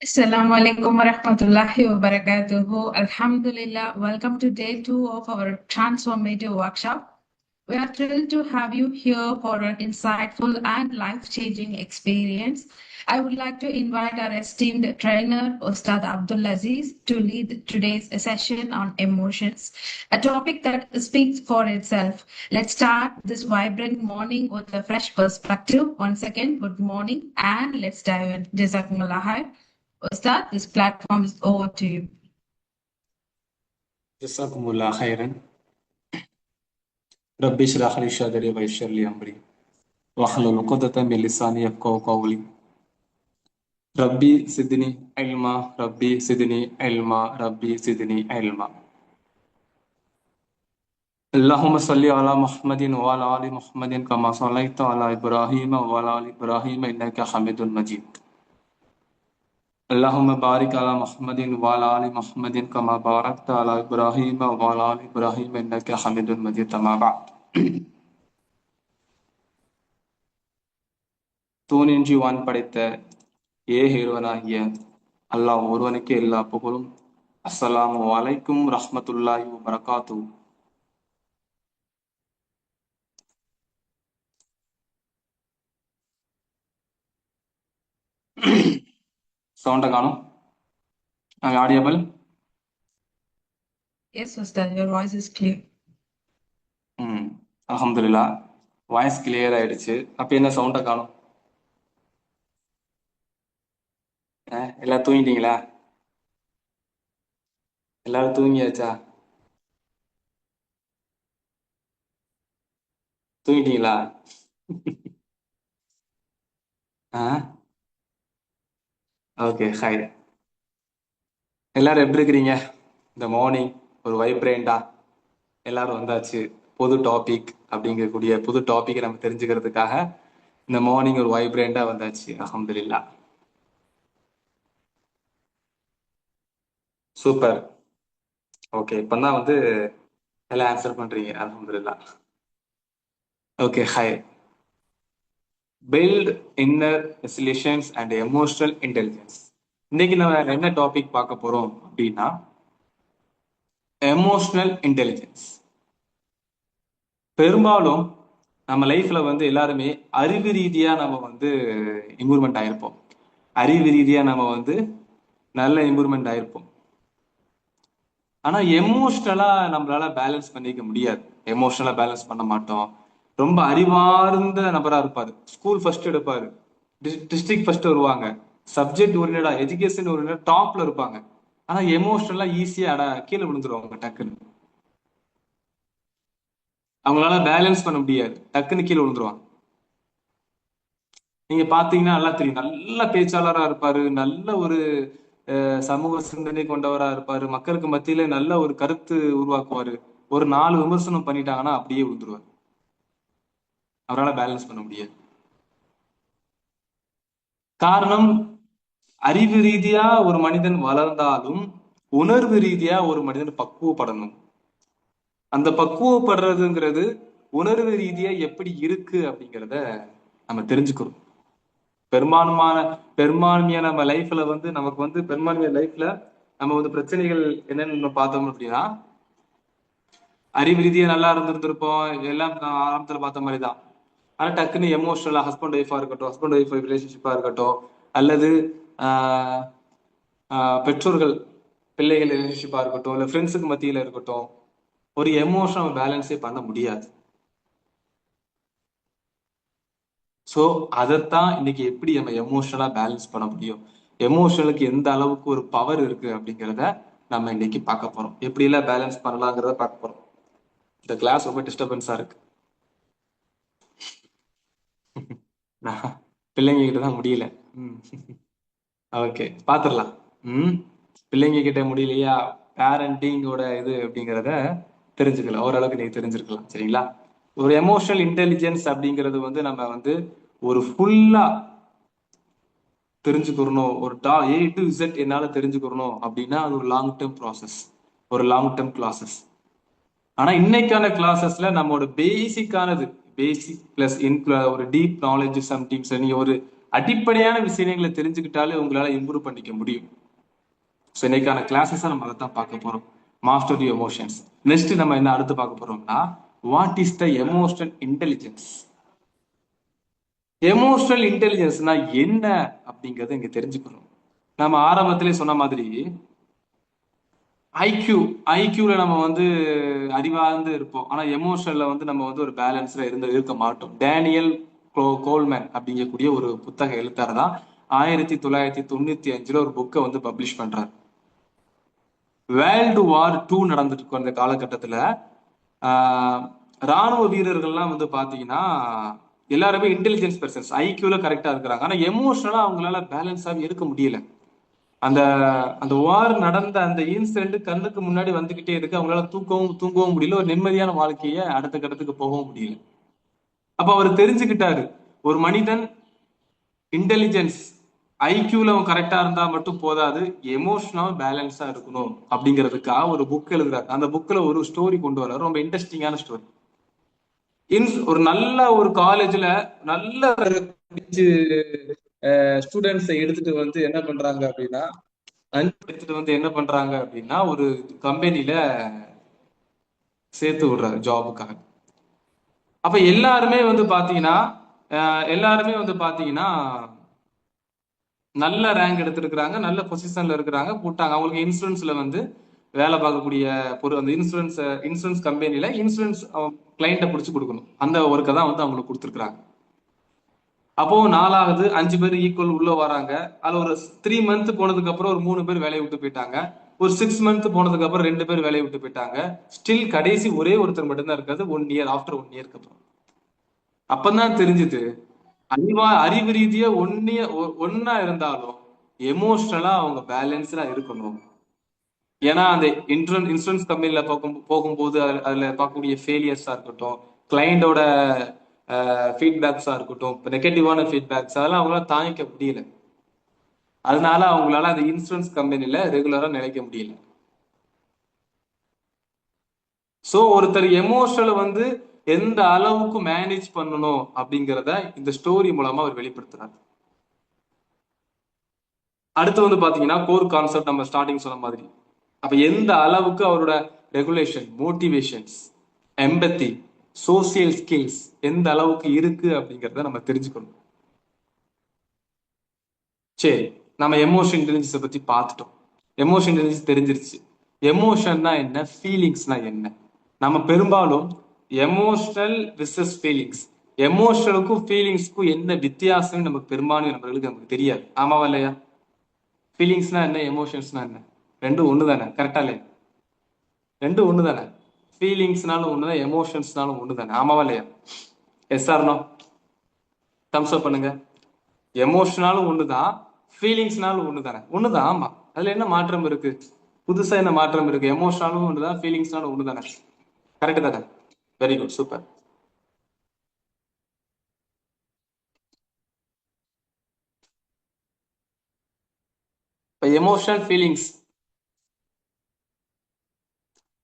Assalamu alaikum warahmatullahi wabarakatuh. Alhamdulillah. Welcome to day two of our transformative workshop. We are thrilled to have you here for an insightful and life-changing experience. I would like to invite our esteemed trainer, Ustad Abdul Aziz, to lead today's session on emotions, a topic that speaks for itself. Let's start this vibrant morning with a fresh perspective. Once again, good morning, and let's dive in. Jazakumullah khair. Ustad, this platform is over to you. ஜஸாக்குமுல்லா ஹைரன். ரப்பி ஷ்ரஹ் லி ஸத்ரி வயஸ்ஸிர் லி அம்ரி வஹ்லுல் உக்தத்தம் மின் லிஸானி யஃப்கஹு கௌலி. ரப்பி சித்னி இல்மா ரப்பி சித்னி இல்மா ரப்பி சித்னி இல்மா. اللهم صل على محمد وعلى آل محمد كما صليت على إبراهيم وعلى آل إبراهيم إنك حميد مجيد. اللهم بارك على محمد وعلى آل محمد كما باركت على إبراهيم وعلى آل إبراهيم إنك حميد مجيد. أما بعد. தூணின்றி வான் படைத்த ஏகேருவனாகிய அல்லாஹ் ஒருவனுக்கு எல்லா புகழும். அஸ்ஸலாமு அலைக்கும் ரஹ்மத்துல்லாஹி வபரகாத்து. சவுண்ட காணும். Audible? Yes, Ustad, your voice is clear. அல்ஹம்துலில்லாஹ், வாய்ஸ் கிளியர் ஆயிடுச்சு. அப்ப என்ன சவுண்ட காணும்? எல்லாரும் தூங்கிட்டீங்களா? எல்லாரும் தூங்கியாச்சா? தூங்கிட்டீங்களா? Okay, hi. எல்லாரும் எப்படி இருக்கிறீங்க? இந்த மார்னிங் ஒரு வைப்ரேண்டா எல்லாரும் வந்தாச்சு. புது டாபிக் அப்படிங்கக்கூடிய புது டாபிக்கை நம்ம தெரிஞ்சுக்கிறதுக்காக இந்த மார்னிங் ஒரு வைப்ரேண்டா வந்தாச்சு. அல்ஹம்துலில்லாஹ், சூப்பர். ஓகே, இப்பதான் எல்லாம் ஆன்சர் பண்றீங்க. அல்ஹம்துலில்லாஹ். Okay, hi. Build inner resilience and emotional intelligence. இன்னைக்கு நம்ம என்ன டாபிக் பார்க்க போறோம் அப்படின்னா, எமோஷனல் இன்டெலிஜென்ஸ். பெரும்பாலும் நம்ம லைஃப்ல எல்லாருமே அறிவு ரீதியா நம்ம இம்ப்ரூவ்மெண்ட் ஆயிருப்போம். அறிவு ரீதியா நம்ம நல்ல இம்ப்ரூவ்மெண்ட் ஆயிருப்போம். ஆனா எமோஷனலா நம்மளால பேலன்ஸ் பண்ணிக்க முடியாது. எமோஷனலா பேலன்ஸ் பண்ண மாட்டோம். ரொம்ப அறிவார்ந்த நபரா இருப்பாரு, ஸ்கூல் ஃபர்ஸ்ட் எடுப்பாரு, டிஸ்ட்ரிக்ட் ஃபர்ஸ்ட் வருவாங்க, சப்ஜெக்ட் ஓரியன்டா எஜுகேஷன் ஓரியன்டா டாப்ல இருப்பாங்க. ஆனா எமோஷனலா ஈஸியா கீழே விழுந்துருவாங்க டக்குன்னு. அவங்களால பேலன்ஸ் பண்ண முடியாது, டக்குன்னு கீழே விழுந்துருவாங்க. நீங்க பாத்தீங்கன்னா நல்லா தெரியும். நல்ல பேச்சாளரா இருப்பாரு, நல்ல ஒரு சமூக சிந்தனை கொண்டவரா இருப்பாரு, மக்களுக்கு மத்தியில நல்ல ஒரு கருத்து உருவாக்குவாரு. ஒரு 4 விமர்சனம் பண்ணிட்டாங்கன்னா அப்படியே விழுந்துருவாரு. அவரால் பேலன்ஸ் பண்ண முடியாது. காரணம், அறிவு ரீதியா ஒரு மனிதன் வளர்ந்தாலும் உணர்வு ரீதியா ஒரு மனிதன் பக்குவப்படணும். அந்த பக்குவப்படுறதுங்கிறது உணர்வு ரீதியா எப்படி இருக்கு அப்படிங்கிறத நம்ம தெரிஞ்சுக்கிறோம். பெரும்பான்மையான நம்ம லைஃப்ல நமக்கு பெரும்பான்மையான லைஃப்ல நம்ம பிரச்சனைகள் என்னன்னு பார்த்தோம் அப்படின்னா, அறிவு ரீதியா நல்லா இருந்திருப்போம், எல்லாம் ஆரம்பத்துல பார்த்த மாதிரிதான். ஆனா டக்குன்னு எமோஷனலா ஹஸ்பண்ட் ஒய்ஃபா இருக்கட்டும், ஹஸ்பண்ட் ஒய்ஃப் ரிலேஷன்ஷிப்பா இருக்கட்டும், அல்லது பெற்றோர்கள் பிள்ளைகள் ரிலேஷன்ஷிப்பா இருக்கட்டும், இல்ல ஃப்ரெண்ட்ஸுக்கு மத்தியில இருக்கட்டும், ஒரு எமோஷனல் பேலன்ஸே பண்ண முடியாது. ஸோ அதைத்தான் இன்னைக்கு எப்படி நம்ம எமோஷனலா பேலன்ஸ் பண்ண முடியும், எமோஷனலுக்கு எந்த அளவுக்கு ஒரு பவர் இருக்கு அப்படிங்கிறத நம்ம இன்னைக்கு பார்க்க போறோம். எப்படி எல்லாம் பேலன்ஸ் பண்ணலாங்கிறத பார்க்க போறோம். இந்த கிளாஸ் ரொம்ப டிஸ்டர்பன்ஸா இருக்கு. பிள்ளைங்க கிட்ட தான் முடியல. ஓகே, பாத்துடலாம். பிள்ளைங்க கிட்ட முடியலையா, பேரண்டிங்கோட இது அப்படிங்கிறத தெரிஞ்சுக்கலாம். ஓரளவுக்கு நீங்க தெரிஞ்சிருக்கலாம். சரிங்களா? ஒரு எமோஷனல் இன்டெலிஜென்ஸ் அப்படிங்கிறது நம்ம ஒரு ஃபுல்லா தெரிஞ்சுக்கணும். ஒரு A to Z என்னால தெரிஞ்சுக்கணும் அப்படின்னா அது ஒரு லாங் டேர்ம் ப்ராசஸ், ஒரு லாங் டேர்ம் கிளாஸஸ். ஆனா இன்னைக்கான கிளாஸஸ்ல நம்மளோட பேசிக் பிளஸ் ஒரு டீப் நாலேஜ் சம்டைம்ஸ் நீங்க ஒரு அடிப்படையான விஷயங்களை தெரிஞ்சுக்கிட்டாலே உங்களால இம்ப்ரூவ் பண்ணிக்க முடியும். ஸோ இன்னைக்கான கிளாஸஸை நம்ம அதை தான் பார்க்க போறோம். மாஸ்டர் தி எமோஷன்ஸ். நெக்ஸ்ட் நம்ம என்ன அடுத்து பார்க்க போறோம்னா, what is the emotional intelligence? Emotional இன்டெலிஜென்ஸ்னா என்ன அப்படிங்கறத இங்க தெரிஞ்சுக்கணும். நம்ம ஆரம்பத்திலே சொன்ன மாதிரி ஐக்யூல நம்ம வந்து அறிவார்ந்து இருப்போம். ஆனா எமோஷனல்ல வந்து நம்ம வந்து ஒரு பேலன்ஸ்ல இருக்க மாட்டோம். டேனியல் கோல்மேன் அப்படிங்கக்கூடிய ஒரு புத்தக எழுத்தாளர் தான் 1995 ஒரு புக்கை வந்து பப்ளிஷ் பண்றாரு. வேர்ல்டு வார் 2 நடந்துட்டு இருக்கும் அந்த காலகட்டத்துல ராணுவ வீரர்கள்லாம் வந்து பாத்தீங்கன்னா எல்லாருமே இன்டெலிஜென்ஸ் பர்சன்ஸ், ஐக்யூல கரெக்டா இருக்கிறாங்க. ஆனா எமோஷனலா அவங்களால பேலன்ஸாக இருக்க முடியல. அந்த அந்த வார் நடந்த அந்த இன்சிடென்ட் கண்ணுக்கு முன்னாடி வந்துகிட்டே இருக்கு. அவங்களால தூங்கவும் முடியல, ஒரு நிம்மதியான வாழ்க்கைய அடுத்த கட்டத்துக்கு போகவும் முடியல. அப்ப அவர் தெரிஞ்சுக்கிட்டாரு, ஒரு மனிதன் இன்டெலிஜென்ஸ் ஐக்யூல அவன் கரெக்டா இருந்தா மட்டும் போதாது, எமோஷனலாவும் பேலன்ஸா இருக்கணும் அப்படிங்கிறதுக்காக ஒரு புக் எழுதுறாரு. அந்த புக்ல ஒரு ஸ்டோரி கொண்டு வர்றாரு, ரொம்ப இன்ட்ரெஸ்டிங்கான ஸ்டோரி. ஒரு நல்ல ஒரு காலேஜ்ல நல்ல ஸ்டூடெண்ட்ஸை எடுத்துட்டு வந்து என்ன பண்றாங்க அப்படின்னா ஒரு கம்பெனில சேர்த்து விடுறாரு ஜாபுக்காக. அப்ப எல்லாருமே வந்து பாத்தீங்கன்னா நல்ல ரேங்க் எடுத்திருக்கிறாங்க, நல்ல பொசிஷன்ல இருக்கிறாங்க, கூட்டாங்க. அவங்களுக்கு இன்சூரன்ஸ்ல வந்து வேலை பார்க்கக்கூடிய அந்த இன்சூரன்ஸ் கம்பெனில இன்சூரன்ஸ் கிளைண்ட்டை பிடிச்சி கொடுக்கணும். அந்த ஒர்க்கை தான் வந்து அவங்களுக்கு கொடுத்துருக்காங்க. அப்போ 4ஆவது 5 பேர் ஈக்குவல் உள்ள வராங்க. அதுல ஒரு 3 மந்த் போனதுக்கு அப்புறம் ஒரு 3 பேர் வேலையை விட்டு போயிட்டாங்க. ஒரு 6 மந்த் போனதுக்கு அப்புறம் 2 பேர் வேலையை விட்டு போயிட்டாங்க. ஸ்டில் கடைசி ஒரே ஒருத்தர் மட்டும்தான் இருக்காது 1 இயர், ஆஃப்டர் 1 இயருக்கு அப்புறம். அப்பதான் தெரிஞ்சது, அறிவு ரீதியா ஒன்னா இருந்தாலும் எமோஷனலா அவங்க பேலன்ஸ்டா இருக்கணும். ஏன்னா அந்த இன்சூரன்ஸ் கம்பெனில போகும்போது அதுல பார்க்கக்கூடிய ஃபெயிலியர்ஸா இருக்கட்டும், கிளைண்டோட ஃபீட்பேக்ஸா இருக்கட்டும், நெகட்டிவான ஃபீட்பேக்ஸ், அதெல்லாம் அவங்களால தாங்கிக்க முடியல. அதனால அவங்களால அந்த இன்சூரன்ஸ் கம்பெனில ரெகுலரா நிலைக்க முடியல. சோ ஒருத்தர் எமோஷனல் வந்து எந்த அளவுக்கு மேனேஜ் பண்ணணும் அப்படிங்கிறத இந்த ஸ்டோரி மூலமா அவர் வெளிப்படுத்துறாரு. அடுத்து வந்து பாத்தீங்கன்னா கோர் கான்செப்ட் நம்ம ஸ்டார்டிங் சொன்ன மாதிரி. அப்ப எந்த அளவுக்கு அவரோட ரெகுலேஷன், மோட்டிவேஷன்ஸ், எம்பத்தி, சோசியல் ஸ்கில்ஸ் எந்த அளவுக்கு இருக்கு அப்படிங்கிறத நம்ம தெரிஞ்சுக்கணும். சரி, நம்ம எமோஷன் இன்டெலிஜென்ஸை பத்தி பார்த்துட்டோம். எமோஷன் இன்டெலிஜென்ஸ் தெரிஞ்சிருச்சு. எமோஷன்னா என்ன, ஃபீலிங்ஸ்னா என்ன? நம்ம பெரும்பாலும் எமோஷனல் விசஸ் ஃபீலிங்ஸ், எமோஷனலுக்கும் ஃபீலிங்ஸ்க்கும் என்ன வித்தியாசம் நமக்கு பெரும்பாலும் நமக்கு தெரியாது. ஆமாவா இல்லையா? ஃபீலிங்ஸ்னா என்ன, எமோஷன்ஸ்னா என்ன? ரெண்டும் ஒண்ணு தானே, கரெக்டா இல்லையா? ரெண்டும் ஒண்ணு தானே. ஃபீலிங்ஸ்னாலும் ஒண்ணுதான், எமோஷன்ஸ்னாலும் ஒண்ணு தானே. ஆமாவா இல்லையா? Yes or no? Thumbs up பண்ணுங்க. எமோஷனாலும் ஒண்ணுதான், ஃபீலிங்ஸ்னாலும் ஒண்ணுதானே. ஒண்ணுதான். ஆமா, அதுல என்ன மாற்றம் இருக்கு? புதுசா என்ன மாற்றம் இருக்கு? எமோஷனாலும் ஒண்ணுதான், ஃபீலிங்ஸ்னாலும் ஒண்ணுதானே. கரெக்ட் தானே? Very good, super. இப்ப எமோஷனல் ஃபீலிங்ஸ்,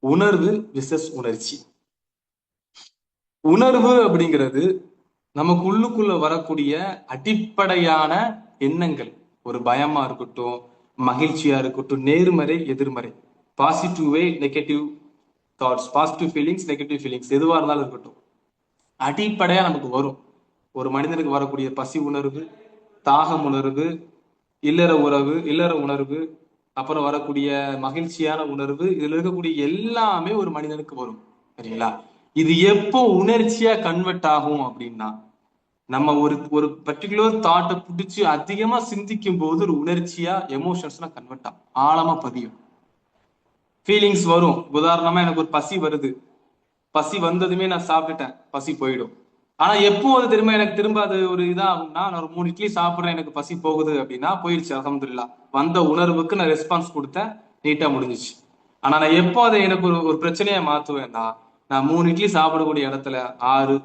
உணர்வு விசஸ் உணர்ச்சி. உணர்வு அப்படிங்கிறது நமக்கு உள்ளுக்குள்ள வரக்கூடிய அடிப்படையான எண்ணங்கள். ஒரு பயமா இருக்கட்டும், மகிழ்ச்சியா இருக்கட்டும், நேர்மறை எதிர்மறை, positive way, negative thoughts, positive feelings, negative feelings, எதுவா இருந்தாலும் இருக்கட்டும், அடிப்படையா நமக்கு வரும். ஒரு மனிதனுக்கு வரக்கூடிய பசி உணர்வு, தாகம் உணர்வு, இல்லற உணர்வு, அப்புறம் வரக்கூடிய மகிழ்ச்சியான உணர்வு, இதுல இருக்கக்கூடிய எல்லாமே ஒரு மனிதனுக்கு வரும். சரிங்களா? இது எப்போ உணர்ச்சியா கன்வெர்ட் ஆகும் அப்படின்னா, நம்ம ஒரு ஒரு பர்டிகுலர் தாட்டை பிடிச்சி அதிகமா சிந்திக்கும் போது ஒரு உணர்ச்சியா, எமோஷன்ஸ்னா கன்வெர்ட் ஆகும், ஆழமா பதியும். ஃபீலிங்ஸ் வரும். உதாரணமா எனக்கு ஒரு பசி வருது, பசி வந்ததுமே நான் சாப்பிட்டுட்டேன், பசி போயிடும். ஆனா எப்போ அது திரும்ப எனக்கு திரும்ப அது ஒரு இதாகும்னா, நான் ஒரு 3 இட்லி சாப்பிடுறேன், எனக்கு பசி போகுது அப்படின்னா போயிடுச்சு, அல்ஹம்துலில்லாஹ். வந்த உணர்வுக்கு நான் ரெஸ்பான்ஸ் கொடுத்தேன், நீட்டா முடிஞ்சிச்சு. ஆனா நான் எப்போ அதை எனக்கு ஒரு பிரச்சனையை மாத்துவேன்னா, நான் 3 இட்லி சாப்பிடக்கூடிய இடத்துல 6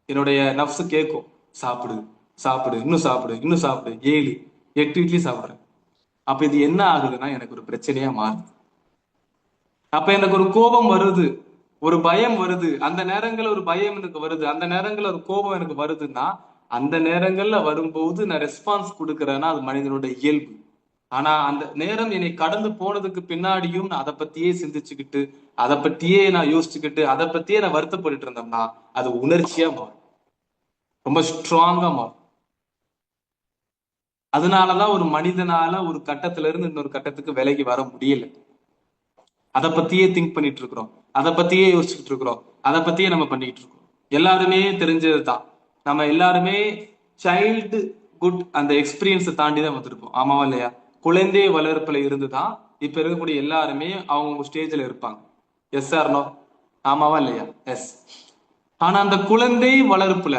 என்னுடைய நப்சு கேட்கும், சாப்பிடு சாப்பிடு, இன்னும் சாப்பிடு, இன்னும் சாப்பிடு, 7 8 இட்லி சாப்பிடுறேன். அப்ப இது என்ன ஆகுதுன்னா எனக்கு ஒரு பிரச்சனையா மாறுது. அப்ப எனக்கு ஒரு கோபம் வருது, ஒரு பயம் வருது, அந்த நேரங்கள்ல ஒரு பயம் எனக்கு வருது, அந்த நேரங்கள்ல ஒரு கோபம் எனக்கு வருதுன்னா, அந்த நேரங்கள்ல வரும்போது நான் ரெஸ்பான்ஸ் கொடுக்கறேன்னா அது மனிதனோட இயல்பு. ஆனா அந்த நேரம் என்னை கடந்து போனதுக்கு பின்னாடியும் நான் அதை பத்தியே சிந்திச்சுக்கிட்டு, அதை பத்தியே நான் யோசிச்சுக்கிட்டு, அதை பத்தியே நான் வருத்தப்பட்டு இருந்தோம்னா அது உணர்ச்சியா மாறும், ரொம்ப ஸ்ட்ராங்கா மாறும். அதனாலதான் ஒரு மனிதனால ஒரு கட்டத்துல இருந்து இன்னொரு கட்டத்துக்கு விலகி வர முடியல. அதை பத்தியே திங்க் பண்ணிட்டு இருக்கிறோம், அதை பத்தியே யோசிச்சுட்டு இருக்கிறோம், அதை பத்தியே நம்ம பண்ணிட்டு இருக்கோம். எல்லாருமே தெரிஞ்சதுதான், நம்ம எல்லாருமே சைல்டு குட் அந்த எக்ஸ்பீரியன்ஸை தாண்டி தான் வந்திருப்போம், ஆமாவா இல்லையா? குழந்தை வளர்ப்புல இருந்துதான் இப்ப இருக்கக்கூடிய எல்லாருமே அவங்க ஸ்டேஜ்ல இருப்பாங்க. Yes or no? ஆமாவா இல்லையா? எஸ். ஆனா அந்த குழந்தை வளர்ப்புல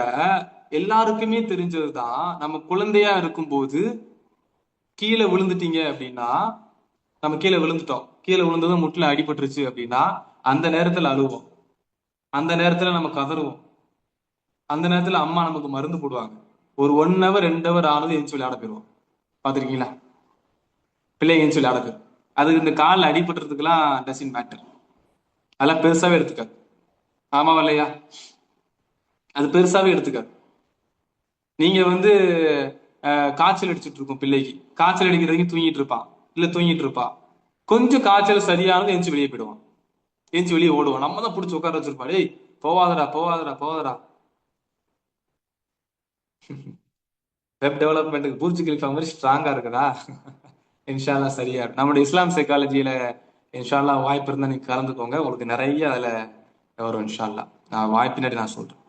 எல்லாருக்குமே தெரிஞ்சதுதான், நம்ம குழந்தையா இருக்கும்போது கீழே விழுந்துட்டீங்க அப்படின்னா, நம்ம கீழே விழுந்துட்டோம், கீழே விழுந்ததும் முட்டில அடிபட்டுருச்சு அப்படின்னா அந்த நேரத்துல அழுவோம், அந்த நேரத்துல நம்ம கதறுவோம், அந்த நேரத்துல அம்மா நமக்கு மருந்து போடுவாங்க. ஒரு 1 ஹவர் 2 ஹவர் ஆனது எந்திச்சு விளையாட போயிடுவோம். பாத்திருக்கீங்களா? பிள்ளைங்க எந்திச்சு விளையாட போயிடும். அதுக்கு இந்த காலில் அடிபட்டுறதுக்கெல்லாம் டசன் மேட்டர், அதெல்லாம் பெருசாவே எடுத்துக்காது, ஆமாவா இல்லையா? அது பெருசாவே எடுத்துக்காது. நீங்க வந்து காய்ச்சல் அடிச்சுட்டு இருக்கும் பிள்ளைக்கு, காய்ச்சல் அடிக்கிறதுக்கு தூங்கிட்டு இருப்பான், இல்ல தூங்கிட்டு இருப்பா, கொஞ்சம் காய்ச்சல் சரியானது எந்திச்சு வெளியே போயிடுவான், எந்திச்சு வெளியே ஓடுவோம். நம்ம தான் பிடிச்சி உட்கார வச்சிருப்பா, டேய் போவாதடா போவாதடா போவாதடா. வெப் டெவலப்மெண்ட்டுக்கு பூர்ஜ் கலிஃபா மாதிரி ஸ்ட்ராங்கா இருக்குதா? இன்ஷால்லா சரியா இருக்கும். நம்மளுடைய இஸ்லாம் சைக்காலஜியில இன்ஷால்லா வாய்ப்பு இருந்தா நீங்க கலந்துக்கோங்க, உங்களுக்கு நிறைய அதுல வரும் இன்ஷால்லா. நான் வாய்ப்பினாடி நான் சொல்றேன்.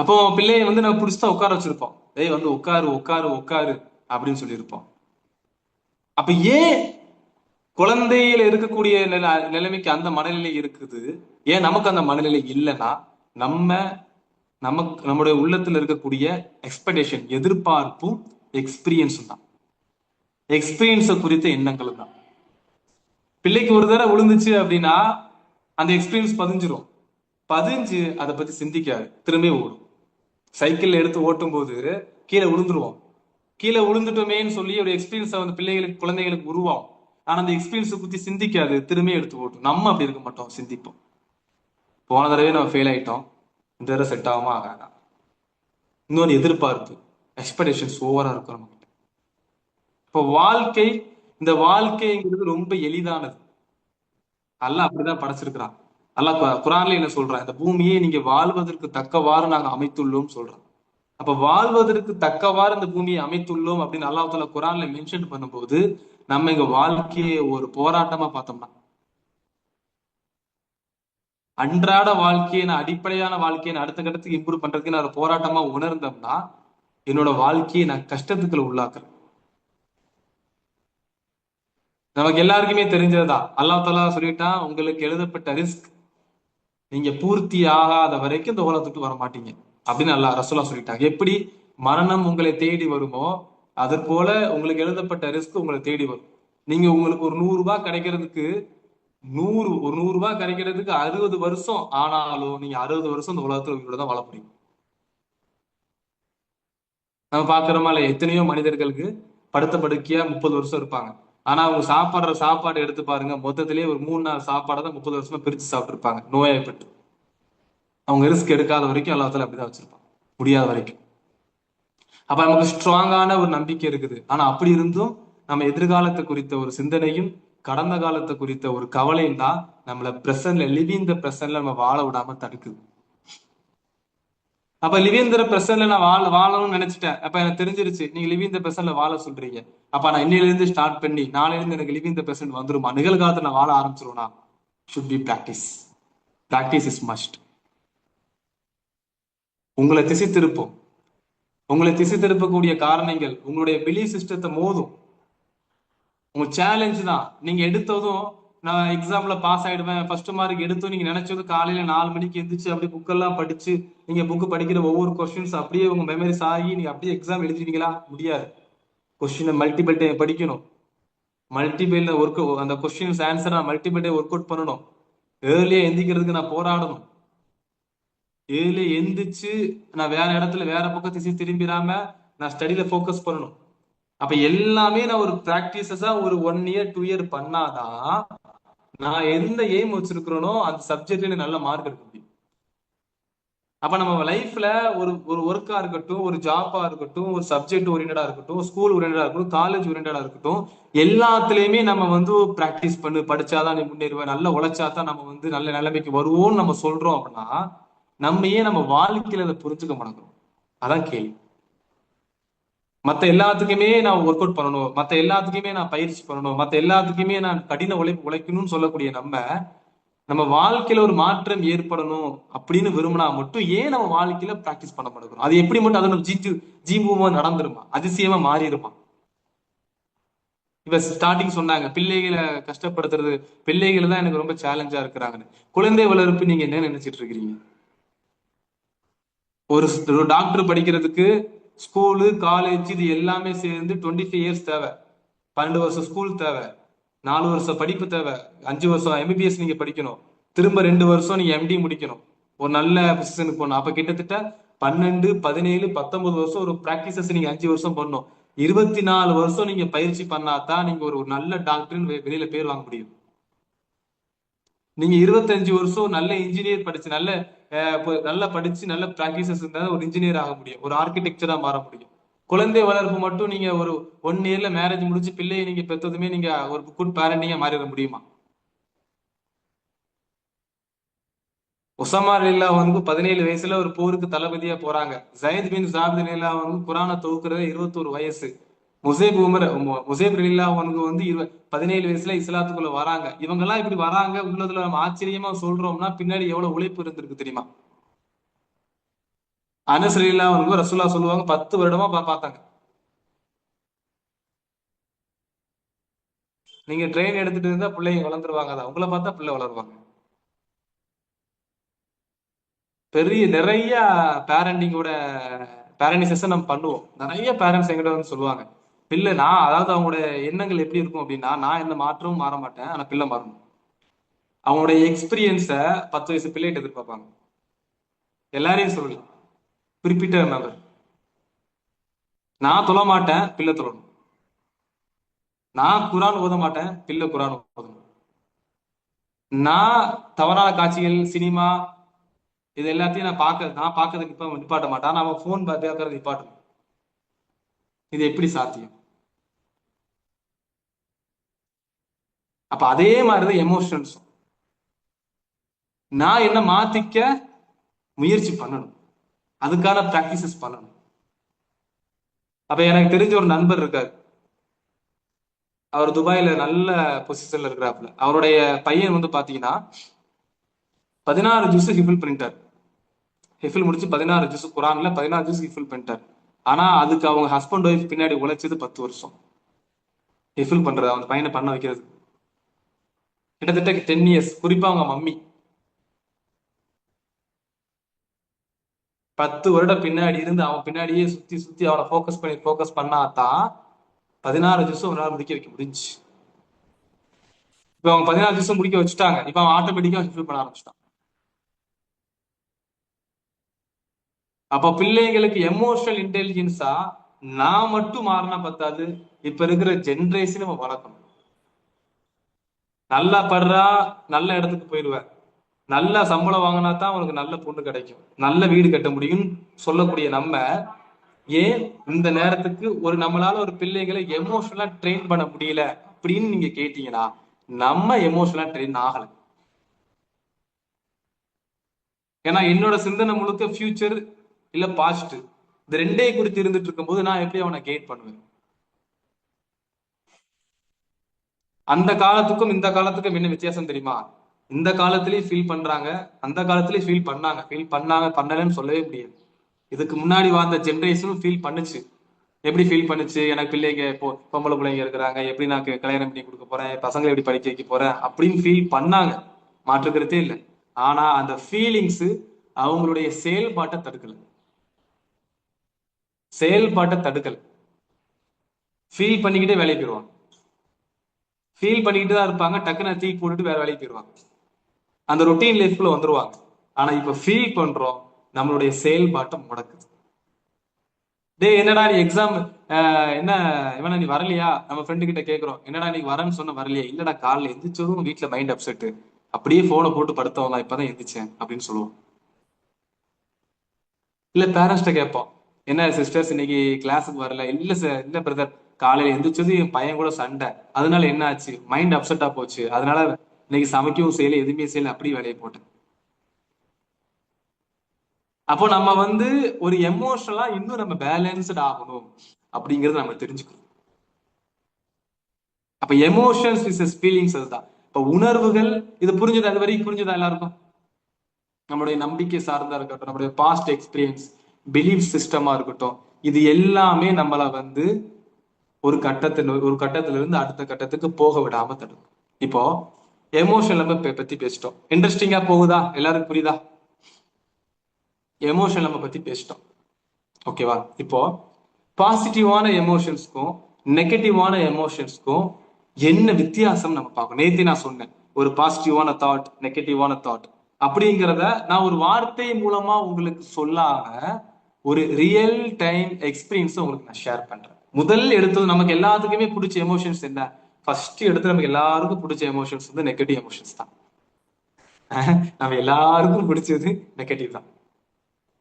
அப்போ பிள்ளையை வந்து நம்ம பிடிச்சா உட்கார வச்சிருப்போம், டேய் வந்து உட்காரு உட்காரு உட்காரு அப்படின்னு சொல்லியிருப்போம். அப்ப ஏன் குழந்தையில இருக்கக்கூடிய நிலைமைக்கு அந்த மனநிலை இருக்குது, ஏன் நமக்கு அந்த மனநிலை இல்லைன்னா, நம்ம நமக்கு நம்முடைய உள்ளத்துல இருக்கக்கூடிய எக்ஸ்பெக்டேஷன், எதிர்பார்ப்பும் எக்ஸ்பீரியன்ஸும் தான், எக்ஸ்பீரியன்ஸை குறித்த எண்ணங்களும் தான். பிள்ளைக்கு ஒரு தடவை விழுந்துச்சு அப்படின்னா அந்த எக்ஸ்பீரியன்ஸ் பதிஞ்சிரும், பதிஞ்சு அதை பத்தி சிந்திக்காது, திரும்பி ஓடும். சைக்கிள் எடுத்து ஓட்டும் போது கீழே விழுந்துருவோம், கீழே விழுந்துட்டோமேன்னு சொல்லி ஒரு எக்ஸ்பீரியன்ஸை வந்து பிள்ளைகளுக்கு குழந்தைகளுக்கு உருவாகும். ஆனா அந்த எக்ஸ்பீரியன்ஸை பத்தி சிந்திக்காது, திரும்பி எடுத்து ஓட்டும். நம்ம அப்படி இருக்க மாட்டோம், சிந்திப்போம். போன தடவை நம்ம ஃபெயில் ஆயிட்டோம், இந்த தடவை செட் ஆகாம ஆகாதா. இன்னொரு எதிர்பார்ப்பு, எக்ஸ்பெக்டேஷன்ஸ் ஓவரா இருக்கும் நம்ம கிட்ட. இப்போ வாழ்க்கை, இந்த வாழ்க்கைங்கிறது ரொம்ப எளிதானது. அல்லாஹ் அப்படிதான் படைச்சிருக்கிறான். அல்லாஹ் குரான்ல என்ன சொல்றான், இந்த பூமியை நீங்க வாழ்வதற்கு தக்கவாறு நாங்க அமைத்துள்ளோம் சொல்றோம். அப்ப வாழ்வதற்கு தக்கவாறு இந்த பூமியை அமைத்துள்ளோம் அப்படின்னு அல்லாஹ் தாலா குரான்ல மென்ஷன் பண்ணும்போது, நம்ம இங்க வாழ்க்கையை ஒரு போராட்டமா பார்த்தோம்னா, அன்றாட வாழ்க்கையை நான் அடிப்படையான வாழ்க்கையை நான் அடுத்த கட்டத்துக்கு இம்ப்ரூவ் பண்றதுக்கு நான் ஒரு போராட்டமா உணர்ந்தோம்னா, என்னோட வாழ்க்கையை நான் கஷ்டத்துக்குள்ள உள்ளாக்குறேன். நமக்கு எல்லாருக்குமே தெரிஞ்சதுதான், அல்லாஹ் தாலா சொல்லிட்டான், உங்களுக்கு எழுதப்பட்ட ரிஸ்க் நீங்க பூர்த்தி ஆகாத வரைக்கும் இந்த உலகத்துக்கு வர மாட்டீங்க அப்படின்னு அல்லாஹ் ரசூலா சொல்லிட்டாங்க. எப்படி மரணம் உங்களை தேடி வருமோ அது போல உங்களுக்கு எழுதப்பட்ட ரிஸ்க் உங்களை தேடி வரும். நீங்க உங்களுக்கு ஒரு 100 ரூபாய் கிடைக்கிறதுக்கு, ஒரு 100 ரூபாய் கிடைக்கிறதுக்கு 60 வருஷம் ஆனாலும் நீங்க 60 வருஷம் இந்த உலகத்துல உங்களோட தான் வாழ முடியும். நம்ம பாக்குறோமா இல்ல, எத்தனையோ மனிதர்களுக்கு படுத்த படுக்கையா 30 வருஷம் இருப்பாங்க. ஆனா அவங்க சாப்பிடுற சாப்பாடு எடுத்து பாருங்க, மொத்தத்திலேயே ஒரு 3 நாள் சாப்பாடை தான் 30 வருஷமா பிரிச்சு சாப்பிட்டு இருப்பாங்க, நோயாய்ப்பட்டு. அவங்க ரிஸ்க் எடுக்காத வரைக்கும் எல்லாத்துல அப்படிதான் வச்சிருப்பாங்க, முடியாத வரைக்கும். அப்ப நமக்கு ஸ்ட்ராங்கான ஒரு நம்பிக்கை இருக்குது. ஆனா அப்படி இருந்தும் நம்ம எதிர்காலத்தை குறித்த ஒரு சிந்தனையும் கடந்த காலத்தை குறித்த ஒரு கவலையும் தான் நம்மள பிரசன்ட்ல, லிவிங் த பிரசன்ட்ல நம்ம வாழ விடாம தடுக்குது. அப்ப லிவிங் த பிரசன்ட்ல நான் வாழணும்னு நினைச்சிட்டேன். அப்ப எனக்கு தெரிஞ்சிருச்சு, நீங்க லிவிங் த பிரசன்ட்ல வாழ சொல்றீங்க. அப்ப நான் இன்னையில இருந்து ஸ்டார்ட் பண்ணி நாளையில இருந்து எனக்கு லிவிங் த பிரசன்ட் வந்துருமா, நிகழ்காலத்துல நான் வாழ ஆரம்பிச்சிருவேனா? Should be practice. Practice is must. உங்களை திசை திருப்பும், உங்களை திசை திருப்பக்கூடிய காரணங்கள் உங்களுடைய பிலீஃப் சிஸ்டத்தை மோதும். உங்க சேலஞ்ச் தான். நீங்க எடுத்ததும் நான் எக்ஸாம்ல பாஸ் ஆயிடுவேன், ஃபர்ஸ்ட் மார்க் எடுத்தும் நீங்க நினைச்சதும் காலையில 4 மணிக்கு எந்திரிச்சு அப்படியே புக்கெல்லாம் படிச்சு, நீங்க புக்கு படிக்கிற ஒவ்வொரு கொஸ்டின்ஸ் அப்படியே உங்க மெமரிஸ் ஆகி நீங்க அப்படியே எக்ஸாம் எழுதிட்டீங்களா? முடியாது. கொஸ்டினை மல்டிபிள் டைம் படிக்கணும், மல்டிபிள் ஒர்க், அந்த கொஸ்டின்ஸ் ஆன்சர் நான் மல்டிபிள் டைம் ஒர்க் அவுட் பண்ணணும், ஏர்லியா எந்திக்கிறதுக்கு நான் போராடணும், ஏர்லியா எந்திரிச்சு நான் வேற இடத்துல வேற பக்கம் திசை திரும்பிடாம நான் ஸ்டடியில ஃபோக்கஸ் பண்ணணும். அப்ப எல்லாமே நான் ஒரு பிராக்டிசஸா ஒரு 1 இயர் 2 இயர் பண்ணாதான் நான் எந்த எய்ம் வச்சிருக்கிறேனோ அந்த சப்ஜெக்ட்ல நல்ல மார்க் எடுக்க முடியும். அப்ப நம்ம லைஃப்ல ஒரு ஒரு ஒர்க்கா இருக்கட்டும், ஒரு ஜாப்பா இருக்கட்டும், ஒரு சப்ஜெக்ட் ஓரியன்டா இருக்கட்டும், ஸ்கூல் ஓரியன்டா இருக்கட்டும், காலேஜ் ஓரியன்டா இருக்கட்டும், எல்லாத்துலயுமே நம்ம வந்து பிராக்டிஸ் பண்ணு, படிச்சாதான் நீ முன்னேறுவ, நல்லா உழைச்சாதான் நம்ம வந்து நல்ல நிலைமைக்கு வருவோம்னு நம்ம சொல்றோம் அப்படின்னா, நம்ம ஏன் நம்ம வாழ்க்கையில அதை புரிஞ்சுக்க மாட்டோம்? அதான் கேள்வி. மத்த எல்லாத்துக்குமே நான் ஒர்க் அவுட் பண்ணணும், மத்த எல்லாத்துக்குமே நான் பயிற்சி பண்ணணும், மத்த எல்லாத்துக்குமே நான் கடின உழைப்பு உழைக்கணும்னு சொல்லக்கூடிய நம்ம வாழ்க்கையில ஒரு மாற்றம் ஏற்படணும் அப்படின்னு விரும்பினா மட்டும் ஏன் நம்ம வாழ்க்கையில பிராக்டிஸ் பண்ண மாட்டேங்கிறோம்? அது எப்படி மட்டும் அது ஜீவமா நடந்துருமா, அதிசயமா மாறிடுமா? இப்ப ஸ்டார்டிங் சொன்னாங்க பிள்ளைகளை கஷ்டப்படுத்துறது, பிள்ளைகள் தான் எனக்கு ரொம்ப சேலஞ்சா இருக்கிறாங்கன்னு. குழந்தை வளர்ப்பு நீங்க என்ன நினைச்சிட்டு இருக்கிறீங்க? ஒரு டாக்டர் படிக்கிறதுக்கு ஸ்கூலு காலேஜ் இது எல்லாமே சேர்ந்து 25 இயர்ஸ் தேவை. 12 வருஷம் ஸ்கூல் தேவை, 4 வருஷம் படிப்பு தேவை, 5 வருஷம் எம்பிபிஎஸ் நீங்க படிக்கணும், திரும்ப 2 வருஷம் நீங்க எம்டி முடிக்கணும், ஒரு நல்ல பொசிஷனுக்கு போகணும். அப்ப கிட்டத்தட்ட 12, 17, 19 வருஷம் ஒரு பிராக்டிசஸ் நீங்க 5 வருஷம் பண்ணணும். 24 வருஷம் நீங்க பயிற்சி பண்ணாதான் நீங்க ஒரு ஒரு நல்ல டாக்டர்னு வெளியில பேர் வாங்க முடியும். நீங்க 25 வருஷம் நல்ல இன்ஜினியர் படிச்சு நல்லா படிச்சு நல்ல பிராக்டிசஸ் இருந்தா ஒரு இன்ஜினியர் ஆக முடியும், ஒரு ஆர்கிடெக்சரா மாற முடியும். குழந்தை வளர்ப்பு மட்டும் நீங்க ஒரு 1 இயர்ல மேரேஜ் முடிச்சு பிள்ளையை நீங்க பெற்றதுமே நீங்க ஒரு குட் பேரண்டிங்கா மாறிட முடியுமா? ஒசாமா லீலா வந்து 17 வயசுல ஒரு போருக்கு தளபதியா போறாங்க. ஜயத் பின் ஜாபித் லீலா வந்து குரானை தொகுக்கிறது 21 வயசு. முசேப் லீலா வந்து 17 வயசுல இஸ்லாத்துக்குள்ள வராங்க. இவங்க எல்லாம் இப்படி வராங்க உள்ளதுல நம்ம ஆச்சரியமா சொல்றோம்னா பின்னாடி எவ்வளவு உழைப்பு இருந்திருக்கு தெரியுமா? அனஸ் லீலா வந்து ரசூலா சொல்லுவாங்க 10 வருடமா பார்த்தாங்க. நீங்க ட்ரெயின் எடுத்துட்டு இருந்தா பிள்ளைங்க வளர்ந்துருவாங்க, அதான் உங்களை பார்த்தா பிள்ளை வளருவாங்க. நிறைய பேரண்டிங்கோட பேரண்டிங் செஷன் நம்ம பண்ணுவோம். நிறைய பேரண்ட்ஸ் எங்கிட்ட வந்து சொல்லுவாங்க, பிள்ளை நான் அதாவது அவங்களோட எண்ணங்கள் எப்படி இருக்கும் அப்படின்னா, நான் எந்த மாற்றமும் மாற மாட்டேன், ஆனா பிள்ளை மாறணும். அவங்களுடைய எக்ஸ்பீரியன்ஸை 10 வயசு பிள்ளைகிட்ட எதிர்பார்ப்பாங்க. எல்லாரையும் சொல்லலாம், குறிப்பிட்ட நபர். நான் தொழ மாட்டேன், பிள்ளை தொழணும். நான் குரான் ஓத மாட்டேன், பிள்ளை குரான் ஓதணும். நான் தவறான காட்சிகள் சினிமா இது எல்லாத்தையும் நான் பார்க்கறதுக்கு இப்ப நிப்பாட்ட மாட்டேன், அவன் போன் பார்க்கறது நிப்பாட்டணும். இது எப்படி சாத்தியம்? அப்ப அதே மாதிரிதான் எமோஷன்ஸ். நான் என்ன மாத்திக்க முயற்சி பண்ணணும், அதுக்கான பிராக்டிசஸ் பண்ணணும். அப்ப எனக்கு தெரிஞ்ச ஒரு நண்பர் இருக்காரு, அவர் துபாயில நல்ல பொசிஷன்ல இருக்கிறாப்புல. அவருடைய பையன் வந்து பாத்தீங்கன்னா 16 ஜூஸ் ஹிஃபில் பண்ணிட்டார். ஹிஃபில் முடிச்சு 16 ஜூஸ், குரான்ல 16 ஜூஸ் ஹிஃபில் பண்ணிட்டார். ஆனா அதுக்கு அவங்க ஹஸ்பண்ட் ஒய்ஃப் பின்னாடி உழைச்சது 10 வருஷம். ஹிஃபில் பண்றது அவங்க பையனை பண்ண வைக்கிறது கிட்டத்தட்ட 10 இயர்ஸ். குறிப்பா அவங்க மம்மி 10 வருடம் பின்னாடி இருந்து அவன் பின்னாடியே சுத்தி சுத்தி அவனை ஃபோக்கஸ் பண்ணாதான் 16 ஜூஸும் ஒரு நாள் முடிக்க வைக்க முடிஞ்சு. இப்ப அவங்க 16 ஜூஸும் முடிக்க வச்சுட்டாங்க. இப்ப அவன் ஆட்டோமேட்டிக்கா ஹிஃபில் பண்ண ஆரம்பிச்சிட்டான். அப்ப பிள்ளைங்களுக்கு எமோஷனல் இன்டெலிஜென்ஸா நான் மட்டும் மாறினா பத்தாது, இப்ப இருக்கிற ஜென்ரேஷன் நம்ம வளர்க்கணும். நல்லா படுறா, நல்ல இடத்துக்கு போயிடுவேன், நல்ல சம்பளம் வாங்கினா தான் உனக்கு நல்ல பொண்ணு கிடைக்கும், நல்ல வீடு கட்ட முடியும்னு சொல்லக்கூடிய நம்ம ஏன் இந்த நேரத்துக்கு நம்மளால ஒரு பிள்ளைகளை எமோஷனலா ட்ரெயின் பண்ண முடியல அப்படின்னு நீங்க கேட்டீங்கன்னா, நம்ம எமோஷனலா ட்ரெயின் ஆகல. ஏன்னா என்னோட சிந்தனை முழுக்க ஃபியூச்சர் இல்ல பாஸ்ட், இந்த ரெண்டே குறித்து இருந்துட்டு இருக்கும்போது நான் எப்படி அவனை கைட் பண்ணுவேன்? அந்த காலத்துக்கும் இந்த காலத்துக்கும் என்ன வித்தியாசம் தெரியுமா? இந்த காலத்திலயும் ஃபீல் பண்றாங்க, அந்த காலத்திலயும் ஃபீல் பண்ணாங்க பண்ணலன்னு சொல்லவே முடியாது. இதுக்கு முன்னாடி வாழ்ந்த ஜென்ரேஷனும் ஃபீல் பண்ணுச்சு. எப்படி ஃபீல் பண்ணுச்சு? எனக்கு பிள்ளைங்க பொம்பளை பிள்ளைங்க இருக்கிறாங்க, எப்படி நான் கல்யாணம் பண்ணி கொடுக்க போறேன், பசங்களை எப்படி படிக்க வைக்க போறேன் அப்படின்னு ஃபீல் பண்ணாங்க, மாற்றுக்கிறதே இல்லை. ஆனா அந்த ஃபீலிங்ஸ் அவங்களுடைய செயல்பாட்டை தடுக்கல. ஃபீல் பண்ணிக்கிட்டே வேலைக்கு போயிடுவாங்க, ஃபீல் பண்ணிக்கிட்டு தான் இருப்பாங்க, டக்குன்னு தூக்கி போட்டுட்டு வேற வேலைக்கு போயிடுவாங்க, அந்த ரொட்டீன் லைஃப்குள்ள வந்துருவாங்க. ஆனா இப்ப ஃபீல் பண்றோம், நம்மளுடைய செயல்பாட்டை முடக்குது. என்னடா நீ எக்ஸாம் என்ன இவனா நீ வரலையா, நம்ம ஃப்ரெண்டு கிட்ட கேக்குறோம், என்னடா நீ வரேன்னு சொன்ன வரலையா, இல்லடா காலைல எந்திரிச்சதும் வீட்டுல மைண்ட் அப்செட், அப்படியே போனை போட்டு படுத்தவங்க இப்பதான் எந்திரிச்சேன் அப்படின்னு சொல்லுவோம். இல்ல பேரண்ட்ஸ்ட கேட்போம், என்ன சிஸ்டர்ஸ் இன்னைக்கு கிளாஸுக்கு வரல? இல்ல சார், இல்ல பிரதர், காலையில எந்திரிச்சது என் பையன் கூட சண்டை, அதனால என்ன ஆச்சு, மைண்ட் அப்செட்டா போச்சு, அதனால இன்னைக்கு சமைக்கவும் செய்யல, எதுவுமே செய்யல, அப்படியே வேலையை போட்டேன். அப்போ நம்ம வந்து ஒரு எமோஷனலா இன்னும் நம்ம பேலன்ஸ்ட் ஆகணும் அப்படிங்கறத நம்ம தெரிஞ்சுக்கணும். அப்ப எமோஷன்ஸ் இஸ் ஃபீலிங்ஸ், அதுதான். இப்ப உணர்வுகள், இது புரிஞ்சுதா? அது வரைக்கும் புரிஞ்சுதா எல்லாருக்கும்? நம்மளுடைய நம்பிக்கை சார்ந்தா இருக்கட்டும், நம்மளுடைய பாஸ்ட் எக்ஸ்பீரியன்ஸ், பிலீஃப் சிஸ்டமா இருக்கட்டும், இது எல்லாமே நம்மள வந்து ஒரு கட்டத்துல இருந்து அடுத்த கட்டத்துக்கு போக விடாம தடுக்கும். இப்போ எமோஷன் நம்ம பத்தி பேசிட்டோம். இன்ட்ரெஸ்டிங்கா போகுதா? எல்லாருக்கும் புரியுதா? எமோஷன் நம்ம பத்தி பேசிட்டோம். ஓகேவா? இப்போ பாசிட்டிவான எமோஷன்ஸ்க்கும் நெகட்டிவான எமோஷன்ஸ்க்கும் என்ன வித்தியாசம் நம்ம பார்க்கணும். நேத்து நான் சொன்னேன், ஒரு பாசிட்டிவான தாட், நெகட்டிவான தாட் அப்படிங்கிறத நான் ஒரு வார்த்தை மூலமா உங்களுக்கு சொல்லாம ஒரு ரியல் டைம் எக்ஸ்பீரியன்ஸ் உங்களுக்கு நான் ஷேர் பண்றேன். முதல் எடுத்தது நமக்கு எல்லாத்துக்குமே பிடிச்ச எமோஷன்ஸ் என்ன? ஃபர்ஸ்ட் எடுத்து நமக்கு எல்லாருக்கும் பிடிச்ச எமோஷன்ஸ் வந்து நெகட்டிவ் எமோஷன்ஸ் தான். நம்ம எல்லாருக்கும் பிடிச்சது நெகட்டிவ் தான்.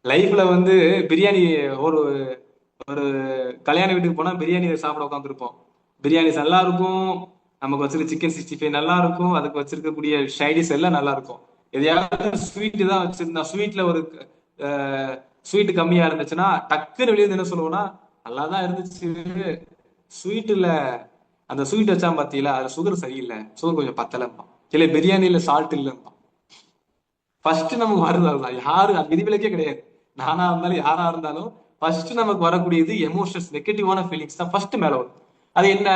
லைஃப்ல வந்து பிரியாணி, ஒரு ஒரு கல்யாண வீட்டுக்கு போனா பிரியாணி சாப்பிட உட்காந்துருப்போம். பிரியாணி நல்லா இருக்கும், நமக்கு வச்சிருக்க சிக்கன் 65 நல்லா இருக்கும், அதுக்கு வச்சிருக்கக்கூடிய ஷைடிஸ் எல்லாம் நல்லா இருக்கும். எதையாவது ஸ்வீட் தான் வச்சிருந்தா, ஸ்வீட்ல ஒரு ஸ்வீட் கம்மியா இருந்துச்சுன்னா டக்குன்னு வெளியே என்ன சொல்லுவோம்னா, நல்லா தான் இருந்துச்சு, ஸ்வீட்ல அந்த ஸ்வீட் வச்சா பாத்தீங்களா, அதுல சுகர் சரியில்லை, சுகர் கொஞ்சம் பத்தலம்பா, இல்ல பிரியாணில சால்ட் இல்லம்பா. ஃபர்ஸ்ட் நமக்கு வருது அதுதான். யாரு அது விதிவிலக்கே கிடையாது. நானா இருந்தாலும் யாரா இருந்தாலும் ஃபர்ஸ்ட் நமக்கு வரக்கூடியது எமோஷன்ஸ், நெகட்டிவான ஃபீலிங்ஸ் தான் ஃபர்ஸ்ட் மேல வரும். அது என்ன?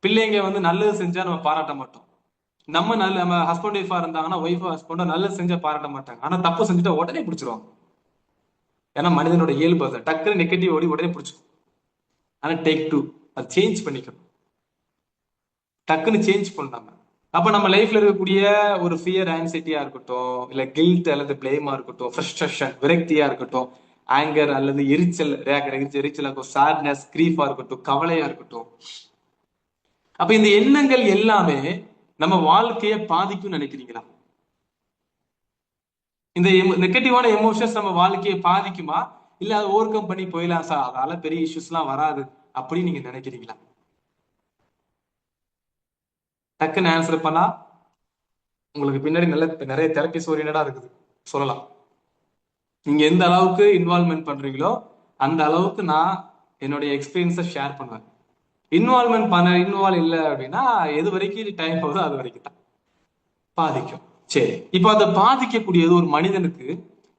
பிள்ளைங்க வந்து நல்லது செஞ்சா நம்ம பாராட்ட மாட்டோம். நம்ம ஹஸ்பண்ட் ஒய்ஃபா இருந்தாங்கன்னா, ஒய்ஃப் ஹஸ்பண்டோ நல்லது செஞ்சா பாராட்ட மாட்டாங்க. ஆனா தப்பு செஞ்சுட்டா உடனே பிடிச்சிருவாங்க. ஏன்னா மனிதனோட இயல்பு அது. டக்குனு நெகட்டிவ் ஓடி உடனே பிடிச்சிக்கும். ஆனா டேக் டூ, அது சேஞ்ச் பண்ணிக்கணும். டக்குன்னு சேஞ்ச் பண்ணாம, அப்ப நம்ம லைஃப்ல இருக்கக்கூடிய ஒரு ஃபியர், ஆன்சைட்டியா இருக்கட்டும், இல்ல கில்ட் அல்லது பிளேமா இருக்கட்டும், ஃப்ரஸ்ட்ரேஷன், விரக்தியா இருக்கட்டும், ஆங்கர் அல்லது எரிச்சல், எரிச்சலா இருக்கும், சாட்னஸ், கிரீஃபா இருக்கட்டும், கவலையா இருக்கட்டும். அப்ப இந்த எண்ணங்கள் எல்லாமே நம்ம வாழ்க்கையை பாதிக்கும் நினைக்கிறீங்களா? இந்த நெகட்டிவான எமோஷன்ஸ் நம்ம வாழ்க்கையை பாதிக்குமா? இல்ல அதை ஓவர் கம் பண்ணி போயிடலாம் சார், அதால பெரிய இஷ்யூஸ் எல்லாம் வராது அப்படின்னு நீங்க நினைக்கிறீங்களா? டக்குன்னு ஆன்சர் பண்ணா உங்களுக்கு பின்னாடி நிறைய தெரபிஸ் ஓரியன்டா இருக்குது சொல்லலாம். நீங்க எந்த அளவுக்கு இன்வால்வ்மெண்ட் பண்றீங்களோ அந்த அளவுக்கு நான் என்னுடைய எக்ஸ்பீரியன்ஸை ஷேர் பண்ணுவேன். இன்வால்வ் இல்லை அப்படின்னா எது வரைக்கும் டைம் போகுதோ அது வரைக்கும் தான் பாதிக்கும். சரி, இப்போ அதை பாதிக்கக்கூடியது ஒரு மனிதனுக்கு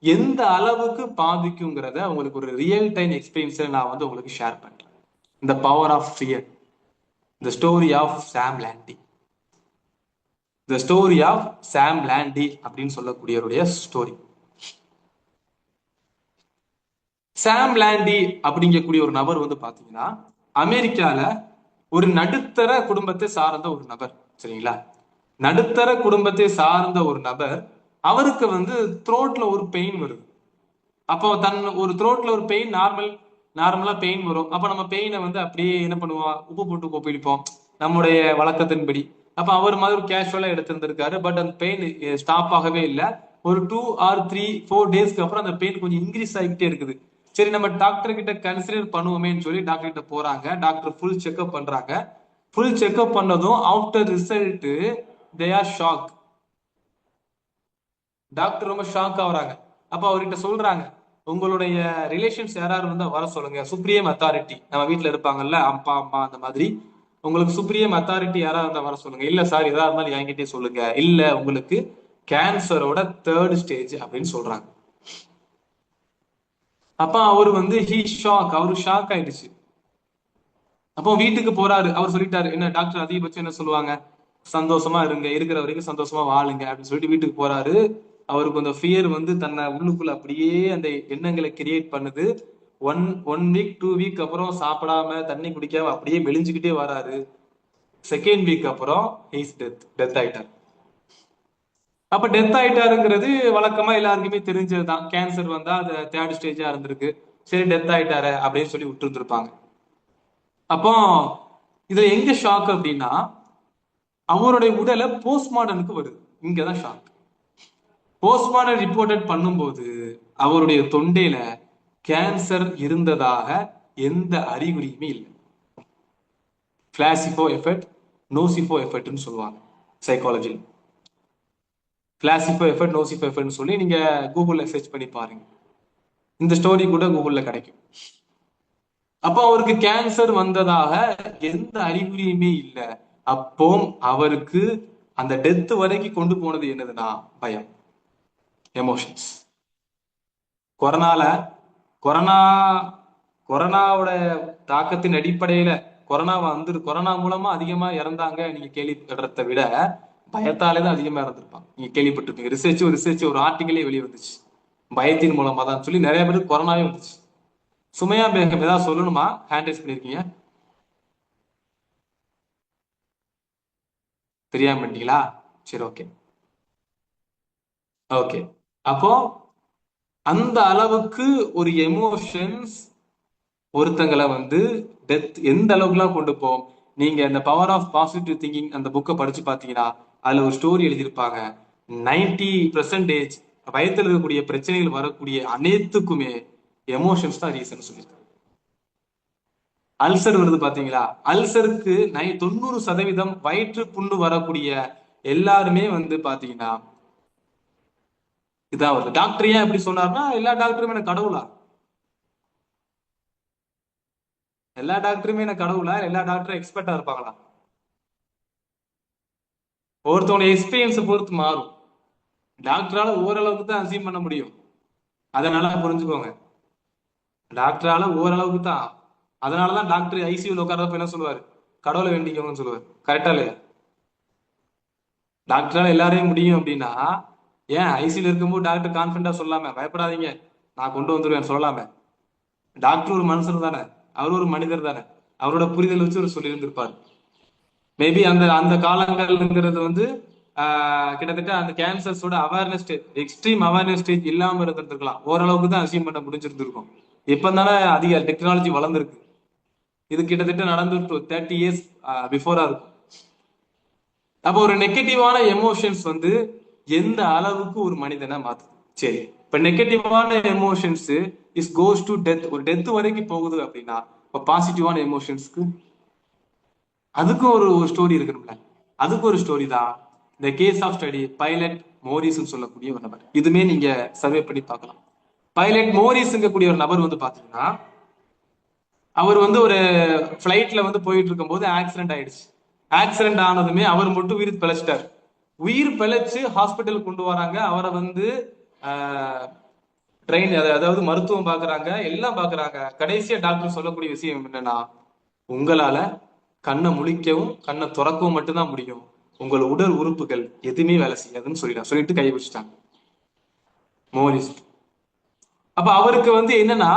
எந்த அளவுக்கு பாதிக்குங்கிறத உங்களுக்கு ஒரு ரியல் டைம் எக்ஸ்பீரியன்ஸை நான் வந்து உங்களுக்கு ஷேர் பண்றேன். இந்த power of fear, the story of Sam Landy. The story of Sam Landy அப்படின்னு சொல்லக்கூடியவருடைய ஸ்டோரி. சாம் லாண்டி அப்படிங்கக்கூடிய ஒரு நபர் வந்து பாத்தீங்கன்னா அமெரிக்கால ஒரு நடுத்தர குடும்பத்தை சார்ந்த ஒரு நபர். சரிங்களா? நடுத்தர குடும்பத்தை சார்ந்த ஒரு நபர், அவருக்கு வந்து த்ரோட்ல ஒரு பெயின் வருது. அப்போ ஒரு த்ரோட்ல ஒரு பெயின், நார்மலா பெயின் வரும். அப்ப நம்ம பெயினை வந்து அப்படியே என்ன பண்ணுவோம், உப்பு போட்டு கொப்பளிப்போம் நம்முடைய வழக்கத்தின்படி. அப்ப அவர் மாதிரி கேஷுவலா எடுத்திருந்திருக்காரு. பட் அந்த பெயின் ஸ்டாப் ஆகவே இல்லை. ஒரு 2 or 3 4 டேஸ்க்கு அப்புறம் அந்த பெயின் கொஞ்சம் இன்க்ரீஸ் ஆகிட்டே இருக்குது. சரி, நம்ம டாக்டர் கிட்ட கன்சிடர் பண்ணுவோமேன்னு சொல்லி டாக்டர் கிட்ட போறாங்க. டாக்டர் ஃபுல் செக்அப் பண்றாங்க. ஃபுல் செக்அப் பண்ணதும் after result they are shock. Doctor ரொம்ப ஷாக் ஆகுறாங்க. அப்ப அவர்கிட்ட சொல்றாங்க, உங்களுடைய ரிலேஷன்ஸ் யாராவது இருந்தா வர சொல்லுங்க, சுப்ரீம் அத்தாரிட்டி, நம்ம வீட்டுல இருப்பாங்கல்ல அப்பா அம்மா அந்த மாதிரி, உங்களுக்கு சுப்ரீம் அத்தாரிட்டி யாராவது இருந்தா வர சொல்லுங்க. இல்ல சார், எதா இருந்தாலும் என்கிட்டயே சொல்லுங்க, இல்ல உங்களுக்கு கேன்சரோட 3rd ஸ்டேஜ் அப்படின்னு சொல்றாங்க. அப்ப அவர் வந்து அவரு ஷாக் ஆயிடுச்சு. அப்போ வீட்டுக்கு போறாரு. அவர் சொல்லிட்டாரு, என்ன டாக்டர் அதிகபட்சம் என்ன சொல்லுவாங்க, சந்தோஷமா இருங்க, இருக்கிற வரைக்கும் சந்தோஷமா வாழுங்க அப்படின்னு சொல்லிட்டு வீட்டுக்கு போறாரு. அவருக்கு அந்த ஃபியர் வந்து தன்னை உள்ளுக்குள்ள அப்படியே அந்த எண்ணங்களை கிரியேட் பண்ணுது. ஒன் வீக் 2 வீக் அப்புறம் சாப்பிடாம தண்ணி குடிக்காம அப்படியே மெலிஞ்சுக்கிட்டே வராரு. செகண்ட் வீக் அப்புறம் டெத் ஆயிட்டார். அப்ப டெத் ஆயிட்டாருங்கிறது வழக்கமா எல்லாருக்குமே தெரிஞ்சதுதான். கேன்சர் வந்தா அது 3rd ஸ்டேஜா இருந்திருக்கு. சரி, டெத் ஆயிட்டாரு அப்படின்னு சொல்லி விட்டு இருந்திருப்பாங்க. அப்போ இதுல எங்க ஷாக் அப்படின்னா, அவருடைய உடலை போஸ்ட்மார்டனுக்கு வருது. இங்கதான் ஷாக். போஸ்ட்மார்டம் ரிப்போர்ட்டட் பண்ணும்போது அவருடைய தொண்டையில கேன்சர் இருந்ததாக எந்த அறிகுறியுமே இல்லை. பிளாசிபோ எஃபெக்ட், நோசிபோ எஃபெக்ட்னு சொல்லுவாங்க சைக்காலஜியில். பிளாசிபோ எஃபெக்ட், நோசிபோ எஃபெக்ட்னு சொல்லி நீங்க கூகுள்ல சர்ச் பண்ணி பாருங்க. இந்த ஸ்டோரி கூட கூகுள்ல கிடைக்கும். அப்போ அவருக்கு கேன்சர் வந்ததாக எந்த அறிகுறியுமே இல்லை. அப்போ அவருக்கு அந்த டெத் வரைக்கும் கொண்டு போனது என்னதுன்னா பயம், எமோஷன்ஸ். கொரோனால கொரோனா கொரோனாவோட தாக்கத்தின் அடிப்படையில கொரோனா மூலமா அதிகமா இறந்தாங்க நீங்க கேள்விப்படுறத விட பயத்தாலே தான் அதிகமா இறந்திருப்பாங்க. நீங்க கேள்விப்பட்டிருப்பீங்க. ரிசர்ச் ஒரு ஆர்டிகளே வெளியே வந்துச்சு. பயத்தின் மூலமா தான் சொல்லி நிறைய பேருக்கு கொரோனாவே வந்துச்சு. சுமையா பேகம் ஏதாவது சொல்லணுமா? ஹேண்ட் ரைஸ் பண்ணிருக்கீங்க. தெரியாம பண்ணிட்டீங்களா? சரி, ஓகே ஓகே. அப்போ அந்த அளவுக்கு ஒரு எமோஷன்ஸ் ஒருத்தங்களை வந்து டெத் எந்த அளவுக்குலாம் கொண்டு போகும். நீங்க இந்த பவர் ஆஃப் பாசிட்டிவ் திங்கிங் அந்த புக்கை படிச்சு பாத்தீங்கன்னா அதுல ஒரு ஸ்டோரி எழுதியிருப்பாங்க. 90% வயத்துல இருக்கக்கூடிய பிரச்சனைகள் வரக்கூடிய அனைத்துக்குமே எமோஷன்ஸ் தான் ரீசன் சொல்லியிருக்காங்க. அல்சர் வருது பாத்தீங்களா? அல்சருக்கு 90% வயிற்று புண்ணு வரக்கூடிய எல்லாருமே வந்து பாத்தீங்கன்னா இதான் வருது. டாக்டர் ஏன் எப்படி சொன்னார்னா எல்லா டாக்டருமே என்ன கடவுளா? எல்லா டாக்டருமே என்ன கடவுளா? எல்லா டாக்டரும் எக்ஸ்பர்ட்டா இருப்பாங்களா? ஒருத்தவங்க எக்ஸ்பீரியன்ஸ் பொறுத்து மாறும். டாக்டரால ஓரளவுக்கு தான் அசீவ் பண்ண முடியும். அதனால புரிஞ்சுக்கோங்க. டாக்டரால ஓரளவுக்கு தான். அதனாலதான் டாக்டர் ஐசியூல உட்கார்றப்ப என்ன சொல்லுவாரு? கடவுளை வேண்டிக்கோங்கன்னு சொல்லுவாரு. கரெக்டா இல்லையா? டாக்டரால எல்லாரையும் முடியும் அப்படின்னா ஏன் ஐசியூல இருக்கும்போது டாக்டர் கான்பிடண்டா சொல்லாம பயப்படாதீங்க நான் கொண்டு வந்துருவேன் சொல்லலாமே? டாக்டர் ஒரு மனுஷன் தானே, அவர் ஒரு மனிதர் தானே, அவரோட புரிதல் வச்சு ஒரு சொல்லி இருந்திருப்பாரு. மேபி அந்த அந்த காலங்கள்ங்கிறது வந்து கிட்டத்தட்ட அந்த கேன்சர்ஸோட awareness stage, extreme awareness stage இல்லாம இருந்திருக்கலாம். ஓரளவுக்கு தான் அசீவ் பண்ண முடிஞ்சிருந்திருக்கும். இப்ப தானே அதிக டெக்னாலஜி வளர்ந்துருக்கு. இது கிட்டத்தட்ட நடந்து 30 இயர்ஸ் பிஃபோரா இருக்கும். அப்போ ஒரு நெகட்டிவான எமோஷன்ஸ் வந்து எந்த அளவுக்கு ஒரு மனிதனை மாத்துது. சரி, இப்ப நெகட்டிவான emotions is goes to death, ஒரு டெத் வரைக்கும் போகுது அப்படின்னா இப்ப பாசிட்டிவான எமோஷன்ஸ்க்கு அதுக்கும் ஒரு ஸ்டோரி இருக்கணும்ல. அதுக்கு ஒரு ஸ்டோரி தான் இந்த case of study pilot Morris சொல்லக்கூடிய ஒரு நபர். இதுமே நீங்க சர்வே பண்ணி பார்க்கலாம். பைலட் மோரிஸ்ங்கக்கூடிய ஒரு நபர் வந்து பாத்தீங்கன்னா அவர் வந்து ஒரு பிளைட்ல வந்து போயிட்டு இருக்கும் போது ஆக்சிடென்ட் ஆயிடுச்சு. ஆக்சிடென்ட் ஆனதுமே அவர் மட்டும் உயிர் பிழைச்சிட்டார். உயிர் பிழைச்சு ஹாஸ்பிட்டல் கொண்டு வராங்க. அவரை வந்து ட்ரெயின் அதாவது மருத்துவம் பாக்குறாங்க, எல்லாம் பாக்குறாங்க. கடைசியா டாக்டர் சொல்லக்கூடிய விஷயம் என்னன்னா உங்களால கண்ணை முழிக்கவும் கண்ணை துறக்கவும் மட்டும்தான் முடியும், உங்கள் உடல் உறுப்புகள் எதுவுமே வேலை செய்யாதுன்னு சொல்லிட்டு கை வச்சுட்டாங்க மோரிஸ். அப்ப அவருக்கு வந்து என்னன்னா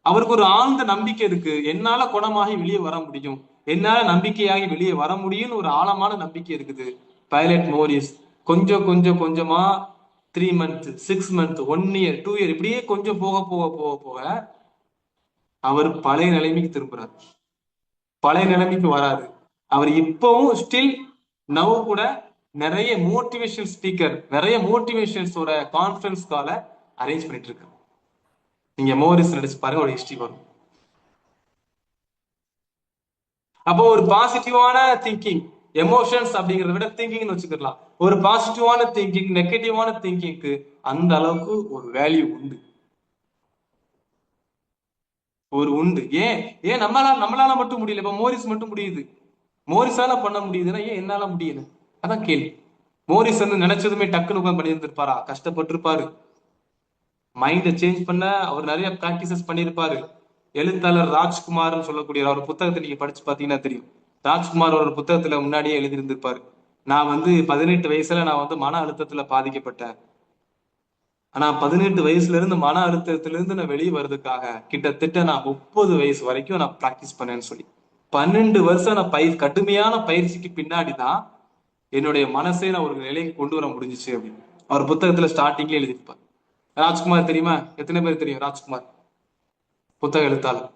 அவருக்கு ஒரு ஆழ்ந்த நம்பிக்கை இருக்கு, என்னால குணமாகி வெளியே வர முடியும், என்னால நம்பிக்கையாகி வெளியே வர முடியும்னு ஒரு ஆழமான நம்பிக்கை இருக்குது. பைலட் மோரிஸ் கொஞ்சம் கொஞ்சம் கொஞ்சமா 3 மந்த், 6 மந்த், 1 இயர், 2 இயர் இப்படியே கொஞ்சம் போக போக போக போக அவர் பழைய நிலைமைக்கு திரும்புறாரு. பழைய நிலைமைக்கு வராது. அவர் இப்பவும் ஸ்டில் நவ் கூட நிறைய மோட்டிவேஷன் ஸ்பீக்கர், நிறைய மோட்டிவேஷன்ஸோட கான்ஃபரன்ஸ் கால அரேஞ்ச் பண்ணிட்டு இருக்காரு. நீங்க மோரிஸ் நடிச்சு பாருங்க, ஒரு ஹிஸ்டரி வரும். அப்போ ஒரு பாசிட்டிவான திங்கிங், எமோஷன்ஸ் அப்படிங்கறத விட திங்கிங் வச்சுக்கலாம். ஒரு பாசிட்டிவான திங்கிங் நெகட்டிவான திங்கிங்க்கு அந்த அளவுக்கு ஒரு வேல்யூ உண்டு. உண்டு. ஏன் ஏன் நம்மளால மட்டும் முடியல? இப்ப மோரிஸ் மட்டும் முடியுது, மோரிஸால பண்ண முடியுதுன்னா ஏன் என்னால முடியல? அதான் கேள்வி. மோரிஸ் வந்து நினைச்சதுமே டக்குனு உட்காந்து பண்ணியிருந்திருப்பாரா? கஷ்டப்பட்டிருப்பாரு. மைண்டை சேஞ்ச் பண்ண அவர் நிறைய பிராக்டிசஸ் பண்ணியிருப்பாரு. எழுத்தாளர் ராஜ்குமார்னு சொல்லக்கூடிய அவர் புத்தகத்தை நீங்க படிச்சு பாத்தீங்கன்னா தெரியும். ராஜ்குமார் ஒரு புத்தகத்துல முன்னாடியே எழுதியிருந்திருப்பாரு, நான் வந்து 18 வயசுல நான் வந்து மன அழுத்தத்துல பாதிக்கப்பட்டேன். ஆனா 18 வயசுல இருந்து மன அழுத்தத்திலிருந்து நான் வெளியே வர்றதுக்காக கிட்டத்தட்ட நான் 30 வயசு வரைக்கும் நான் பிராக்டிஸ் பண்ணேன்னு சொல்லி 12 வருஷம் நான் கடுமையான பயிற்சிக்கு பின்னாடிதான் என்னுடைய மனசை நான் ஒரு நிலைக்கு கொண்டு வர முடிஞ்சிச்சு அப்படின்னு அவர் புத்தகத்துல ஸ்டார்டிங்ல எழுதியிருப்பார். ராஜ்குமார் தெரியுமா? எத்தனை பேர் தெரியும் ராஜ்குமார்? புத்தக எழுத்தாளர்.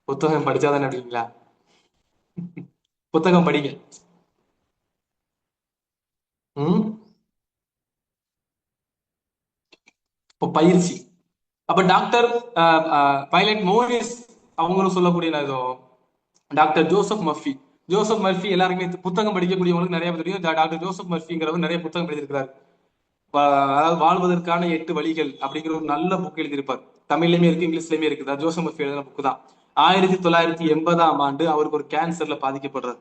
புத்தகம் படிச்சாதானே அப்படிங்களா? புத்தகம் படிங்க. இப்போ பயிற்சி அப்ப டாக்டர் பைலட் மோரிஸ் அவங்களும் சொல்லக்கூடிய doctor Joseph Murphy. Joseph Murphy எல்லாருமே புத்தகம் படிக்கக்கூடியவங்களுக்கு நிறைய தெரியும். டாக்டர் ஜோசப் மர்ஃபிங்கிறவர் நிறைய புத்தகம் எழுதியிருக்கிறார். அதாவது வாழ்வதற்கான 8 வழிகள் அப்படிங்கிற ஒரு நல்ல புக் எழுதியிருப்பார். தமிழ்லயுமே இருக்கு, இங்கிலீஷ்லயுமே இருக்குது. ஜோசப் மர்ஃபி எழுதின புக் தான். 1980ஆம் ஆண்டு அவருக்கு ஒரு கேன்சர்ல பாதிக்கப்படுறாரு.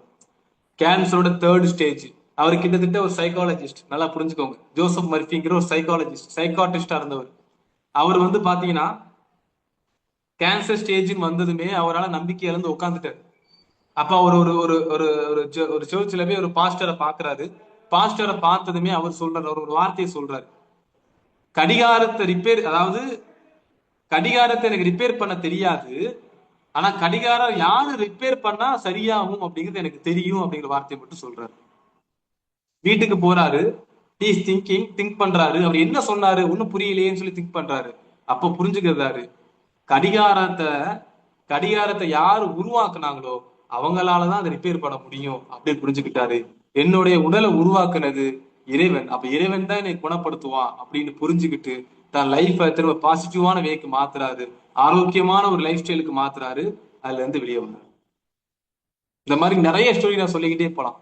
கேன்சரோட 3rd ஸ்டேஜ். அவர் கிட்டத்தட்ட ஒரு சைக்காலஜிஸ்ட். நல்லா புரிஞ்சுக்கோங்க. ஜோசப் மர்ஃபிங்கிற ஒரு சைக்காலஜிஸ்ட், சைக்காட்டிஸ்டா இருந்தவர். அவர் வந்து பாத்தீங்கன்னா கேன்சர் ஸ்டேஜ்னு வந்ததுமே அவரால் நம்பிக்கை இழந்து உட்காந்துட்டாரு. அப்ப அவர் ஒரு ஒரு ஒரு ஒரு சர்ச்சில் போய் ஒரு பாஸ்டரை பாக்குறாரு. பாஸ்டரை பார்த்ததுமே அவர் சொல்றாரு, ஒரு வார்த்தையை சொல்றாரு, கடிகாரத்தை ரிப்பேர், அதாவது கடிகாரத்தை எனக்கு ரிப்பேர் பண்ண தெரியாது, ஆனா கடிகாரம் யாரு ரிப்பேர் பண்ணா சரியாகும் அப்படிங்கிறது எனக்கு தெரியும் அப்படிங்கிற வார்த்தையை மட்டும் சொல்றாரு. வீட்டுக்கு போறாரு, திங்க் பண்றாரு. அவர் என்ன சொன்னாரு ஒன்னும் புரியலையேன்னு சொல்லி திங்க் பண்றாரு. அப்ப புரிஞ்சுக்கிறாரு, கடிகாரத்தை கடிகாரத்தை யாரு உருவாக்குனாங்களோ அவங்களாலதான் அதை ரிப்பேர் பண்ண முடியும் அப்படின்னு புரிஞ்சுக்கிட்டாரு. என்னுடைய உடலை உருவாக்குனது இறைவன், அப்ப இறைவன் தான் என்னை குணப்படுத்துவான் அப்படின்னு புரிஞ்சுக்கிட்டு தன் லைஃபை திரும்ப பாசிட்டிவான வேக்கு மாத்துறாரு. ஆரோக்கியமான ஒரு லைஃப் ஸ்டைலுக்கு மாத்துறாரு. அதுல இருந்து வெளியே வந்தாரு. இந்த மாதிரி நிறைய ஸ்டோரி நான் சொல்லிக்கிட்டே போலாம்.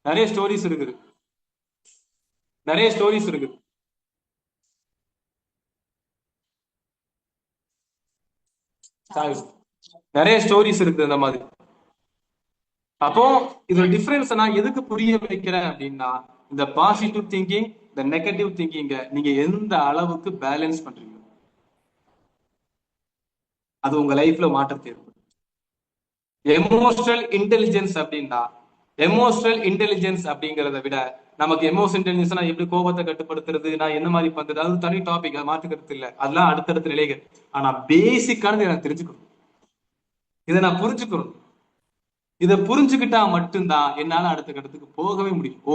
நிறைய ஸ்டோரிஸ் இருக்குது, நிறைய ஸ்டோரிஸ் இருக்குது. நிறைய ஸ்டோரிஸ் இருக்குது இந்த மாதிரி. அப்போ இதோட டிஃபரன்ஸ் நான் எதுக்கு புரிய வைக்கிறேன் அப்படின்னா, இந்த பாசிட்டிவ் திங்கிங், இந்த நெகட்டிவ் திங்கிங்க நீங்க எந்த அளவுக்கு பேலன்ஸ் பண்றீங்க, அது உங்க லைஃப்ல மாற்றத்தை ஏற்படும். எமோஷனல் இன்டெலிஜென்ஸ் அப்படின்னா, எமோஷனல் இன்டெலிஜென்ஸ் அப்படிங்கிறத விட நமக்கு எமோஷனல் இன்டெலிஜென்ஸ் எப்படி கோபத்தை கட்டுப்படுத்துறது, நான் என்ன மாதிரி பண்றது, அது தனி டாபிக், அது மாற்றுக்கிறது இல்லை, அதெல்லாம் அடுத்தடுத்த நிலைகள். ஆனா பேசிக்கானது எனக்கு தெரிஞ்சுக்கணும், இதை நான் புரிஞ்சுக்கணும். இதை புரிஞ்சுக்கிட்டா மட்டும்தான் என்னால அடுத்த கட்டத்துக்கு போகவே முடியும். ஓ,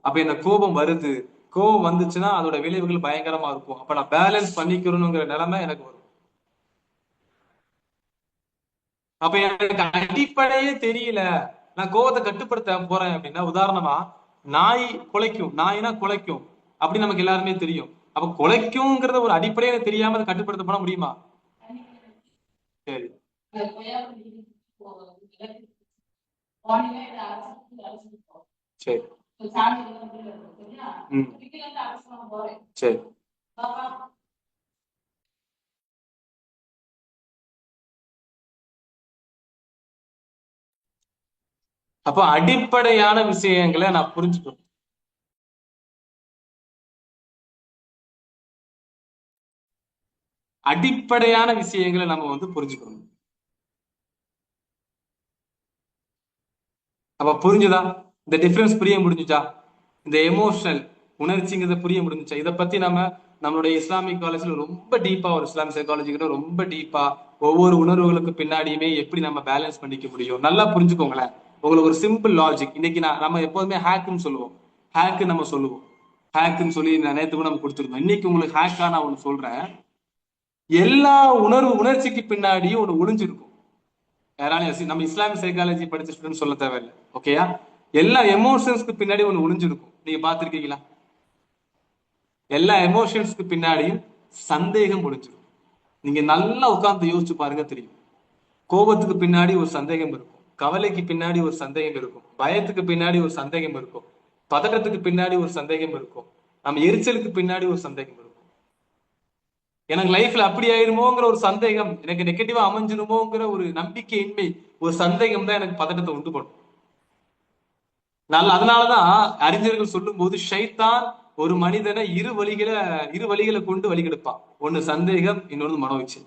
அப்ப என்ன கோபம் வருது, கோபம் வந்துச்சுன்னா அதோட விளைவுகள் பயங்கரமா இருக்கும், அப்ப நான் பேலன்ஸ் பண்ணிக்கணுங்கிற நிலைமை எனக்கு வரும். அப்ப எனக்கு அடிப்படையே தெரியல, நான் கோபத்தை கட்டுப்படுத்த போறேன் அப்படின்னா, உதாரணமா நாய் குலைக்கும், நாய்னா குலைக்கும் அப்படின்னு நமக்கு எல்லாருமே தெரியும். அப்ப குலைக்கும்ங்கிறத ஒரு அடிப்படையே தெரியாம அதை கட்டுப்படுத்த பண்ண முடியுமா? சரி, சரி, சரி. அப்ப அடிப்படையான விஷயங்களை நான் புரிஞ்சுக்கணும். அடிப்படையான விஷயங்களை நம்ம வந்து புரிஞ்சுக்கணும். அப்ப புரிஞ்சுதா? இந்த டிஃபரன்ஸ் புரிய முடிஞ்சுச்சா? இந்த எமோஷனல் உணர்ச்சிங்கிறத புரிய முடிஞ்சுச்சா? இதை பத்தி நம்மளுடைய இஸ்லாமிக் காலேஜ்ல ரொம்ப டீப்பா, ஒரு இஸ்லாமிக் சைக்காலஜிக்கிட்ட ரொம்ப டீப்பா ஒவ்வொரு உணர்வுகளுக்கு பின்னாடியுமே எப்படி நம்ம பேலன்ஸ் பண்ணிக்க முடியும் நல்லா புரிஞ்சுக்கோங்களேன். உங்களுக்கு ஒரு சிம்பிள் லாஜிக். இன்னைக்கு நம்ம எப்போதுமே ஹேக்குன்னு சொல்லுவோம், ஹேக்கு நம்ம சொல்லுவோம், ஹேக்குன்னு சொல்லி நேற்று கூட நம்ம கொடுத்துருந்தோம். இன்னைக்கு உங்களுக்கு ஹேக்கா நான் ஒண்ணு சொல்றேன். எல்லா உணர்ச்சிக்கு பின்னாடியும் ஒண்ணு ஒளிஞ்சிருக்கும். யாராலையும் நம்ம இஸ்லாமிக் சைக்காலஜி படிச்ச ஸ்டூடெண்ட் சொல்ல தேவையில்லை, ஓகேயா? எல்லா எமோஷன்ஸ்க்கு பின்னாடி ஒண்ணு ஒளிஞ்சிருக்கும். நீங்க பாத்திருக்கீங்களா? எல்லா எமோஷன்ஸ்க்கு பின்னாடியும் சந்தேகம் ஒளிஞ்சிருக்கும். நீங்க நல்லா உட்கார்ந்து யோசிச்சு பாருங்க, தெரியும். கோபத்துக்கு பின்னாடி ஒரு சந்தேகம் இருக்கும், கவலைக்கு பின்னாடி ஒரு சந்தேகம் இருக்கும், பயத்துக்கு பின்னாடி ஒரு சந்தேகம் இருக்கும், பதட்டத்துக்கு பின்னாடி ஒரு சந்தேகம் இருக்கும், நம்ம எரிச்சலுக்கு பின்னாடி ஒரு சந்தேகம் இருக்கும். எனக்கு லைஃப்ல அப்படி ஆயிருமோங்கிற ஒரு சந்தேகம், எனக்கு நெகட்டிவா அமைஞ்சிருமோங்கிற ஒரு நம்பிக்கையின்மை, ஒரு சந்தேகம் தான் எனக்கு பதட்டத்தை உண்டு பண்ணும். அதனாலதான் அறிஞர்கள் சொல்லும் போது ஷைத்தான் ஒரு மனிதனை இரு வழிகளை கொண்டு வழிகெடுப்பான். ஒண்ணு சந்தேகம், இன்னொன்னு மனோவிச்சு.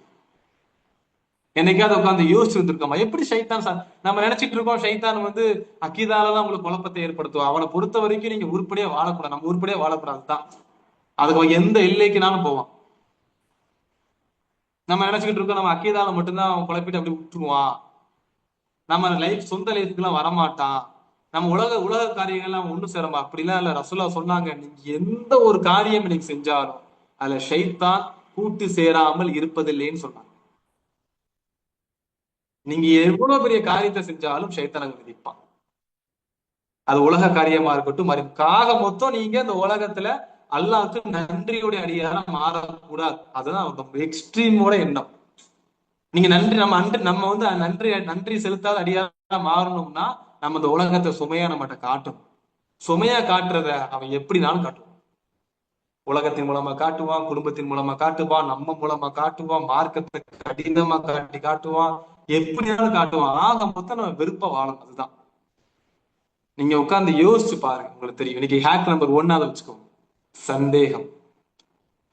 என்னைக்காவது உட்காந்து யோசிச்சு இருந்திருக்கோமா எப்படி ஷைத்தான்? நம்ம நினைச்சிட்டு இருக்கோம் ஷைத்தான் வந்து அக்கீதாலதான் உங்களுக்கு குழப்பத்தை ஏற்படுத்துவோம். அவனை பொறுத்த வரைக்கும் நீங்க உருப்படியா வாழக்கூடாது, நம்ம உருப்படியா வாழக்கூடாதுதான், அதுக்கு எந்த எல்லைக்குனாலும் போவான். நம்ம நினைச்சுக்கிட்டு இருக்கோம் நம்ம அக்கீதால மட்டும்தான் அவன் குழப்பிட்டு அப்படி விட்டுருவான், நம்ம லைஃப் சொந்த லைஃப்க்கு எல்லாம் வரமாட்டான், நம்ம உலக காரியங்கள்லாம் ஒண்ணு சேரமா. அப்படிலாம் இல்ல. ரசூலா சொன்னாங்க, நீங்க எந்த ஒரு காரியம் இன்னைக்கு செஞ்சாலும் அதுல ஷைத்தான் கூட்டு சேராமல் இருப்பதில்லைன்னு சொன்னாங்க. நீங்க எவ்வளவு பெரிய காரியத்தை செஞ்சாலும் ஷைத்தான் அங்க விதிப்பான். அது உலக காரியமா இருக்கட்டும், காக மொத்தம் நீங்க இந்த உலகத்துல அல்லாஹ்க்கு நன்றியோட அடியாரா மாறக்கூடாது. அதுதான் எக்ஸ்ட்ரீமோட எண்ணம். நீங்க நன்றி நம்ம வந்து நன்றி செலுத்தாத அடியாரா மாறணும்னா நம்ம இந்த உலகத்தை சுமையா நம்மகிட்ட காட்டணும். சுமையா காட்டுறத அவன் எப்படினாலும் காட்டுவான். உலகத்தின் மூலமா காட்டுவான், குடும்பத்தின் மூலமா காட்டுவான், நம்ம மூலமா காட்டுவான், மார்க்கத்தை கடினமா காட்டுவான், எப்படினாலும் காட்டுவான். ஆக மொத்தம் நம்ம வெறுப்ப வாழணும். அதுதான். நீங்க உட்கார்ந்து யோசிச்சு பாருங்க, உங்களுக்கு தெரியும். இன்னைக்கு ஹேக் நம்பர் 1 வச்சுக்கோங்க, சந்தேகம்.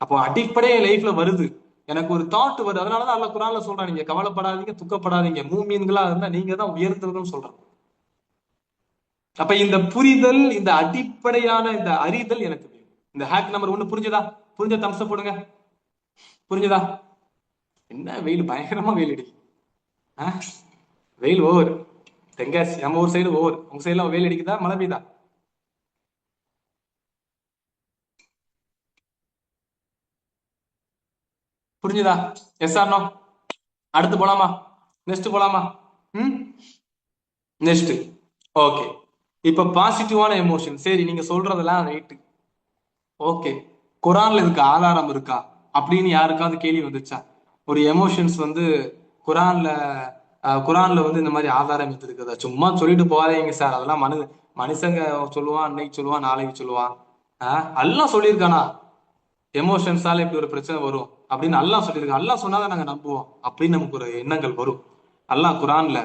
அப்போ அடிப்படையே லைஃப்ல வருது. எனக்கு ஒரு தாட் வருது. அதனாலதான் அல்லாஹ் குர்ஆன்ல சொல்றான், நீங்க கவலைப்படாதீங்க, துக்கப்படாதீங்க, மூமீன்களா இருந்தா நீங்க தான் உயர்ந்தவர்கள் சொல்றான். அப்ப இந்த புரிதல், இந்த அடிப்படையான இந்த அறிதல் எனக்கு வேணும். இந்த ஹேக் நம்பர் 1 புரிஞ்சுதா? புரிஞ்ச தம்ஸ் போடுங்க. புரிஞ்சுதா? என்ன வெயில், பயங்கரமா வெயில் அடிக்கு. வெயில் ஓவர். தென்காசி நம்ம ஊர் சைடு ஓவர். உங்க சைடுல வெயில் அடிக்குதா, மழை பெய்யுதா? புரிஞ்சுதா? Yes or no? அடுத்து போலாமா? நெக்ஸ்ட் போலாமா? நெக்ஸ்ட். ஓகே. இப்ப பாசிட்டிவான எமோஷன். சரி, நீங்க சொல்றதெல்லாம் ரைட்டு. ஓகே, குரான்ல இதுக்கு ஆதாரம் இருக்கா அப்படின்னு யாருக்காவது கேள்வி வந்துச்சா? ஒரு எமோஷன்ஸ் வந்து குரான்ல குரான்ல வந்து இந்த மாதிரி ஆதாரம் இது இருக்குதா? சும்மா சொல்லிட்டு போகாதீங்க சார். அதெல்லாம் மனுஷங்க சொல்லுவான், அன்னைக்கு சொல்லுவான், நாளைக்கு சொல்லுவான். அல்லாஹ் சொல்லியிருக்கானா எமோஷன்ஸால இப்படி ஒரு பிரச்சனை வரும் அப்படின்னு? அல்லாஹ் சொல்லியிருக்கான். அல்லாஹ் சொன்னாதான் நாங்க நம்புவோம் அப்படின்னு நமக்கு ஒரு எண்ணங்கள் வரும். அல்லாஹ் குரான்ல,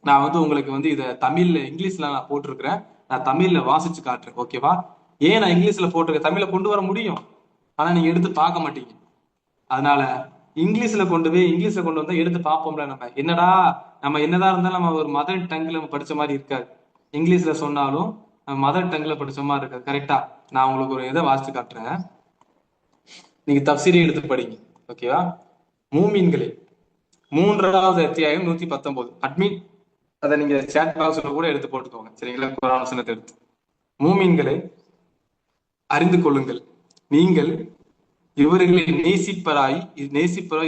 நான் வந்து உங்களுக்கு வந்து இதை தமிழ்ல இங்கிலீஷ்ல நான் போட்டிருக்கிறேன், நான் தமிழ்ல வாசிச்சு காட்டுறேன். ஓகேவா? ஏன் நான் இங்கிலீஷ்ல போட்டிருக்கேன்? தமிழ்ல கொண்டு வர முடியும், ஆனா நீங்க எடுத்து பார்க்க மாட்டீங்க. அதனால இங்கிலீஷ்ல கொண்டு வந்தா எடுத்து பார்ப்போம்ல. நம்ம என்னதான் இருந்தாலும் நம்ம ஒரு மதர் டங்க்ல நம்ம படிச்ச மாதிரி இருக்காது. இங்கிலீஷ்ல சொன்னாலும் நம்ம மதர் டங்க்ல படிச்ச மாதிரி இருக்காது. கரெக்டா? நான் உங்களுக்கு ஒரு இதை வாசிச்சு காட்டுறேன், நீங்க தப்சீரை எடுத்து படிங்க. ஓகேவா? மூமீன்களே, 3வது அத்தியாயம் 119. அட்மின் அதை நீங்க சேட் பாக்ஸ்ல கூட எடுத்து போட்டுக்கோங்க, சரிங்களா? குர்ஆன் வசனத்தை எடுத்து. மூமீன்களை அறிந்து கொள்ளுங்கள், நீங்கள் இவர்களை நேசிப்பராய்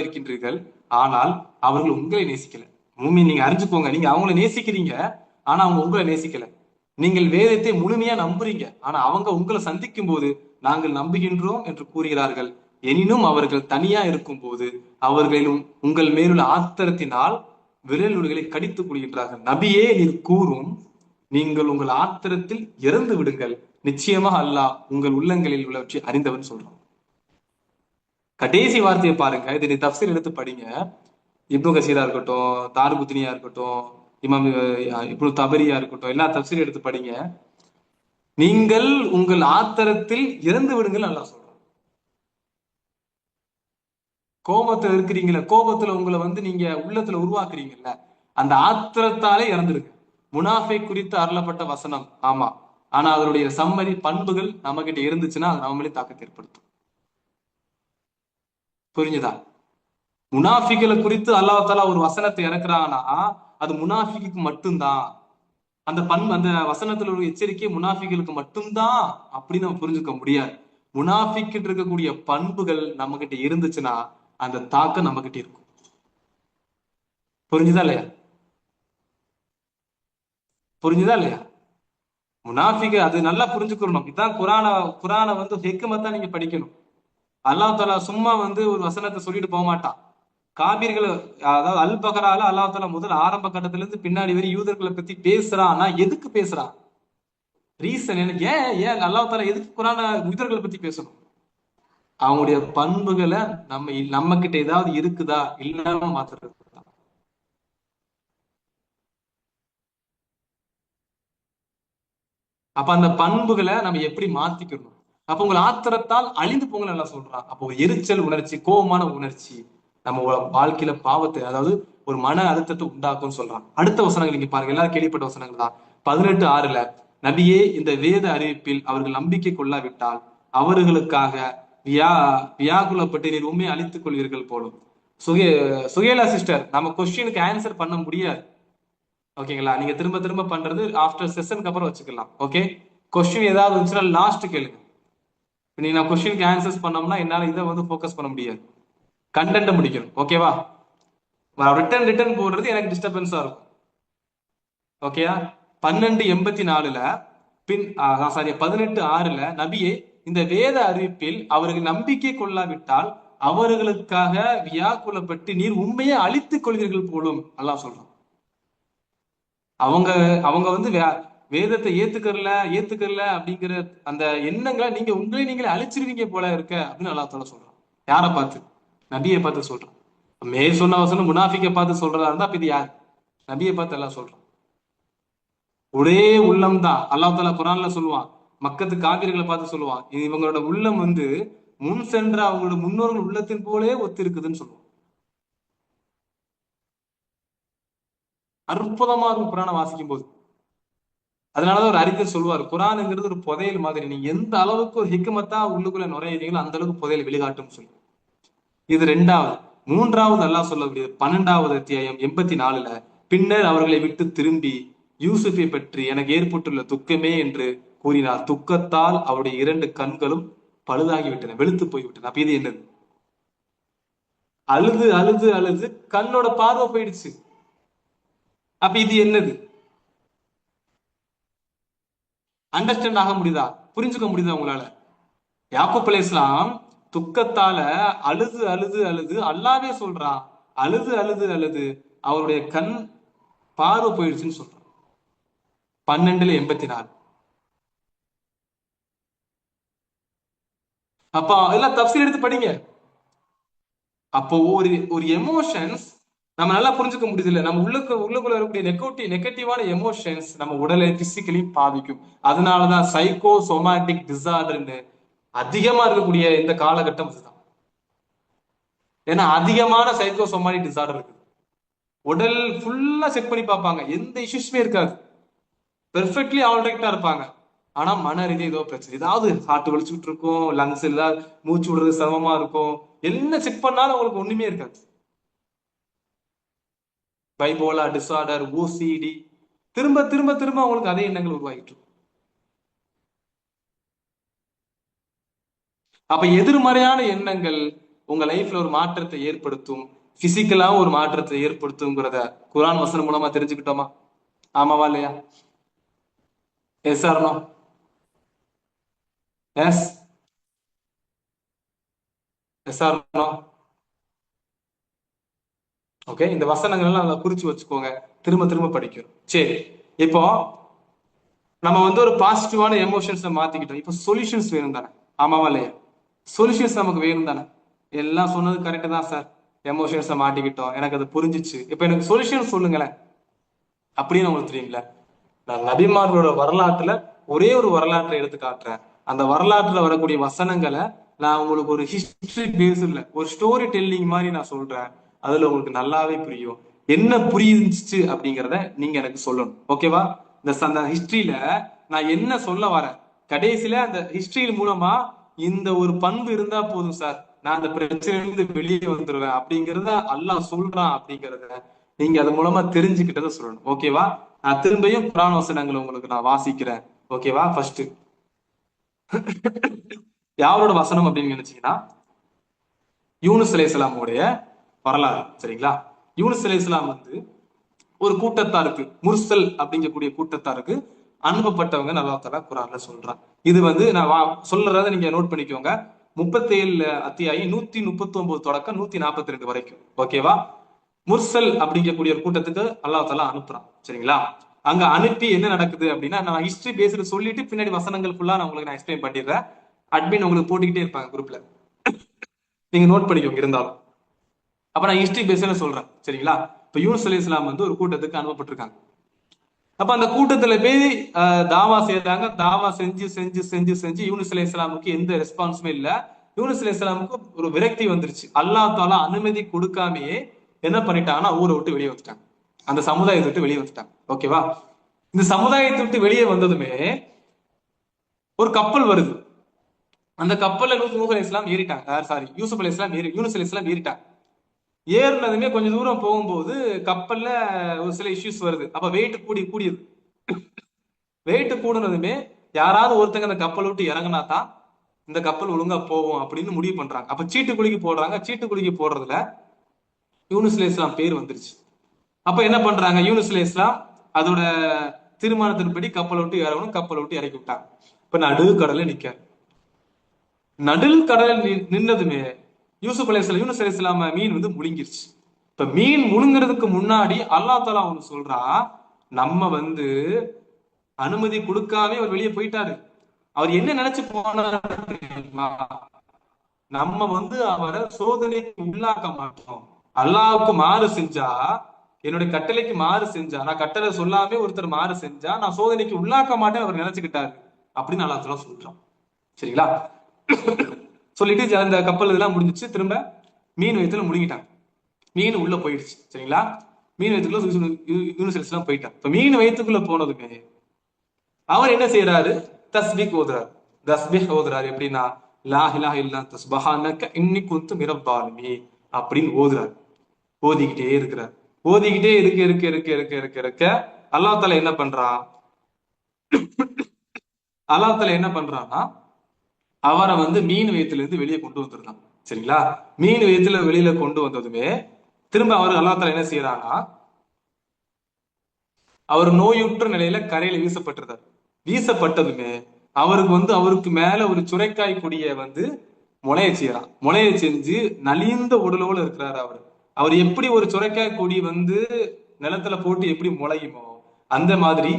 இருக்கின்றீர்கள், ஆனால் அவர்கள் உங்களை நேசிக்கல. மூமீன், நீங்க அறிஞ்சுக்கோங்க, நீங்க அவங்கள நேசிக்கிறீங்க, ஆனா அவங்க உங்களை நேசிக்கல. நீங்கள் வேதத்தை முழுமையா நம்புறீங்க, ஆனா அவங்க உங்களை சந்திக்கும் போது நாங்கள் நம்புகின்றோம் என்று கூறுகிறார்கள். எனினும் அவர்கள் தனியா இருக்கும் போது அவர்களும் உங்கள் மேலுள்ள ஆத்திரத்தினால் விரலுகளை கடித்துக் கொள்கின்றார்கள். நபியே, நீர் கூறும், நீங்கள் உங்கள் ஆத்திரத்தில் இறந்து விடுங்கள், நிச்சயமாக அல்லாஹ் உங்கள் உள்ளங்களில் உள்ளவற்றை அறிந்தவன் சொல்றான். கடைசி வார்த்தையை பாருங்க, இதை நீ தப்சீர் எடுத்து படிங்க. இப்னு கசீரா இருக்கட்டும், தார்குத்னியா இருக்கட்டும், இமாம் இப்னு தபரியா இருக்கட்டும், எல்லா தப்சீர் எடுத்து படிங்க. நீங்கள் உங்கள் ஆத்திரத்தில் இறந்து விடுங்கள் அல்லாஹ் சொல்றான். கோபத்துல இருக்கிறீங்களா, கோபத்துல உங்களை வந்து நீங்க உள்ளத்துல உருவாக்குறீங்கல்ல, அந்த ஆத்திரத்தாலே இறந்துருங்க. முனாஃபை குறித்து அருளப்பட்ட வசனம், ஆமா. ஆனா அதனுடைய சம்மரி பண்புகள் நம்ம கிட்ட இருந்துச்சுன்னா அது நம்மளே தாக்கத்தை ஏற்படுத்தும். புரிஞ்சுதா? முனாஃபிகளை குறித்து அல்லாஹ் தஆலா ஒரு வசனத்தை இறக்குறாங்கன்னா அது முனாஃபிக்கு மட்டும்தான். அந்த வசனத்துல ஒரு எச்சரிக்கை முனாஃபிகளுக்கு மட்டும்தான் அப்படின்னு நம்ம புரிஞ்சுக்க முடியாது. முனாஃபிக்கு இருக்கக்கூடிய பண்புகள் நம்ம கிட்ட இருந்துச்சுன்னா அந்த தாக்கம் நம்ம கிட்ட இருக்கும். புரிஞ்சுதா இல்லையா? முனாஃபிக்கு அது நல்லா புரிஞ்சுக்கணும். இதுதான் குரானை வந்து ஹிக்மத்தா நீங்க படிக்கணும். அல்லாஹ் தஆலா சும்மா வந்து ஒரு வசனத்தை சொல்லிட்டு போக மாட்டான். காபீர்கள், அதாவது அல் பகரால அல்லாஹ் தஆலா முதல் ஆரம்ப கட்டத்துல இருந்து பின்னாடி வரை யூதர்களை பத்தி பேசுறான்னா எதுக்கு பேசுறான்? ரீசன் என்ன? ஏன் அல்லாஹ் தஆலா எதுக்கு குரான யூதர்களை பத்தி பேசணும்? அவங்களுடைய பண்புகளை நம்ம கிட்ட ஏதாவது இருக்குதா இல்லாம மாத்துறது. அப்ப அந்த பண்புகளை நம்ம எப்படி மாத்திக்கணும்? அப்ப உங்களை ஆத்திரத்தால் அழிந்து போங்க நல்லா சொல்றான். அப்போ ஒரு எரிச்சல் உணர்ச்சி, கோபமான உணர்ச்சி நம்ம வாழ்க்கையில பாவத்தை, அதாவது ஒரு மன அழுத்தத்தை உண்டாக்கும்னு சொல்றான். அடுத்த வசனங்கள் நீங்க பாருங்க, எல்லாரும் கேள்விப்பட்ட வசனங்கள் தான். 18:6 நபியே, இந்த வேத அறிவிப்பில் அவர்கள் நம்பிக்கை கொள்ளாவிட்டால் அவர்களுக்காக வியாகுலப்பட்டு நீர் உண்மையை அழித்துக் கொள்வீர்கள் போலும். சுகேலா சிஸ்டர், நம்ம கொஸ்டினுக்கு ஆன்சர் பண்ண முடியாது. ஓகேங்களா? நீங்க திரும்ப திரும்ப பண்றது ஆஃப்டர் செஷனுக்கு அப்புறம் வச்சுக்கலாம். ஓகே, கொஸ்டின் ஏதாவது இருந்துச்சுன்னா லாஸ்ட் கேளுங்க. நீங்க நான் கொஸ்டினுக்கு ஆன்சர்ஸ் பண்ணோம்னா என்னால இதை வந்து ஃபோக்கஸ் பண்ண முடியாது, கண்டென்ட் முடிக்கணும். ஓகேவா? ரிட்டன் போடுறது எனக்கு டிஸ்டர்பன்ஸா இருக்கும். ஓகேயா? 12:84 18:6 நபியே, இந்த வேத அறிவிப்பில் அவர்கள் நம்பிக்கை கொள்ளாவிட்டால் அவர்களுக்காக வியாக்குலப்பட்டு நீர் உண்மையை அழித்துக் கொள்வீர்கள் போலும் அல்லாஹ் சொல்றான். அவங்க அவங்க வந்து வேதத்தை ஏத்துக்கறல அப்படிங்கிற அந்த எண்ணங்களை நீங்க உங்களே நீங்களே அழிச்சிருவீங்க போல இருக்க அப்படின்னு அல்லாஹ் தாலா சொல்றான். யாரை பார்த்து? நபியை பார்த்து சொல்றான். சொன்ன வசனம் முனாஃபிக்கை பார்த்து சொல்றதா இருந்தா அப்ப இது யார்? நபியை பார்த்து எல்லாம் சொல்றான். ஒரே உள்ளம் தான். அல்லாஹ் தாலா குரான்ல சொல்லுவான், மக்கத்து காவிர்களை பார்த்து சொல்லுவான், இவங்களோட உள்ளம் வந்து முன் சென்ற அவங்களோட முன்னோர்கள் உள்ளத்தின் போலே ஒத்து இருக்குதுன்னு சொல்லுவான். அற்புதமா இருக்கும் குரானை வாசிக்கும் போது. அதனாலதான் ஒரு அறிஞர் சொல்லுவார், குரானுங்கிறது ஒரு புதையல் மாதிரி. நீங்க எந்த அளவுக்கு ஒரு ஹிக்குமத்தா உள்ளுக்குள்ள நுழையிறீங்களோ அந்த அளவுக்கு புதையல் வெளிகாட்டும் சொல்லி. இது 2வது. 3வது அல்லாஹ் சொல்லக்கூடியது 12வது அத்தியாயம் 84ல, பின்னர் அவர்களை விட்டு திரும்பி யூசுஃபை பற்றி எனக்கு ஏற்பட்டுள்ள துக்கமே என்று கூறினார். துக்கத்தால் அவருடைய 2 கண்களும் பழுதாகிவிட்டன, வெளுத்து போய்விட்டன. அப்ப இது என்னது? அழுது அழுது அழுது கண்ணோட பார்வை போயிடுச்சு. அப்ப இது என்னது? அண்டர்ஸ்டாண்ட் ஆக முடியுதா? புரிஞ்சுக்க முடியுதா உங்களால? யாக்கூப் அலைஹிஸ்ஸலாம் துக்கத்தால அழுது அழுது அழுது, அல்லாவே சொல்றான், அழுது அழுது அழுது அவருடைய கண் பார்வை போயிடுச்சுன்னு சொல்றான். 12:84. அப்ப எல்லாம் தஃசீர் எடுத்து படிங்க. அப்போ ஒரு ஒரு எமோஷன்ஸ் நம்ம நல்லா புரிஞ்சுக்க முடியுது இல்ல, நம்ம உள்ளுக்குள்ள இருக்கக்கூடிய நெகட்டிவான எமோஷன்ஸ் நம்ம உடலை பிசிக்கலி பாதிக்கும். அதனாலதான் சைக்கோ சொமாட்டிக் டிசார்டர்னு அதிகமா இருக்கக்கூடிய இந்த காலகட்டம் இதுதான். ஏன்னா அதிகமான சைக்கோ சொமாட்டிக் டிசார்டர் இருக்கு. உடல் ஃபுல்லா செக் பண்ணி பார்ப்பாங்க, எந்த இஷ்யூஸுமே இருக்காது, பெர்ஃபெக்ட்லி ஆல்ரைட்டா இருப்பாங்க. ஆனா மன ரீதியா ஏதோ பிரச்சனை, ஏதாவது ஹார்ட் வலிச்சுட்டு இருக்கும், லங்ஸ் ஏதாவது மூச்சு விடுறது சிரமமா இருக்கும், என்ன செக் பண்ணாலும் அவங்களுக்கு ஒண்ணுமே இருக்காது. பைபோலா டிசார்டர், ஓசிடி, திரும்ப திரும்ப திரும்ப அவங்களுக்கு அதே எண்ணங்கள் உருவாகிட்டு இருக்கும். அப்ப எதிர்மறையான எண்ணங்கள் உங்க லைஃப்ல ஒரு மாற்றத்தை ஏற்படுத்தும், பிசிக்கலா ஒரு மாற்றத்தை ஏற்படுத்துங்கிறத குரான் வசனம் மூலமா தெரிஞ்சுக்கிட்டோமா? ஆமாவா இல்லையா? Yes or no? Yes yes or no? Okay, இந்த வசனங்கள் எல்லாம் அதை குறிச்சு வச்சுக்கோங்க, திரும்ப திரும்ப படிக்கிறோம். சரி, இப்போ நம்ம வந்து ஒரு பாசிட்டிவான எமோஷன்ஸை மாத்திக்கிட்டோம். இப்போ சொல்யூஷன்ஸ் வேணும் தானே? ஆமாவா இல்லையா? சொல்யூஷன்ஸ் நமக்கு வேணும் தானே? எல்லாம் சொன்னது கரெக்டு தான் சார், எமோஷன்ஸை மாட்டிக்கிட்டோம், எனக்கு அது புரிஞ்சிச்சு, இப்போ எனக்கு சொல்யூஷன் சொல்லுங்களேன் அப்படின்னு உங்களுக்கு தெரியுங்களா? நான் நபிமார்களோட வரலாற்றுல ஒரே ஒரு வரலாற்றை எடுத்து காட்டுறேன். அந்த வரலாற்றுல வரக்கூடிய வசனங்களை நான் உங்களுக்கு ஒரு ஹிஸ்டரி பேஸ்ல ஒரு ஸ்டோரி டெல்லிங் மாதிரி நான் சொல்றேன். அதுல உங்களுக்கு நல்லாவே புரியும். என்ன புரிஞ்சிச்சு அப்படிங்கிறத நீங்க எனக்கு சொல்லணும். ஓகேவா? அந்த ஹிஸ்டரியில நான் என்ன சொல்ல வரேன், கடைசியில அந்த ஹிஸ்டரி மூலமா இந்த ஒரு பண்பு இருந்தா போதும் சார், நான் அந்த பிரச்சனையிலிருந்து வெளியே வந்துருவேன் அப்படிங்கிறத அல்லாஹ் சொல்றான் அப்படிங்கிறத நீங்க அது மூலமா தெரிஞ்சுக்கிட்டதை சொல்லணும். ஓகேவா? நான் திரும்பியும் குர்ஆன் வசனங்களை உங்களுக்கு நான் வாசிக்கிறேன். ஓகேவா? ஃபர்ஸ்ட் யாரோட வசனம் அப்படின்னு நினைச்சீங்கன்னா, யூனுஸ் அலைஹிஸ்ஸலாமுடைய வரலாறு. சரிங்களா? யூனுஸ் அலைஹிஸ்ஸலாம் வந்து ஒரு கூட்டத்தாருக்கு, முர்சல் அப்படிங்கக்கூடிய கூட்டத்தாருக்கு அனுப்பப்பட்டவங்க அல்லாஹ் தஆலா குர்ஆன்ல சொல்றான். இது வந்து நான் சொல்றத நீங்க நோட் பண்ணிக்கோங்க. 37 அத்தியாயம் 139 தொடக்கம் 142 வரைக்கும். ஓகேவா? முர்சல் அப்படிங்கக்கூடிய ஒரு கூட்டத்துக்கு அல்லாஹ் தஆலா அனுப்புறான். சரிங்களா? அங்க அனுப்பி என்ன நடக்குது அப்படின்னா, நான் ஹிஸ்டரி பேஸ்டு சொல்லிட்டு பின்னாடி வசனங்கள் ஃபுல்லா நான் உங்களுக்கு எக்ஸ்பிளைன் பண்ணிடுறேன். அட்மின் உங்களுக்கு போட்டுக்கிட்டே இருப்பாங்க குரூப்ல, நீங்க நோட் பண்ணிக்கோங்க இருந்தாலும். அப்ப நான் ஹிஸ்டரி பேஸ்ல சொல்றேன். சரிங்களா? இப்ப யூனுஸ் அலைஹிஸ்ஸலாம் வந்து ஒரு கூட்டத்துக்கு அனுப்பப்பட்டிருக்காங்க. அப்ப அந்த கூட்டத்துல போய் தாவா செய்யறாங்க. தாவா செஞ்சு செஞ்சு செஞ்சு செஞ்சு யூனுஸ் அலைஹிஸ்ஸலாமுக்கு எந்த ரெஸ்பான்ஸுமே இல்ல. யூனுஸ் அலைஹிஸ்ஸலாமுக்கு ஒரு விரக்தி வந்துருச்சு. அல்லாஹ் தஆலா அனுமதி கொடுக்காமையே என்ன பண்ணிட்டாங்கன்னா ஊரை விட்டு வெளியே வந்துட்டாங்க, அந்த சமுதாயத்தை விட்டு வெளியே வந்துட்டாங்க. ஓகேவா? இந்த சமுதாயத்தை விட்டு வெளியே வந்ததுமே ஒரு கப்பல் வருது. அந்த கப்பல்ல நூஹ் அலைஹிஸ்ஸலாம் ஏறிட்டாங்க. சாரி, யூனுஸ் அலைஹிஸ்ஸலாம் ஏறிட்டாங்க. ஏறினதுமே கொஞ்சம் தூரம் போகும்போது கப்பல்ல ஒரு சில இஷ்யூஸ் வருது. அப்ப வெயிட் கூடியது. வெயிட் கூடுனதுமே யாராவது ஒருத்தங்க அந்த கப்பல் விட்டு இறங்கினா தான் இந்த கப்பல் ஒழுங்கா போகும் அப்படின்னு முடிவு பண்றாங்க. அப்ப சீட்டு குலுக்கி போடுறாங்க. சீட்டு குலுக்கி போடுறதுல யூனுஸ் அலைஹிஸ்ஸலாம் பேர் வந்துருச்சு. அப்ப என்ன பண்றாங்க, யூனுஸ் அலைஹிஸ்ஸலாம் அதோட தீர்மானத்தின்படி கப்பலை விட்டு இறங்கணும், கப்பலை விட்டு இறக்கி விட்டாங்க. இப்ப நடு கடல்ல நிக்காரு. நடுல் கடல் நின்னதுமே யூனுஸ் அலைஹிஸ்ஸலாம மீன் வந்து முழுங்கிருச்சு. இப்ப மீன் முழுங்குறதுக்கு முன்னாடி அல்லாஹ் தஆலா ஒண்ணு சொல்றான், நம்ம வந்து அனுமதி கொடுக்காம அவர் வெளியே போயிட்டாரு. அவர் என்ன நினைச்சு போனாரு தெரியுமா? நம்ம வந்து அவரை சோதனைக்கு உள்ளாக்க மாட்டோம். அல்லாஹ்வுக்கு மாறு செஞ்சா, என்னுடைய கட்டளைக்கு மாறு செஞ்சா, நான் கட்டளை சொல்லாம ஒருத்தர் மாறு செஞ்சா நான் சோதனைக்கு உள்ளாக்க மாட்டேன் அவர் நினைச்சுக்கிட்டாரு அப்படின்னு அல்லாஹ் தஆலா சொல்றான். சரிங்களா? சொல்லிட்டு அந்த கப்பல் இதெல்லாம் முடிஞ்சிச்சு. திரும்ப மீன் வயித்துல முழுங்கிட்டாங்க. மீன் உள்ள போயிடுச்சு. சரிங்களா? மீன் வயிற்றுக்குள்ள யூனுஸ் அலைஹிஸ்ஸலாம் போயிட்டாங்க. இப்ப மீன் வயிற்றுக்குள்ள போனதுமே அவர் என்ன செய்யறாரு? தஸ்பீஹ் ஓதுறாரு. தஸ்பீஹ் ஓதுறாரு எப்படின்னா, லா இலாஹ இல்லா அன்த சுப்ஹானக இன்னி குன்து மினல் ஸாலிமீன் அப்படின்னு ஓதுறாரு. ஓதிக்கிட்டே இருக்கிறார். ஓதிக்கிட்டே இருக்க அல்லாஹ் தஆலா என்ன பண்றான்? அல்லாஹ் தஆலா என்ன பண்றான்னா, அவரை வந்து மீன் வயித்துல இருந்து வெளியே கொண்டு வந்துருந்தான். சரிங்களா? மீன் வயித்துல வெளியில கொண்டு வந்ததுமே திரும்ப அவர் அல்லாஹ் தஆலா என்ன செய்யறான்னா, அவர் நோயுற்ற நிலையில கரையில வீசப்பட்டிருந்தார். வீசப்பட்டதுமே அவருக்கு மேல ஒரு சுரைக்காய் கொடிய வந்து முளைய செய்யறான். முளைய செஞ்சு நலிந்த உடலோடு இருக்கிறார் அவர். அவர் எப்படி ஒரு சுரைக்காய் கொடி வந்து நிலத்துல போட்டு எப்படி முளையுமோ அந்த மாதிரி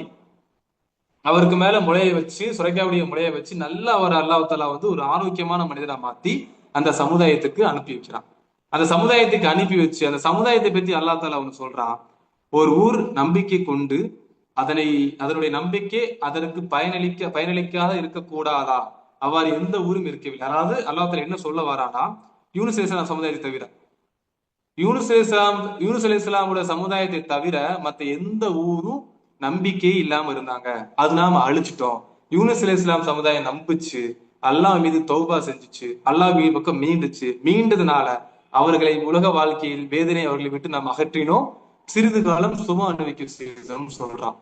அவருக்கு மேல முளைய வச்சு, சுரைக்காயுடைய முளைய வச்சு நல்லா அவர் அல்லாஹ் தஆலா வந்து ஒரு ஆரோக்கியமான மனிதனா மாத்தி அந்த சமுதாயத்துக்கு அனுப்பி வைக்கிறான். அந்த சமுதாயத்துக்கு அனுப்பி வச்சு அந்த சமுதாயத்தை பத்தி அல்லாஹ் தஆலா ஒண்ணு சொல்றான். ஒரு ஊர் நம்பிக்கை கொண்டு அதனுடைய நம்பிக்கை அதற்கு பயனளிக்காத இருக்கக்கூடாதா? அவ்வாறு எந்த ஊரும் இருக்கவில்லை. அதாவது அல்லாஹ் தஆலா என்ன சொல்ல வரானா, யூனுஸ் அலைஹிஸ்ஸலாம் சமுதாயத்தை தவிர யூனுஸ் அலைஹிஸ்ஸலாமோட சமுதாயத்தை தவிர மத்த எந்த ஊரும் நம்பிக்கையே இல்லாம இருந்தாங்க. அது நாம அழிச்சிட்டோம். யூனுஸ் அலைஹிஸ்ஸலாம் சமுதாயம் நம்புச்சு, அல்லாஹ் மீது தௌபா செஞ்சுச்சு, அல்லாஹ் மீது பக்கம் மீண்டுச்சு. மீண்டதுனால அவர்களை உலக வாழ்க்கையில் வேதனை அவர்களை விட்டு நாம் அகற்றினோம். சிறிது காலம் சும அனுபவிக்க செய்தோம் சொல்றான்.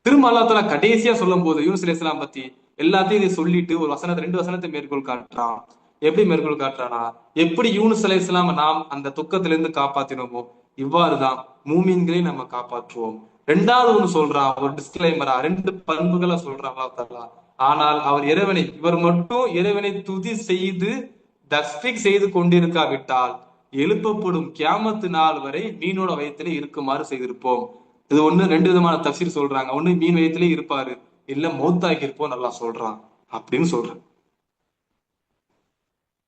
திரும்ப அல்லாஹ் தஆலா கடைசியா சொல்லும் போது யூனுஸ் அலைஹிஸ்ஸலாம் பத்தி எல்லாத்தையும் இதை சொல்லிட்டு ஒரு வசனத்தை 2 வசனத்தை மேற்கோள் காட்டுறான். எப்படி மேற்கோள் காட்டுறானா, எப்படி யூனுஸ் அலைஹிஸ்ஸலாம் நாம் அந்த துக்கத்திலிருந்து காப்பாத்தினோமோ இவ்வாறுதான் மூமின்களை நம்ம காப்பாற்றுவோம். ரெண்டாவது ஒண்ணு சொல்றான், ஒரு டிஸ்கிளைமரா 2 பண்புகளை சொல்றான் அல்லாஹ் தஆலா. ஆனால் இவர் மட்டும் இறைவனை துதி செய்து தஸ்பீஹ் செய்து கொண்டிருக்காவிட்டால் எழுப்பப்படும் கியாமத்து நாள் வரை மீனோட வயிற்றிலே இருக்குமாறு செய்திருப்போம். இது ஒண்ணு. 2 விதமான தஃசீர் சொல்றாங்க. ஒண்ணு மீன் வயிற்றிலே இருப்பாரு, இல்ல மௌத்தாகி இருப்போம் நல்லா சொல்றான் அப்படின்னு சொல்றான்.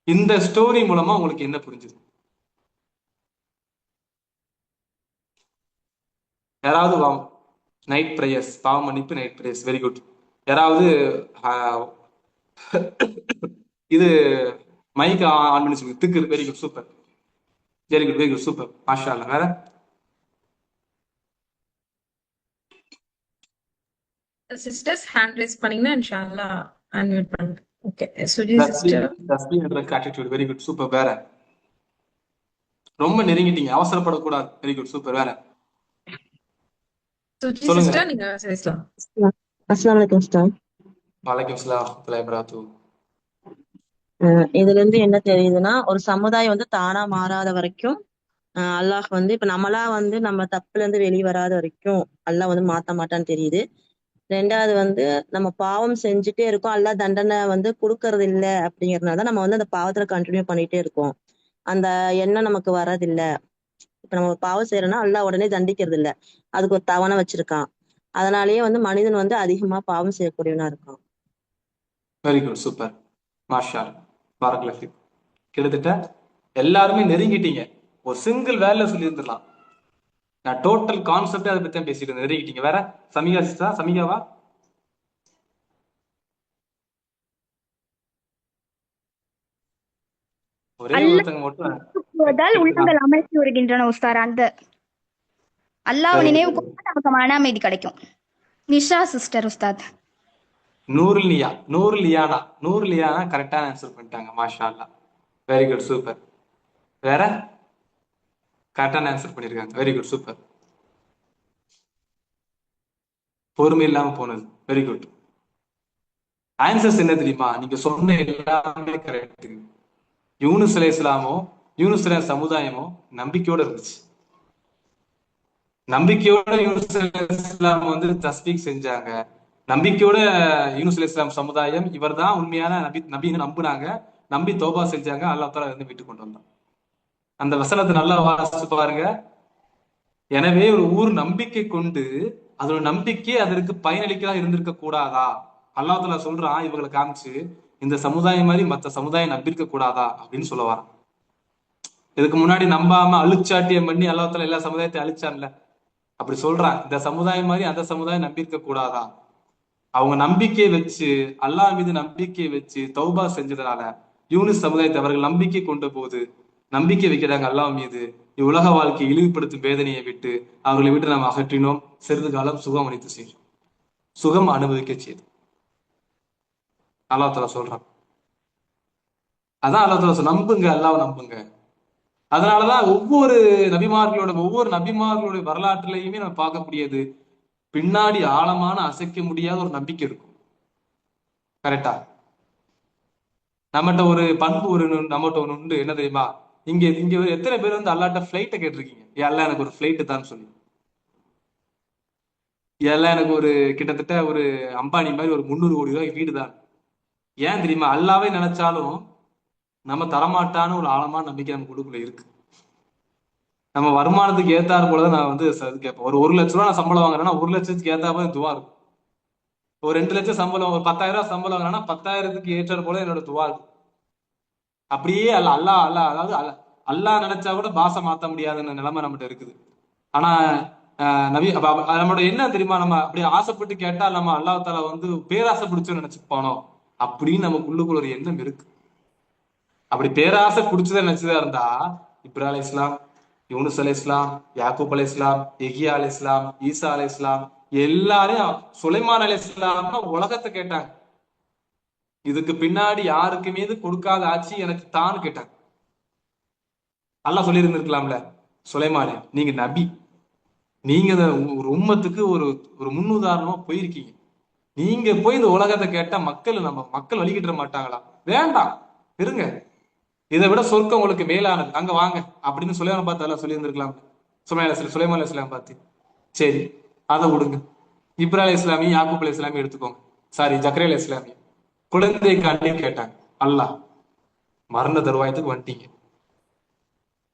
இந்த ஸ்டோரி மூலமா உங்களுக்கு என்ன புரிஞ்சுது? யாராவது நைட் பிரேயர்ஸ், பாவ மன்னிப்பு நைட் பிரேயர்ஸ், வெரி குட். யாராவது இது மைக் ஆன் பண்ணி சொல்லுங்க. திக்கு, very good, super, very good, very good, super, மாஷா அல்லாஹ். வேற சிஸ்டர்ஸ் ஹேண்ட் ரைஸ் பண்ணீங்கன்னா இன்ஷால்லா அன்மியூட் பண்ணுங்க. Okay, Suji sister. தஸ்பீஹ் ஆட்டிடியூட், வெரி குட், சூப்பர். வேற ரொம்ப நெருங்கிட்டீங்க, அவசரப்படக்கூடாது. Very good, super. வேற சுஜி சொல்லுங்க. சிஸ்டர் நீங்க பேசலாம். அஸ்ஸலாமு அலைக்கும் உஸ்தாத். வலைக்கும் ஸலாம் வரஹ்மத்துல்லாஹி வபரகாத்துஹு. இதுல இருந்து என்ன தெரியுதுன்னா, ஒரு சமுதாயம் வந்து தானா மாறாத வரைக்கும் அல்லாஹ் வந்து இப்ப நம்மளா வந்து நம்ம தப்புல இருந்து வெளியே வராத வரைக்கும் அல்லாஹ் வந்து மாத்த மாட்டான்னு தெரியுது. ரெண்டாவது வந்து நம்ம பாவம் செஞ்சுட்டே இருக்கோம், அல்லாஹ் தண்டனை வந்து கொடுக்கறது இல்ல அப்படிங்கறதுனால நம்ம வந்து அந்த பாவத்துல கண்டினியூ பண்ணிட்டே இருக்கோம். அந்த எண்ணம் நமக்கு வர்றதில்ல. இப்ப நம்ம பாவம் செய்யறோம்னா அல்லாஹ் உடனே தண்டிக்கிறது இல்ல, அதுக்கு ஒரு தவணை வச்சிருக்கான். அதனாலயே வந்து மனிதன் வந்து அதிகமா பாவம் செய்யக்கூடியவனா இருக்கான். வெரி குட், சூப்பர், மாஷா அல்லாஹ், பாரக்கல்லாஹு ஃபீக். கிட்டத்தட்ட எல்லாருமே நெருங்கிட்டீங்க. ஒரு சிங்கிள் வேலையில சொல்லி இருந்துடலாம். நான் டோட்டல் கான்செப்டே அதை பத்தி தான் பேசிட்டு இருந்தேன். நெருங்கிட்டீங்க. வேற சமிகா சிஸ்டா, சமிகாவா? ஒரே ஒருத்தங்க மட்டும் உள்ளங்கள் அமைதி வருகின்றன உஸ்தார். அந்த அல்லாஹ்வை நினைவு கூர்ந்தா நமக்கு மன அமைதி கிடைக்கும். நிஷா சிஸ்டர் உஸ்தாத். நூறு லியானா கரெக்டான ஆன்சர் பண்ணிட்டாங்க. மாஷா அல்லாஹ், வெரி குட், சூப்பர். வேற கரெக்டான ஆன்சர் பண்ணிருக்காங்க. Very good, super. பொறுமை இல்லாம போனது, வெரி குட். ஆன்சர்ஸ் என்ன தெரியுமா? நீங்க சொன்ன எல்லாமே கரெக்ட். யூனுஸ் அலைஹிஸ்ஸலாமோ யூனுஸ் அலைஹிஸ்ஸலாம் சமுதாயமோ நம்பிக்கையோட இருந்துச்சு. நம்பிக்கையோட யூனுஸ் அலைஹிஸ்ஸலாம் வந்து தஸ்பீக் செஞ்சாங்க. நம்பிக்கையோட யூனுஸ் அலைஹிஸ்ஸலாம் சமுதாயம் இவர்தான் உண்மையான நபின்னு நம்புனாங்க. நம்பி தௌபா செஞ்சாங்க, அல்லாஹ் தஆலா வந்து மீட்டு கொண்டு வந்தான். அந்த வசனத்தை நல்லா வாசிச்சு பாருங்க. எனவே ஒரு ஊர் நம்பிக்கை கொண்டு அதோட நம்பிக்கை அதற்கு பயனளிக்கிறதா இருந்திருக்க கூடாதா? அல்லாஹ் தஆலா சொல்றான் இவங்களை காமிச்சு, இந்த சமுதாயம் மாதிரி மற்ற சமுதாயம் நம்பியிருக்க கூடாதா அப்படின்னு சொல்ல வரான். இதுக்கு முன்னாடி நம்பாம அழிச்சாட்டியம் பண்ணி அல்லாஹ் தஆலா எல்லா சமுதாயத்தையும் அழிச்சான்ல, அப்படி சொல்றான் இந்த சமுதாயம் மாதிரி அந்த சமுதாயம் நம்பியிருக்க கூடாதா? அவங்க நம்பிக்கையை வச்சு, அல்லாஹ் மீது நம்பிக்கையை வச்சு தௌபா செஞ்சதுனால யூனிஸ் சமுதாயத்தை அவர்கள் நம்பிக்கை கொண்ட போது நம்பிக்கை வைக்கிறாங்க அல்லாஹ் மீது, இவ்வுலக வாழ்க்கையை இழிவுபடுத்தும் வேதனையை விட்டு அவர்களை விட்டு நாம் அகற்றினோம், சிறிது காலம் சுகம் அளித்து செய்தோம், சுகம் அனுபவிக்க செய்தோம். அல்லாஹ் தஆலா சொல்றான். அதான் அல்லாஹ் தஆலா நம்புங்க, அல்லாஹ் நம்புங்க. அதனாலதான் ஒவ்வொரு நபிமார்களுடைய வரலாற்றுலையுமே நம்ம பார்க்கக்கூடியது பின்னாடி ஆழமான அசைக்க முடியாத ஒரு நம்பிக்கை இருக்கும். கரெக்டா? நம்மகிட்ட ஒரு பண்பு நம்மகிட்ட ஒண்ணு உண்டு, என்ன தெரியுமா? இங்க இங்க எத்தனை பேர் வந்து அல்லாட்ட ஃபிளைட்டை கேட்டிருக்கீங்க? எல்லாம் எனக்கு ஒரு ஃபிளைட்டு தான் சொல்லி. எல்லாம் எனக்கு ஒரு கிட்டத்தட்ட ஒரு அம்பானி மாதிரி ஒரு 300 கோடி ரூபாய் வீடு தான். ஏன் தெரியுமா? அல்லாவே நினைச்சாலும் நம்ம தரமாட்டான்னு ஒரு ஆழமான நம்பிக்கை நம்ம கொடுக்குள்ள இருக்கு. நம்ம வருமானத்துக்கு ஏத்தாறு போலதான் நான் வந்து கேட்பேன். ஒரு லட்ச ரூபா நான் சம்பளம் வாங்குறேன்னா 1 லட்சத்துக்கு ஏத்தா போல துவா இருக்கும். ஒரு 2 லட்சம் சம்பளம், ஒரு 10,000 ரூபாய் சம்பளம் வாங்கினா 10,000க்கு ஏற்றாறு போல என்னோட துவா இருக்கும். அப்படியே அதாவது அல்லாஹ் நினைச்சா கூட பாச மாத்த முடியாதுன்னு நிலைமை நம்மகிட்ட இருக்குது. ஆனா நபி நம்மளோட என்ன தெரியுமா? நம்ம அப்படி ஆசைப்பட்டு கேட்டா நம்ம அல்லாஹ் தாலா வந்து பேராசை பிடிச்சோன்னு நினைச்சுப்பானோ அப்படின்னு நமக்குள்ளுக்குள்ள ஒரு எண்ணம் இருக்கு. அப்படி பேராசை பிடிச்சதா நினைச்சதா இருந்தா இப்ராஹிம் அலைஹிஸ்ஸலாம், யூனுஸ் அலைஹிஸ்ஸலாம், யாக்கூப் அலைஹிஸ்ஸலாம், யஹ்யா அலைஹிஸ்ஸலாம், ஈசா அலைஹிஸ்ஸலாம் எல்லாரையும் சுலைமான் அலைஹிஸ்ஸலாம் உலகத்தை கேட்டாங்க. இதுக்கு பின்னாடி யாருக்கு மீது கொடுக்காத ஆட்சி எனக்கு தான் கேட்டாங்க. அல்லாஹ் சொல்லி இருந்திருக்கலாம்ல, சுலைமானே நீங்க நபி, நீங்க ஒரு உம்மத்துக்கு ஒரு ஒரு முன்னுதாரணமா போயிருக்கீங்க. நீங்க போய் இந்த உலகத்தை கேட்டா மக்கள் வழிகிட்ட மாட்டாங்களா? வேண்டாம், இருங்க, இதை விட சொர்க்கம் உங்களுக்கு மேலானது, அங்க வாங்க அப்படின்னு சுலைமான் பார்த்து எல்லாம் சொல்லி இருந்திருக்கலாம். சுலைமான் அலைஹிஸ்ஸலாம் பார்த்து. சரி, அதை விடுங்க. இப்ராஹிம் அலைஹிஸ்ஸலாமையும் யாக்கூப் அலைஹிஸ்ஸலாமையும் எடுத்துக்கோங்க. சாரி, ஜக்கரியா அலைஹிஸ்ஸலாமையும் குழந்தை காண்டி கேட்டாங்க. அல்லாஹ், மரண தருவாயத்துக்கு வந்துட்டீங்க,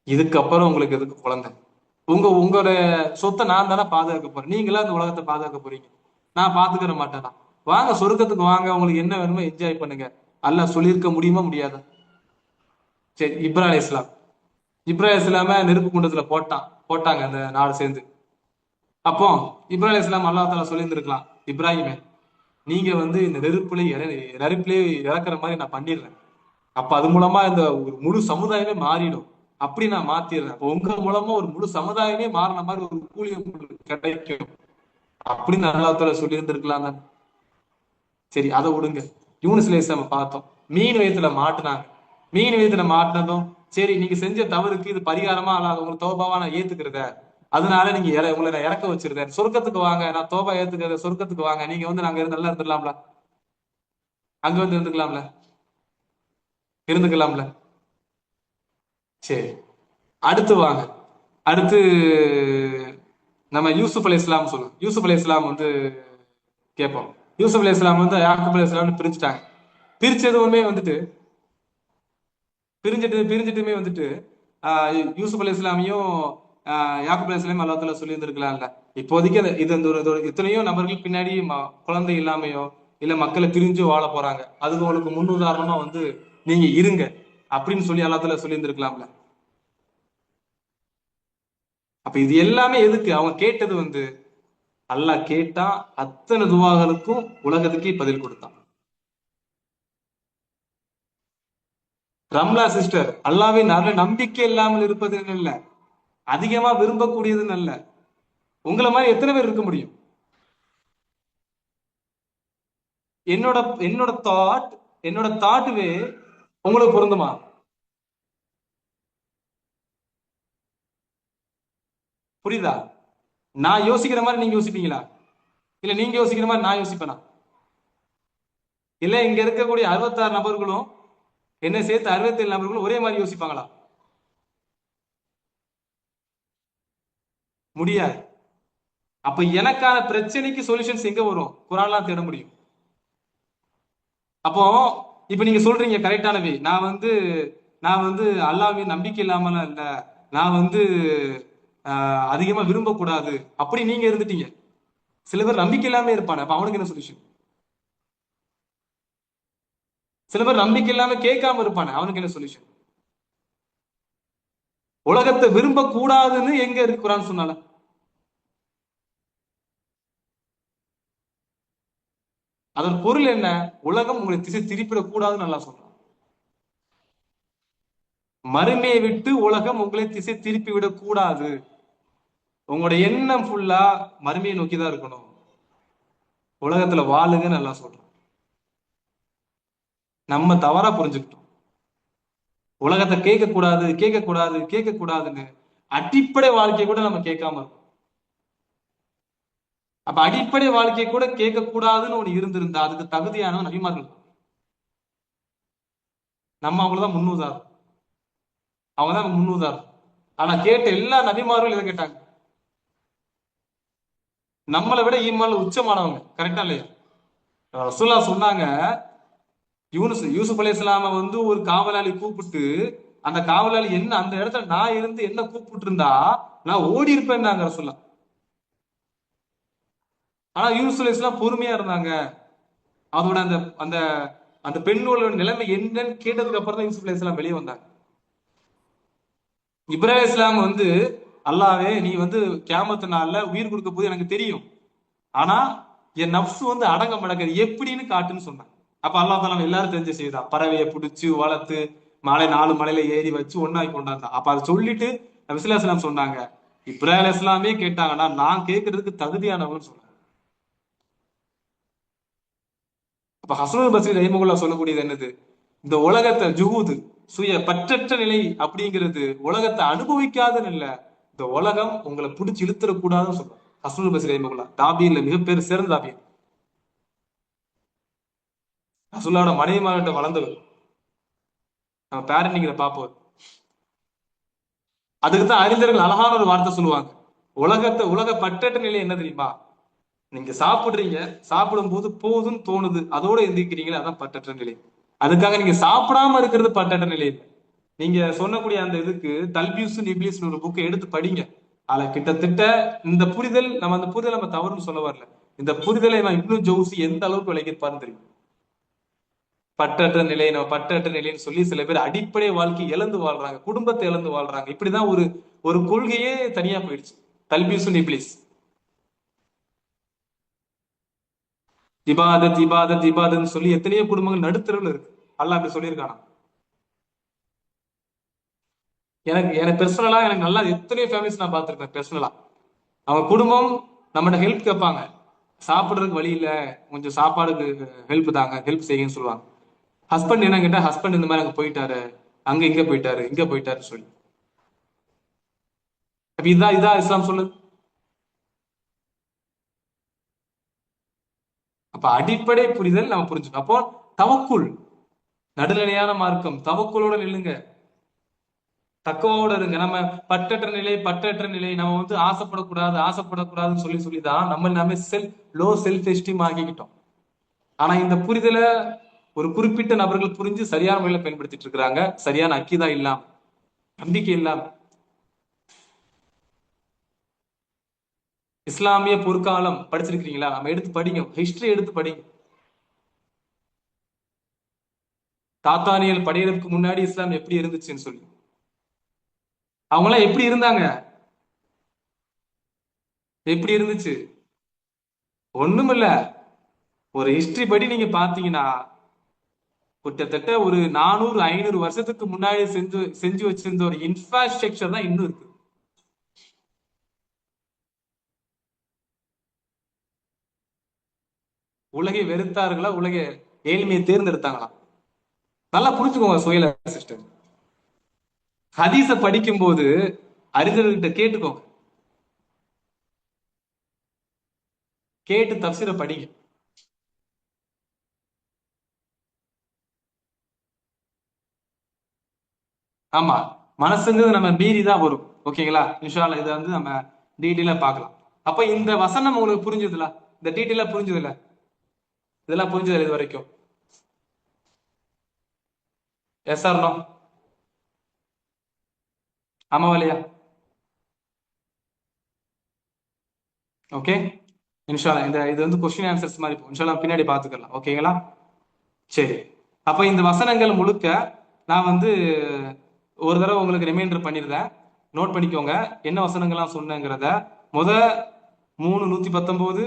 இதுக்கப்புறம் உங்களுக்கு எதுக்கு குழந்தை? உங்களோட சொத்தை நான் தானே பாதுகாக்க போறேன், நீங்களா இந்த உலகத்தை பாதுகாக்க போறீங்க, நான் பாத்துக்கிற மாட்டேனா? வாங்க சொர்க்கத்துக்கு வாங்க, உங்களுக்கு என்ன வேணுமோ என்ஜாய் பண்ணுங்க. அல்லாஹ் சொல்லியிருக்க முடியுமா? முடியாதா? சரி, இப்ராஹிம் அலைஹிஸ்ஸலாம நெருப்பு குண்டத்துல போட்டாங்க அந்த நாடு சேர்ந்து. அப்போ இப்ராஹிம் அலைஹிஸ்ஸலாம் அல்லாஹ் தஆலா சொல்லியிருந்திருக்கலாம், இப்ராஹிமே நீங்க வந்து இந்த நெருப்பிலே இறக்குற மாதிரி நான் பண்ணிடுறேன், அப்ப அது மூலமா இந்த ஒரு முழு சமுதாயமே மாறிடும், அப்படி நான் மாத்திடுறேன், அப்ப உங்க மூலமா ஒரு முழு சமுதாயமே மாறின மாதிரி ஒரு கூலியம் கிடைக்கும் அப்படின்னு அல்லாஹ் தஆலா சொல்லி இருந்திருக்கலாம் தான். சரி, அதை விடுங்க. யூனுஸ் அலைஹிஸ்ஸலாம் பார்த்தோம், மீன் வயித்துல மாட்டினாங்க. மீன் வயித்துல மாட்டினதும் சரி, நீங்க செஞ்ச தவறுக்கு இது பரிகாரமா அல்லாஹ் உங்களுக்கு தௌபாவா நான் ஏத்துக்கிறத, அதனால நீங்க உங்களை நான் இறக்க வச்சிருந்தேன், சொர்க்கத்துக்கு வாங்க, நான் தௌபா ஏத்துக்கிறத, சொர்க்கத்துக்கு வாங்க, நீங்க வந்து நாங்க இருந்து நல்லா இருந்துடலாம்ல, அங்க வந்து இருந்துக்கலாம்ல. சரி, அடுத்து வாங்க. அடுத்து நம்ம யூசுப் அலைஹிஸ்ஸலாம் சொல்லுவோம். யூசுப் அலைஹிஸ்ஸலாம் வந்து கேட்போம். யூசுப் அலைஹிஸ்ஸலாம் வந்து யாக்கூப் அலைஹிஸ்ஸலாம் பிரிச்சுட்டாங்க. பிரிச்சதுமே வந்துட்டு பிரிஞ்சிட்டுமே வந்துட்டு யூசுப் அலைஹிஸ்ஸலாமையும் யாக்கூப் அலைஹிஸ்ஸலாமையும் அல்லாஹ் தஆலா சொல்லி இருந்திருக்கலாம்ல. இப்போதைக்கு இது எத்தனையோ நபர்கள் பின்னாடி குழந்தை இல்லாமையோ இல்ல மக்களை பிரிஞ்சு வாழ போறாங்க, அதுக்கு உங்களுக்கு முன்னுதாரணமா வந்து நீங்க இருங்க அப்படின்னு சொல்லி அல்லாஹ் தஆலா சொல்லி இருந்திருக்கலாம்ல. அப்ப இது எல்லாமே எதுக்கு? அவங்க கேட்டது வந்து அல்லாஹ் கேட்டா அத்தனை துவாகளுக்கும் உலகத்துக்கே பதில் கொடுத்தான். ரம்லா சிஸ்டர், அல்லாஹ்வின் நல்ல நம்பிக்கை இல்லாமல் இருப்பது இல்ல, அதிகமா விரும்பக்கூடியதுன்னு அல்ல. உங்களை மாதிரி எத்தனை பேர் இருக்க முடியும்? என்னோட தாட்டுவே உங்களுக்கு பொருந்துமா? புரியுதா? நான் யோசிக்கிற மாதிரி நீங்க யோசிப்பீங்களா? இல்ல நீங்க யோசிக்கிற மாதிரி நான் யோசிப்பேனா? இல்ல இங்க இருக்கக்கூடிய 66 நபர்களும் என்ன சேர்த்து 67 நபர்களும் ஒரே மாதிரி யோசிப்பாங்களா? முடியாது. அப்ப எனக்கான பிரச்சனைக்கு சொல்யூஷன்ஸ் எங்க வரும்? குர்ஆன்ல தேட முடியும். அப்போ இப்ப நீங்க சொல்றீங்க கரெக்டானவே, நான் வந்து அல்லாஹ்வே நம்பிக்கை இல்லாமலாம் இல்ல, நான் வந்து அதிகமா விரும்பக்கூடாது அப்படி நீங்க இருந்துட்டீங்க. சில பேர் நம்பிக்கை இல்லாம இருப்பானே, அப்ப அவனுக்கு என்ன சொல்யூஷன்? சில பேர் நம்பிக்கை இல்லாம கேட்காம இருப்பானே, அவனுக்கு என்ன சொல்யூஷன்? உலகத்தை விரும்ப கூடாதுன்னு எங்க இருக்கு குர்ஆன் சொன்னால? அதோட பொருள் என்ன? உலகம் உங்களை திசை திருப்பிடக் கூடாதுன்னு நல்லா சொல்றான். மறுமையை விட்டு உலகம் உங்களை திசை திருப்பி விடக் கூடாது. உங்களோட எண்ணம் ஃபுல்லா மறுமையை நோக்கிதான் இருக்கணும். உலகத்துல வாழுங்கன்னு நல்லா சொல்றோம். நம்ம தவறா புரிஞ்சுக்கிட்டோம். உலகத்தை கேட்க கூடாதுன்னு அடிப்படை வாழ்க்கையை கூட நம்ம கேட்காம இருக்கோம். அப்ப அடிப்படை வாழ்க்கையை கூட கேட்க கூடாதுன்னு ஒண்ணு இருந்திருந்தா அதுக்கு தகுதியானவன் நபிமார்கள் தான். நம்ம அவங்களதான் முன்னுதாரணம். அவங்கதான் முன்னுதாரணம். ஆனா கேட்ட எல்லா நபிமார்களும் இதை கேட்டாங்க. நம்மளை விட ஈமான்ல உச்சமானவங்க. கரெக்டா இல்லையா? ரசூலுல்லாஹ் சொன்னாங்க, யூசுப் அலைஹிஸ்ஸலாம வந்து ஒரு காவலாளி கூப்பிட்டு, அந்த காவலாளி என்ன அந்த இடத்துல நான் இருந்து என்ன கூப்பிட்டு இருந்தா நான் ஓடி இருப்பேன்னாங்க ரசூலுல்லாஹ். ஆனா யூசுப் அலைஹிஸ்ஸலாம் பொறுமையா இருந்தாங்க. அதோட அந்த அந்த அந்த பெண்ணோட நிலைமை என்னன்னு கேட்டதுக்கு அப்புறம் தான் யூசுப் அலைஹிஸ்ஸலாம் வெளியே வந்தாங்க. இப்ராஹிம் இஸ்லாம் வந்து, அல்லாவே நீ வந்து கியாமத்து நாள்ல உயிர் கொடுக்க போது எனக்கு தெரியும், ஆனா என் நப்சு வந்து அடங்க மடங்குது எப்படின்னு காட்டுன்னு சொன்னாங்க. அப்ப அல்லாஹ் தாலா எல்லாரும் தெரிஞ்ச செய்தா, பறவையை பிடிச்சு வளர்த்து மலை 4 மலையில ஏறி வச்சு ஒன்னாக்கி கொண்டாந்தான். அப்ப அதை சொல்லிட்டு நபி ஸல்லல்லாஹு அலைஹி வஸல்லம் சொன்னாங்க, இப்ராஹிம் அலைஹிஸ்ஸலாமே கேட்டாங்கன்னா நான் கேட்கறதுக்கு தகுதியானவன்னு சொன்னாங்க. அப்ப ஹசனுல் பஸ்ரி ரஹிமஹுல்லாஹ் சொல்லக்கூடியது என்னது? இந்த உலகத்தை ஜுஹூது சுய பற்றற்ற நிலை அப்படிங்கிறது உலகத்தை அனுபவிக்காதுன்னு இல்ல, இந்த உலகம் உங்களை பிடிச்சி இழுத்துடக்கூடாதுன்னு சொல்றாங்க ஹசனுல் பஸ்ரி ரஹிமஹுல்லாஹ். தாபியின்ல மிகப்பெரிய சிறந்த தாபியின், ரசூலுல்லாஹோட மனைவிமார்கிட்ட வளர்ந்தவர், நம்ம பேரண்டிங்ல பார்ப்போம். அதுக்குதான் அறிஞர்கள் அழகான ஒரு வார்த்தை சொல்லுவாங்க, உலக பற்றற்ற நிலை என்ன தெரியுமா? நீங்க சாப்பிடுறீங்க, சாப்பிடும் போது போதும்னு தோணுது, அதோட எந்திரிக்கிறீங்களே, அதான் பற்றற்ற நிலை. அதுக்காக நீங்க சாப்பிடாம இருக்கிறது பற்றற்ற நிலை இல்லை. நீங்க சொன்னக்கூடிய அந்த இதுக்கு தல்பியூஸ் இப்லீஸ் ஒரு புக்கை எடுத்து படிங்க. அதுல கிட்டத்தட்ட இந்த புரிதல் அந்த புரிதல் நம்ம தவறுன்னு சொல்ல வரல, இந்த புரிதலை நான் இப்னு ஜௌசி எந்த அளவுக்கு விளக்கியிருப்பாருன்னு தெரியும். பற்றற்ற நிலை, நம்ம பற்றற்ற நிலைன்னு சொல்லி சில பேர் அடிப்படை வாழ்க்கை இழந்து வாழ்றாங்க, குடும்பத்தை இழந்து வாழ்றாங்க. இப்படிதான் ஒரு கொள்கையே தனியா போயிடுச்சு, தல்பியூஸ் இப்லீஸ். இபாதத் இபாதத் இபாதத்னு சொல்லி எத்தனையோ குடும்பங்கள் நடுத்தரவுல இருக்கு. அல்லாஹ் அப்படி சொல்லியிருக்கானா? எனக்கு பெர்சனலா எனக்கு நல்லா எத்தனையோ ஃபேமிலிஸ் நான் பார்த்திருக்கேன். பெர்சனலா அவங்க குடும்பம் நம்மகிட்ட ஹெல்ப் கேட்பாங்க, சாப்பிடுறதுக்கு வழி இல்ல, கொஞ்சம் சாப்பாடுக்கு ஹெல்ப் தாங்க, ஹெல்ப் செய்யுங்கன்னு சொல்லுவாங்க. ஹஸ்பண்ட் என்ன கேட்டா, ஹஸ்பண்ட் இந்த மாதிரி அங்க போயிட்டாரு, அங்க இங்க போயிட்டாருன்னு சொல்லி. அப்ப இதான் இஸ்லாம் சொல்லுது. அப்ப அடிப்படை புரிதல் நம்ம புரிஞ்சுக்கணும். அப்போ தவக்குல், நடுநிலையான மார்க்கம், தவக்குலோட நில்லுங்க, தக்குவாவோட இருங்க. நம்ம பற்றற்ற நிலை நம்ம வந்து ஆசைப்படக்கூடாதுன்னு சொல்லிதான் நம்ம லோ செல்ஃப் எஸ்டீம் ஆக்கிக்கிட்டோம். ஆனா இந்த புரிதலை ஒரு குறிப்பிட்ட நபர்கள் புரிஞ்சு சரியான முறையில பயன்படுத்திட்டு இருக்கிறாங்க, சரியான அக்கீதா இல்லாம, நம்பிக்கை இல்லாம. இஸ்லாமிய பொற்காலம் படிச்சிருக்கீங்களா? நம்ம எடுத்து படிங்க, ஹிஸ்டரி எடுத்து படிங்க. தாத்தானியல் படையெடுப்புக்கு முன்னாடி இஸ்லாம் எப்படி இருந்துச்சுன்னு சொல்லி, அவங்க எல்லாம் எப்படி இருந்தாங்க, எப்படி இருந்துச்சு? ஒண்ணுமில்ல, ஒரு ஹிஸ்டரி படி நீங்க பாத்தீங்கன்னா கிட்டத்தட்ட ஒரு 400-500 வருஷத்துக்கு முன்னாடி செஞ்சு வச்சிருந்த ஒரு இன்ஃப்ராஸ்ட்ரக்சர் தான் இன்னும் இருக்கு. உலகை வெறுத்தார்களா, உலக ஏழ்மையை தேர்ந்தெடுத்தாங்களா? நல்லா புரிஞ்சுக்கோங்க சுயல சிஸ்டர். ஹதீஸ படிக்கும் போது அறிஞர்கிட்ட கேட்டுக்கோங்க, கேட்டு தஃசீரை படிங்க. ஆமா, மனசுங்கிறது நம்ம மீறிதான் வரும். ஓகேங்களா? இன்ஷா அல்லாஹ் இதை வந்து நம்ம டீட்டெயிலா பார்க்கலாம். அப்ப இந்த வசனம் உங்களுக்கு புரிஞ்சதுல, இந்த டீட்டெயிலா புரிஞ்சதுல, இதெல்லாம் புரிஞ்சது இது வரைக்கும்? Yes or no? ஆமாவா இல்லையா? ஓகே, இன்ஷால்லா இந்த இது வந்து கொஸ்டின் ஆன்சர்ஸ் மாதிரி இன்ஷால்லா பின்னாடி பார்த்துக்கலாம். ஓகேங்களா? சரி, அப்ப இந்த வசனங்கள் முழுக்க நான் வந்து ஒரு தடவை உங்களுக்கு ரிமைண்டர் பண்ணிடுறேன், நோட் பண்ணிக்கோங்க என்ன வசனங்கள்லாம் சொன்னேங்கிறத. முத 3:119,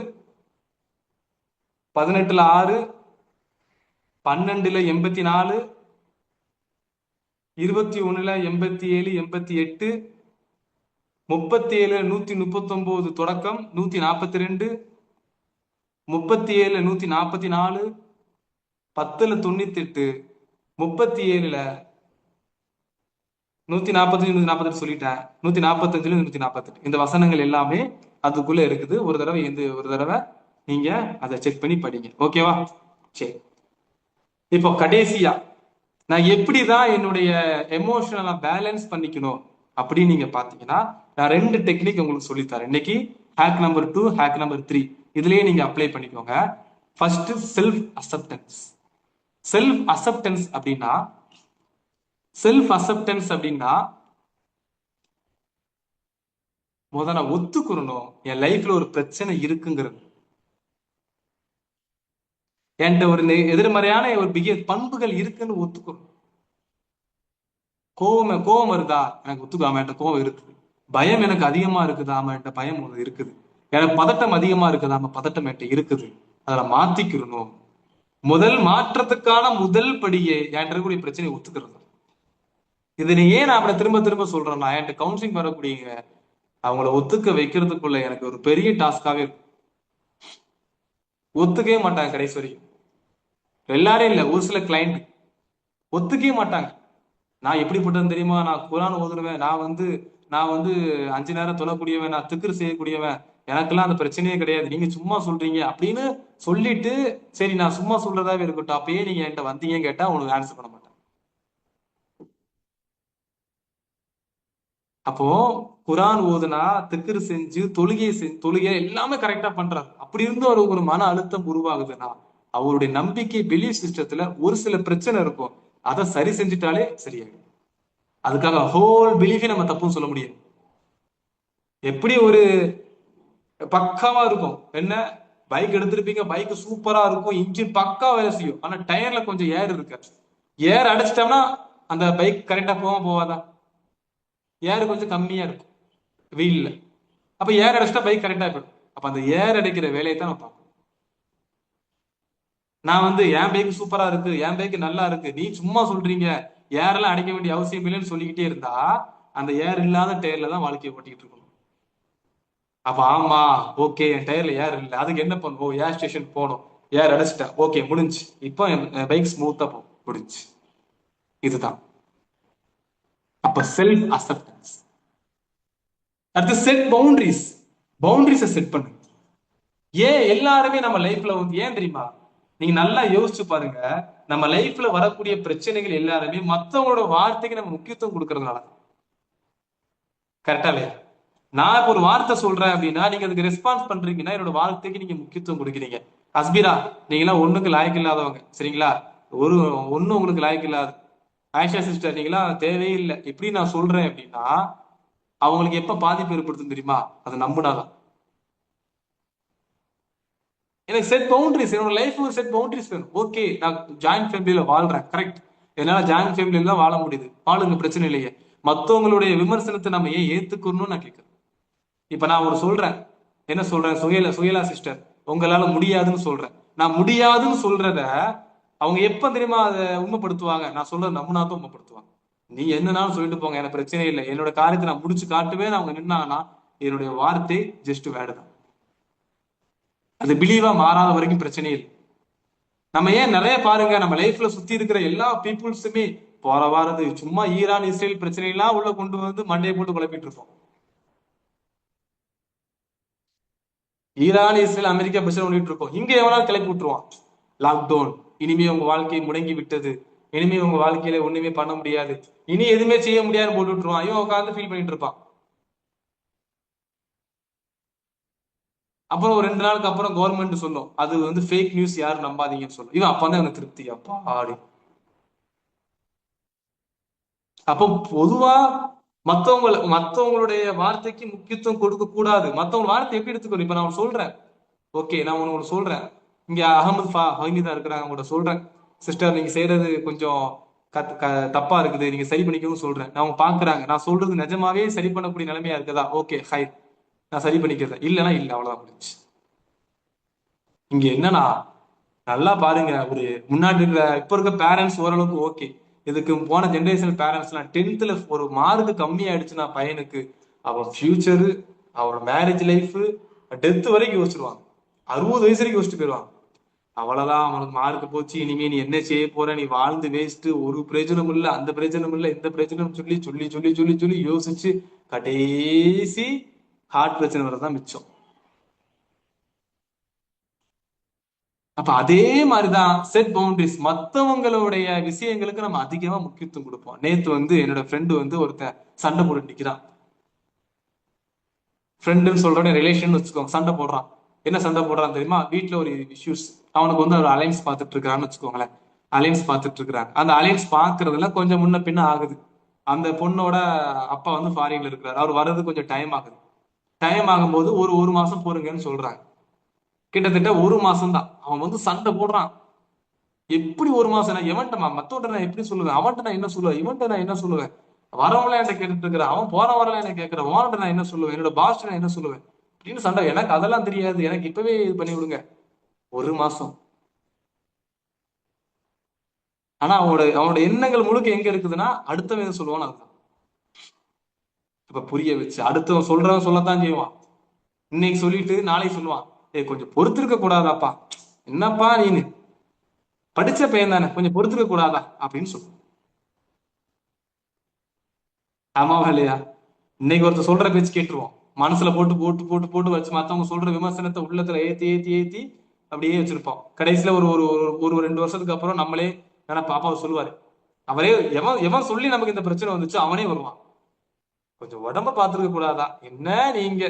18ல் 6, 12ல் 84, 21ல் 87, 88, 37ல் 139 தொடக்கம் 142, 37ல் 144, 10ல் 98, 37ல் 140, 148 சொல்லிட்டேன், 145ல 148 இந்த வசனங்கள் எல்லாமே அதுக்குள்ள இருக்குது. ஒரு தடவை நீங்க அதை செக் பண்ணி படிங்க. ஓகேவா? சரி, இப்போ கடைசியா நான் எப்படிதான் என்னுடைய எமோஷனலா பேலன்ஸ் பண்ணிக்கணும் அப்படின்னு நீங்க பாத்தீங்கன்னா, நான் 2 டெக்னிக் உங்களுக்கு சொல்லித்தரேன் இன்னைக்கு. ஹேக் நம்பர் 2, ஹேக் நம்பர் 3 இதுலயே நீங்க அப்ளை பண்ணிக்கோங்க. First self acceptance. Self acceptance அப்படின்னா முதல்ல நான் ஒத்துக்கிறணும் என் லைஃப்ல ஒரு பிரச்சனை இருக்குங்கிறது. என்கிட்ட ஒரு எதிர்மறையான ஒரு பண்புகள் இருக்குன்னு ஒத்துக்கணும். கோபம் வருதா? எனக்கு ஒத்துக்காம என்கிட்ட கோபம் இருக்குது. பயம் எனக்கு அதிகமா இருக்குதாம என்கிட்ட பயம் ஒன்று இருக்குது. எனக்கு பதட்டம் அதிகமா இருக்குதாம பதட்டம் என்கிட்ட இருக்குது. அதுல மாத்திக்கிறணும். மாற்றத்துக்கான முதல் படியே என்கிட்ட இருக்கக்கூடிய பிரச்சனையை ஒத்துக்கிறது. இதனை ஏன் நான் அப்படி திரும்ப திரும்ப சொல்றேன்னா, என்கிட்ட கவுன்சிலிங் வரக்கூடிய அவங்கள ஒத்துக்க வைக்கிறதுக்குள்ள எனக்கு ஒரு பெரிய டாஸ்காவே இருக்கும். ஒத்துக்கவே மாட்டாங்க கடைசி வரைக்கும். எல்லாரும் இல்ல, ஒரு சில கிளைண்ட் ஒத்துக்கவே மாட்டாங்க. நான் எப்படிப்பட்டது தெரியுமா? நான் குரான் ஓதுருவேன், நான் வந்து 5 நேரம் தொழக்கூடியவன், நான் திக்ர் செய்யக்கூடியவன், எனக்கெல்லாம் அந்த பிரச்சனையே கிடையாது, நீங்க சும்மா சொல்றீங்க அப்படின்னு சொல்லிட்டு, சரி நான் சும்மா சொல்றதாவே இருக்கட்டும், அப்பயே நீங்க என்கிட்ட வந்தீங்கன்னு கேட்டா உனக்கு ஆன்சர் பண்ண மாட்டேன். அப்போ குரான் ஓதுனா, திக்ர் செஞ்சு, தொழுகை எல்லாமே கரெக்டா பண்றாரு. அப்படி இருந்து ஒரு மன அழுத்தம் உருவாகுதுன்னா, அவருடைய நம்பிக்கை பிலீஃப் சிஸ்டத்துல ஒரு சில பிரச்சனை இருக்கும். அதை சரி செஞ்சுட்டாலே சரியாயிடும். அதுக்காக ஹோல் பிலீஃபை நம்ம தப்புன்னு சொல்ல முடியாது. எப்படி ஒரு பக்காவா இருக்கும், என்ன பைக் எடுத்திருப்பீங்க, பைக் சூப்பரா இருக்கும், இன்ஜின் பக்கா வேலை செய்யும், ஆனா டயர்ல கொஞ்சம் ஏர் இருக்கு. ஏர் அடைச்சிட்டோம்னா அந்த பைக் கரெக்டா போவாதா? ஏர் கொஞ்சம் கம்மியா இருக்கும் வீல்ல. அப்ப ஏர் அடைச்சிட்டா பைக் கரெக்டா போயிடும். அப்ப அந்த ஏர் அடைக்கிற வேலையை தான் நம்ம பார்க்கணும். நான் என் பைக் சூப்பரா இருக்கு, என் பைக் நல்லா இருக்கு, நீ சும்மா சொல்றீங்க, ஏரெல்லாம் அடைக்க வேண்டிய அவசியம் இல்லைன்னு சொல்லிக்கிட்டே இருந்தா அந்த ஏர் இல்லாத டயர்ல தான் வாழ்க்கையை ஓட்டிக்கிட்டு இருக்கணும். அப்ப ஆமா, ஓகே, என் டயர்ல ஏர் இல்லை, அதுக்கு என்ன பண்ணுவோம்? ஏர் ஸ்டேஷன் போகணும், ஏர் அடைச்சிட்டேன், ஓகே முடிஞ்சு, இப்போ என் பைக் ஸ்மூத்தா முடிஞ்சு. இதுதான் அப்ப செல்ஃப் அக்செப்டன்ஸ். அடுத்து செட் பவுண்டரிஸை செட் பண்ணு. ஏன் எல்லாருமே நம்ம லைஃப்ல ஏன் தெரியுமா? நீங்க நல்லா யோசிச்சு பாருங்க, நம்ம லைஃப்ல வரக்கூடிய பிரச்சனைகள் எல்லாருமே மத்தவங்களோட வார்த்தைக்கு நம்ம முக்கியத்துவம் கொடுக்கறதுனால. கரெக்டா இல்லையா? நான் இப்ப ஒரு வார்த்தை சொல்றேன் அப்படின்னா, நீங்க அதுக்கு ரெஸ்பான்ஸ் பண்றீங்கன்னா என்னோட வார்த்தைக்கு நீங்க முக்கியத்துவம் கொடுக்குறீங்க. அஸ்பிரா, நீங்க எல்லாம் ஒண்ணுக்கு லாய்க்கு இல்லாதவங்க, சரிங்களா? ஒண்ணு உங்களுக்கு லாய்க்கு இல்லாது. ஆயிஷா சிஸ்டர், நீங்களாம் தேவையே இல்லை, இப்படி நான் சொல்றேன் அப்படின்னா அவங்களுக்கு எப்ப பாதிப்பு ஏற்படுத்தும் தெரியுமா? அதை நம்பினாதான். எனக்கு செட் பவுண்டரிஸ், என்னோட லைஃப் செட் பவுண்டரிஸ் வேணும். ஓகே, நான் ஜாயிண்ட் ஃபேமிலியில வாழ்றேன், கரெக்ட், என்னால ஜாயிண்ட் ஃபேமிலியில தான் வாழ முடியுது, வாழுங்க, பிரச்சனை இல்லையே. மத்தவங்களுடைய விமர்சனத்தை நம்ம ஏன் ஏத்துக்கணும்னு நான் கேட்கிறேன். இப்ப நான் ஒரு சொல்றேன், என்ன சொல்றேன்? சுயலா சிஸ்டர், உங்களால முடியாதுன்னு சொல்றேன். நான் முடியாதுன்னு சொல்றத அவங்க எப்ப தெரியுமா அதை உண்மைப்படுத்துவாங்க? நான் சொல்றத நம்பினாதான் உண்மைப்படுத்துவாங்க. நீ என்னன்னாலும் சொல்லிட்டு போங்க, எனக்கு பிரச்சனை இல்லை, என்னோட காரியத்தை நான் முடிச்சு காட்டுவேன் அவங்க நின்னாங்கன்னா என்னுடைய வார்த்தை ஜஸ்ட் வேர்டு தான். அது பிலீவா மாறாத வரைக்கும் பிரச்சனையே இல்லை. நம்ம ஏன் நிறைய பாருங்க, நம்ம லைஃப்ல சுத்தி இருக்கிற எல்லா பீப்புள்ஸுமே போற வாரது சும்மா ஈரான் இஸ்ரேல் பிரச்சனை எல்லாம் உள்ள கொண்டு வந்து மண்டையை போட்டு குழப்பிட்டு இருப்போம். ஈரான் இஸ்ரேல் அமெரிக்கா பிரச்சனை பண்ணிட்டு இருக்கோம், இங்க எவனாலும் கிளப்பி விட்டுருவான். லாக்டவுன், இனிமே உங்க வாழ்க்கை முடங்கி விட்டது, இனிமே உங்க வாழ்க்கையில ஒண்ணுமே பண்ண முடியாது, இனி எதுவுமே செய்ய முடியாதுன்னு போட்டு விட்டுருவான். இவன் உட்காந்து ஃபீல் பண்ணிட்டு இருப்பான். அப்புறம் ஒரு 2 நாளுக்கு அப்புறம் கவர்மெண்ட் சொல்லும் அது ஃபேக் நியூஸ், யாரும் நம்பாதீங்கன்னு சொல்லும். இவன் அப்பதான் எனக்கு திருப்தி, அப்பா ஆடி அப்போ பொதுவா மத்தவங்களுடைய வார்த்தைக்கு முக்கியத்துவம் கொடுக்க கூடாது. மத்தவங்க வார்த்தை எப்படி எடுத்துக்கணும்? இப்ப நான் சொல்றேன், ஓகே, நான் ஒண்ணு சொல்றேன். இங்க அகமது ஹமீதா இருக்கிறாங்க, உங்கள்ட்ட சொல்றேன், சிஸ்டர் நீங்க செய்யறது கொஞ்சம் தப்பா இருக்குது, நீங்க சரி பண்ணிக்கணும்னு சொல்றேன். அவங்க பாக்குறாங்க, நான் சொல்றது நிஜமாவே சரி பண்ணக்கூடிய நிலைமையா இருக்குதா? ஓகே ஹை, நான் சரி பண்ணிக்கிறேன். இல்லைன்னா இல்ல, அவ்வளவுதான் முடிஞ்சு. இங்க என்னன்னா, நல்லா பாருங்க, ஒரு முன்னாடி இருக்கிற இப்ப இருக்க பேரண்ட்ஸ் ஓரளவுக்கு ஓகே. இதுக்கு போன ஜெனரேஷன் பேரண்ட்ஸ் எல்லாம் 10th ஒரு மார்க் கம்மி ஆயிடுச்சுன்னா பையனுக்கு, அவன் ஃபியூச்சரு, அவனோட மேரேஜ் லைஃப், டெத் வரைக்கும் யோசிச்சிருவாங்க. 60 வயசு வரைக்கும் யோசிச்சுட்டு போயிடுவாங்க. அவ்வளவுதான், அவனுக்கு மார்க் போச்சு, இனிமே நீ என்ன செய்ய போற, நீ வாழ்ந்து வேஸ்ட், ஒரு பிரயோஜனம் இல்ல, அந்த பிரயோஜனம் இல்ல, இந்த பிரயோஜனம் சொல்லி சொல்லி சொல்லி சொல்லி சொல்லி யோசிச்சு கடைசி ஹார்ட் பிரச்சனை வரதான் மிச்சம். அப்ப அதே மாதிரிதான் செட் பவுண்டரிஸ். மத்தவங்களுடைய விஷயங்களுக்கு நம்ம அதிகமா முக்கியத்துவம் கொடுப்போம். நேத்து என்னோட ஃப்ரெண்டு ஒருத்தன் சண்டை போட்டு நிக்கிறான். ஃப்ரெண்டுன்னு சொல்றோட ரிலேஷன் வச்சுக்கோங்க, சண்டை போடுறான். என்ன சண்டை போடுறான் தெரியுமா? வீட்டுல ஒரு இஷ்யூஸ், அவனுக்கு ஒரு அலைன்ஸ் பார்த்துட்டு இருக்கிறான்னு வச்சுக்கோங்களேன். அலைன்ஸ் பார்த்துட்டு இருக்கிறாங்க. அந்த அலைன்ஸ் பாக்குறதுல கொஞ்சம் முன்ன பின்ன ஆகுது. அந்த பொண்ணோட அப்பா ஃபாரின்ல இருக்கிறாரு. அவர் வர்றது கொஞ்சம் டைம் ஆகுது. டைம் ஆகும்போது ஒரு மாசம் போருங்கன்னு சொல்றாங்க. கிட்டத்தட்ட ஒரு மாசம் தான் அவன் சண்டை போடுறான். எப்படி ஒரு மாசம்? நான் எவன்ட்டமா மத்தவன்ட்ட நான் எப்படி சொல்லுவேன்? அவன்கிட்ட நான் என்ன சொல்லுவேன்? இவன்ட்ட நான் என்ன சொல்லுவேன்? வரவங்கள என்ன கேட்டுட்டு இருக்கிறான், அவன் போற வரலாம் என்ன கேட்கிறேன், ஓன்ட்ட நான் என்ன சொல்லுவேன், என்னோட பாஸ் நான் என்ன சொல்லுவேன் அப்படின்னு சண்டை. எனக்கு அதெல்லாம் தெரியாது, எனக்கு இப்பவே இது பண்ணி விடுங்க. ஒரு மாசம். ஆனா அவனோட எண்ணங்கள் முழுக்க எங்க இருக்குதுன்னா, அடுத்தவன் எது சொல்லுவான்னு அதுதான். இப்ப புரிய வச்சு அடுத்தவன் சொல்றவன் சொல்லத்தான் செய்வான். இன்னைக்கு சொல்லிட்டு நாளைக்கு சொல்லுவான், கொஞ்சம் பொறுத்திருக்க கூடாதாப்பா, என்னப்பா நீனு படிச்ச பையன் தானே, கொஞ்சம் பொறுத்திருக்க கூடாதா அப்படின்னு சொல்லுவான். ஆமாவா இல்லையா? இன்னைக்கு ஒருத்தர் சொல்ற பேச்சு கேட்டுருவோம், மனசுல போட்டு போட்டு போட்டு போட்டு வச்சு மத்தவங்க சொல்ற விமர்சனத்தை உள்ளத்துல ஏத்தி ஏத்தி ஏத்தி அப்படியே வச்சிருப்போம். கடைசியில ஒரு ஒரு ஒரு 2 வருஷத்துக்கு அப்புறம் நம்மளே வேணா பாப்பாவை சொல்லுவாரு, அவரே எவன் எவன் சொல்லி நமக்கு இந்த பிரச்சனை வந்துச்சு அவனே வருவான். கொஞ்சம் உடம்ப பாத்துருக்க கூடாதா? என்ன நீங்க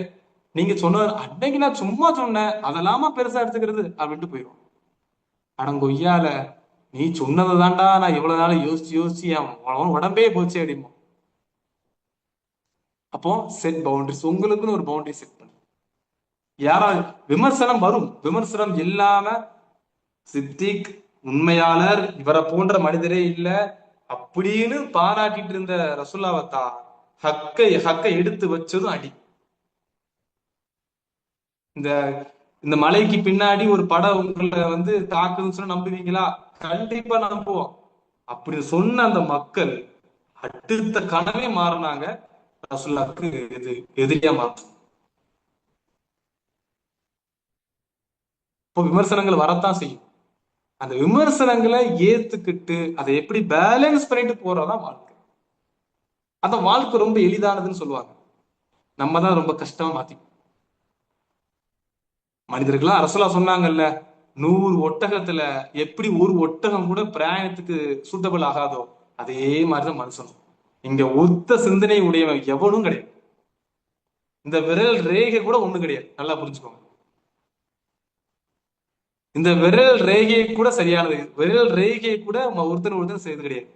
நீங்க சொன்ன அன்னைக்கு நான் சும்மா சொன்னேன், அதெல்லாமா பெருசா எடுத்துக்கிறது அப்படின்ட்டு போயிடும். அடங்கொய்யால, நீ சொன்னதை தாண்டா நான் இவ்வளவு நாள் யோசிச்சு யோசிச்சு அவன் உடம்பே போச்சு அப்படிமோ. அப்போ செட் பவுண்டரிஸ், உங்களுக்குன்னு ஒரு பவுண்டரி செட் பண்ணு. யாராவது விமர்சனம் வரும், விமர்சனம் இல்லாம சித்திக் உண்மையாளர், இவரை போன்ற மனிதரே இல்ல அப்படின்னு பாராட்டிட்டு இருந்த ரசூல்லாவத்தா ஹக்கை எடுத்து வச்சதும் அடி. இந்த இந்த மலைக்கு பின்னாடி ஒரு படம் உங்களை தாக்குதுன்னு சொன்னா நம்புவீங்களா? கண்டிப்பா நம்புவோம். அப்படி சொன்ன அந்த மக்கள் அடுத்த கனவே மாறினாங்க, ரசூல்லாவுக்கு எதிரியா மாறும். இப்போ விமர்சனங்கள் வரத்தான் செய்யும். அந்த விமர்சனங்களை ஏத்துக்கிட்டு அதை எப்படி பேலன்ஸ் பண்ணிட்டு போறதான் வாழ்க்கை. அந்த வாழ்க்கை ரொம்ப எளிதானதுன்னு சொல்லுவாங்க, நம்ம தான் ரொம்ப கஷ்டமா மாத்தி. மனிதர்களா ரசூலா சொன்னாங்கல்ல, 100 ஒட்டகத்துல எப்படி ஒரு ஒட்டகம் கூட பிரயாணத்துக்கு சூட்டபிள் ஆகாதோ, அதே மாதிரிதான் மனுஷனும். இங்க ஒத்த சிந்தனை உடையவன் எவனும் கிடையாது. இந்த விரல் ரேகை கூட ஒண்ணு கிடையாது, நல்லா புரிஞ்சுக்கோங்க. இந்த விரல் ரேகையை கூட சரியானது, விரல் ரேகையை கூட ஒருத்தன் செய்து கிடையாது.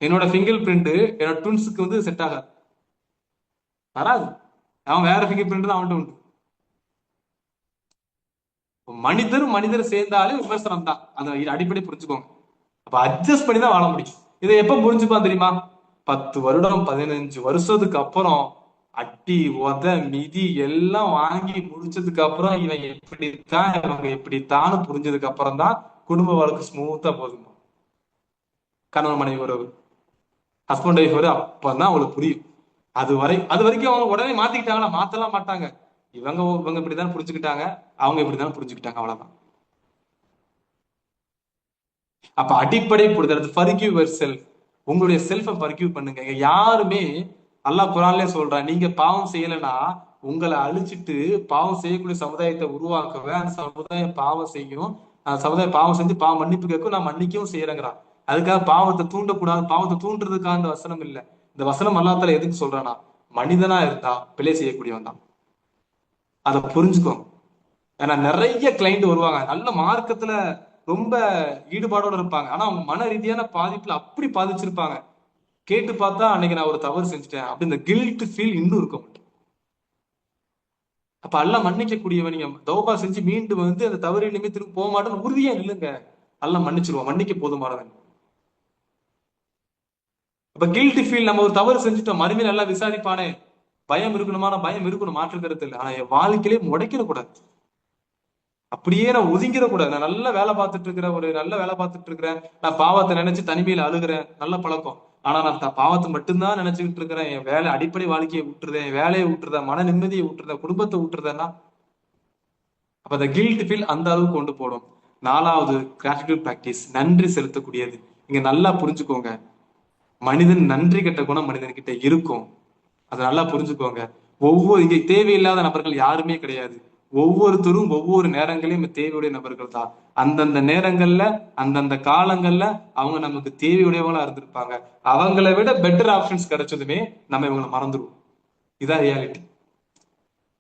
என்னோட ஃபிங்கர் பிரிண்ட் என்னோட ட்வின்ஸுக்கு செட் ஆகாது, வராது. அவன் வேற ஃபிங்கர் பிரிண்ட் தான் அவன்கிட்ட உண்டு. மனிதர் சேர்ந்தாலே விமர்சனம் தான், அந்த அடிப்படை புரிஞ்சுக்கோங்க. அப்ப அட்ஜஸ்ட் பண்ணி தான் வாழ முடியும். இதை எப்ப புரிஞ்சுப்பான் தெரியுமா? 10 வருடம் 15 வருஷத்துக்கு அப்புறம் அட்டி உத மிதி எல்லாம் வாங்கி முடிச்சதுக்கு அப்புறம் இவன் எப்படித்தான் இவங்க எப்படித்தான்னு புரிஞ்சதுக்கு அப்புறம் தான் குடும்ப வாழ்க்கை ஸ்மூத்தா போகுமா. கணவன் மனைவி உறவு, ஹஸ்பண்ட் ஒய்ஃப் வரும், அப்பதான் அவங்களுக்கு புரியும். அது வரைக்கும் அவங்க உடனே மாத்திக்கிட்டாங்களா? மாத்தலாம் மாட்டாங்க. இவங்க இப்படிதான் புரிஞ்சுக்கிட்டாங்க, அவங்க இப்படிதான் புரிஞ்சுக்கிட்டாங்க, அவ்வளவுதான். அப்ப அடிப்படை புரிதல், ஃபர்கிவ் யுவர் செல்ஃப். உங்களுடைய செல்ஃபை ஃபர்கிவ் பண்ணுங்க. யாருமே, அல்லாஹ் குர்ஆன்லயே சொல்றான், நீங்க பாவம் செய்யலைன்னா உங்களை அழிச்சிட்டு பாவம் செய்யக்கூடிய சமுதாயத்தை உருவாக்குவேன், அந்த சமுதாயம் பாவம் செய்யும், அந்த சமுதாயம் பாவம் செஞ்சு பாவம் மன்னிப்பு கேட்கும், நான் மன்னிக்கவும் செய்யறேங்கிறான். அதுக்காக பாவத்தை தூண்டக்கூடாது, பாவத்தை தூண்டுறதுக்காக அந்த வசனம் இல்லை. இந்த வசனம் அல்லாஹ் தஆலா எதுக்கு சொல்றானா, மனிதனா இருந்தா பிழை செய்யக்கூடியவன் தான், அதை புரிஞ்சுக்கோங்க. ஏன்னா நிறைய கிளைண்ட் வருவாங்க, நல்ல மார்க்கத்துல ரொம்ப ஈடுபாடோட இருப்பாங்க. ஆனா அவங்க மன ரீதியான பாதிப்புல அப்படி பாதிச்சிருப்பாங்க. கேட்டு பார்த்தா அன்னைக்கு நான் ஒரு தவறு செஞ்சுட்டேன் அப்படி இந்த கில்ட் ஃபீல் இன்னும் இருக்கும். அப்ப அல்லாஹ் மன்னிக்க கூடியவன். நீங்க தௌபா செஞ்சு மீண்டு வந்து அந்த தவறு இனிமே திரும்ப போக மாட்டேன்னு உறுதியா நில்லுங்க. அல்லாஹ் மன்னிச்சிருவான், மன்னிக்க போதுமானவன். அப்ப கில்ட் ஃபீல், நம்ம ஒரு தவறு செஞ்சுட்டோம், மறுமையில நல்லா விசாரிப்பானே, பயம் இருக்கணுமான பயம் இருக்கணும், மாற்று கருத்து இல்லை. ஆனா என் வாழ்க்கையிலே முடைக்கிற கூடாது, அப்படியே நான் ஒதுங்கிடக்கூடாது. நான் நல்ல வேலை பார்த்துட்டு இருக்கிறேன், ஒரு நல்ல வேலை பார்த்துட்டு இருக்கிறேன், நான் பாவத்தை நினைச்சு தனிமையில அழுகிறேன், நல்ல பழக்கம். ஆனா நான் பாவத்தை மட்டும்தான் நினைச்சுக்கிட்டு இருக்கிறேன், என் வேலை அடிப்படை வாழ்க்கையை விட்டுருதேன், என் வேலையை விட்டுருதேன், மன நிம்மதியை விட்டுருதேன், குடும்பத்தை விட்டுருதேன்னா அப்ப அந்த கில்ட் ஃபீல் அந்த அளவுக்கு கொண்டு போடும். 4வது கிராட்டிடியூட் பிராக்டிஸ், நன்றி செலுத்தக்கூடியது. இங்க நல்லா புரிஞ்சுக்கோங்க, மனிதன் நன்றி கெட்ட குணம் மனிதன்கிட்ட இருக்கும். அதை நல்லா புரிஞ்சுக்கோங்க. இங்க தேவையில்லாத நபர்கள் யாருமே கிடையாது. ஒவ்வொருத்தரும் ஒவ்வொரு நேரங்களையும் தேவையுடைய நபர்கள் தான். அந்தந்த நேரங்கள்ல அந்தந்த காலங்கள்ல அவங்க நமக்கு தேவையுடையவங்களா இருந்திருப்பாங்க. அவங்களை விட பெட்டர் ஆப்ஷன்ஸ் கிடைச்சதுமே நம்ம இவங்களை மறந்துடுவோம். இதான் ரியாலிட்டி.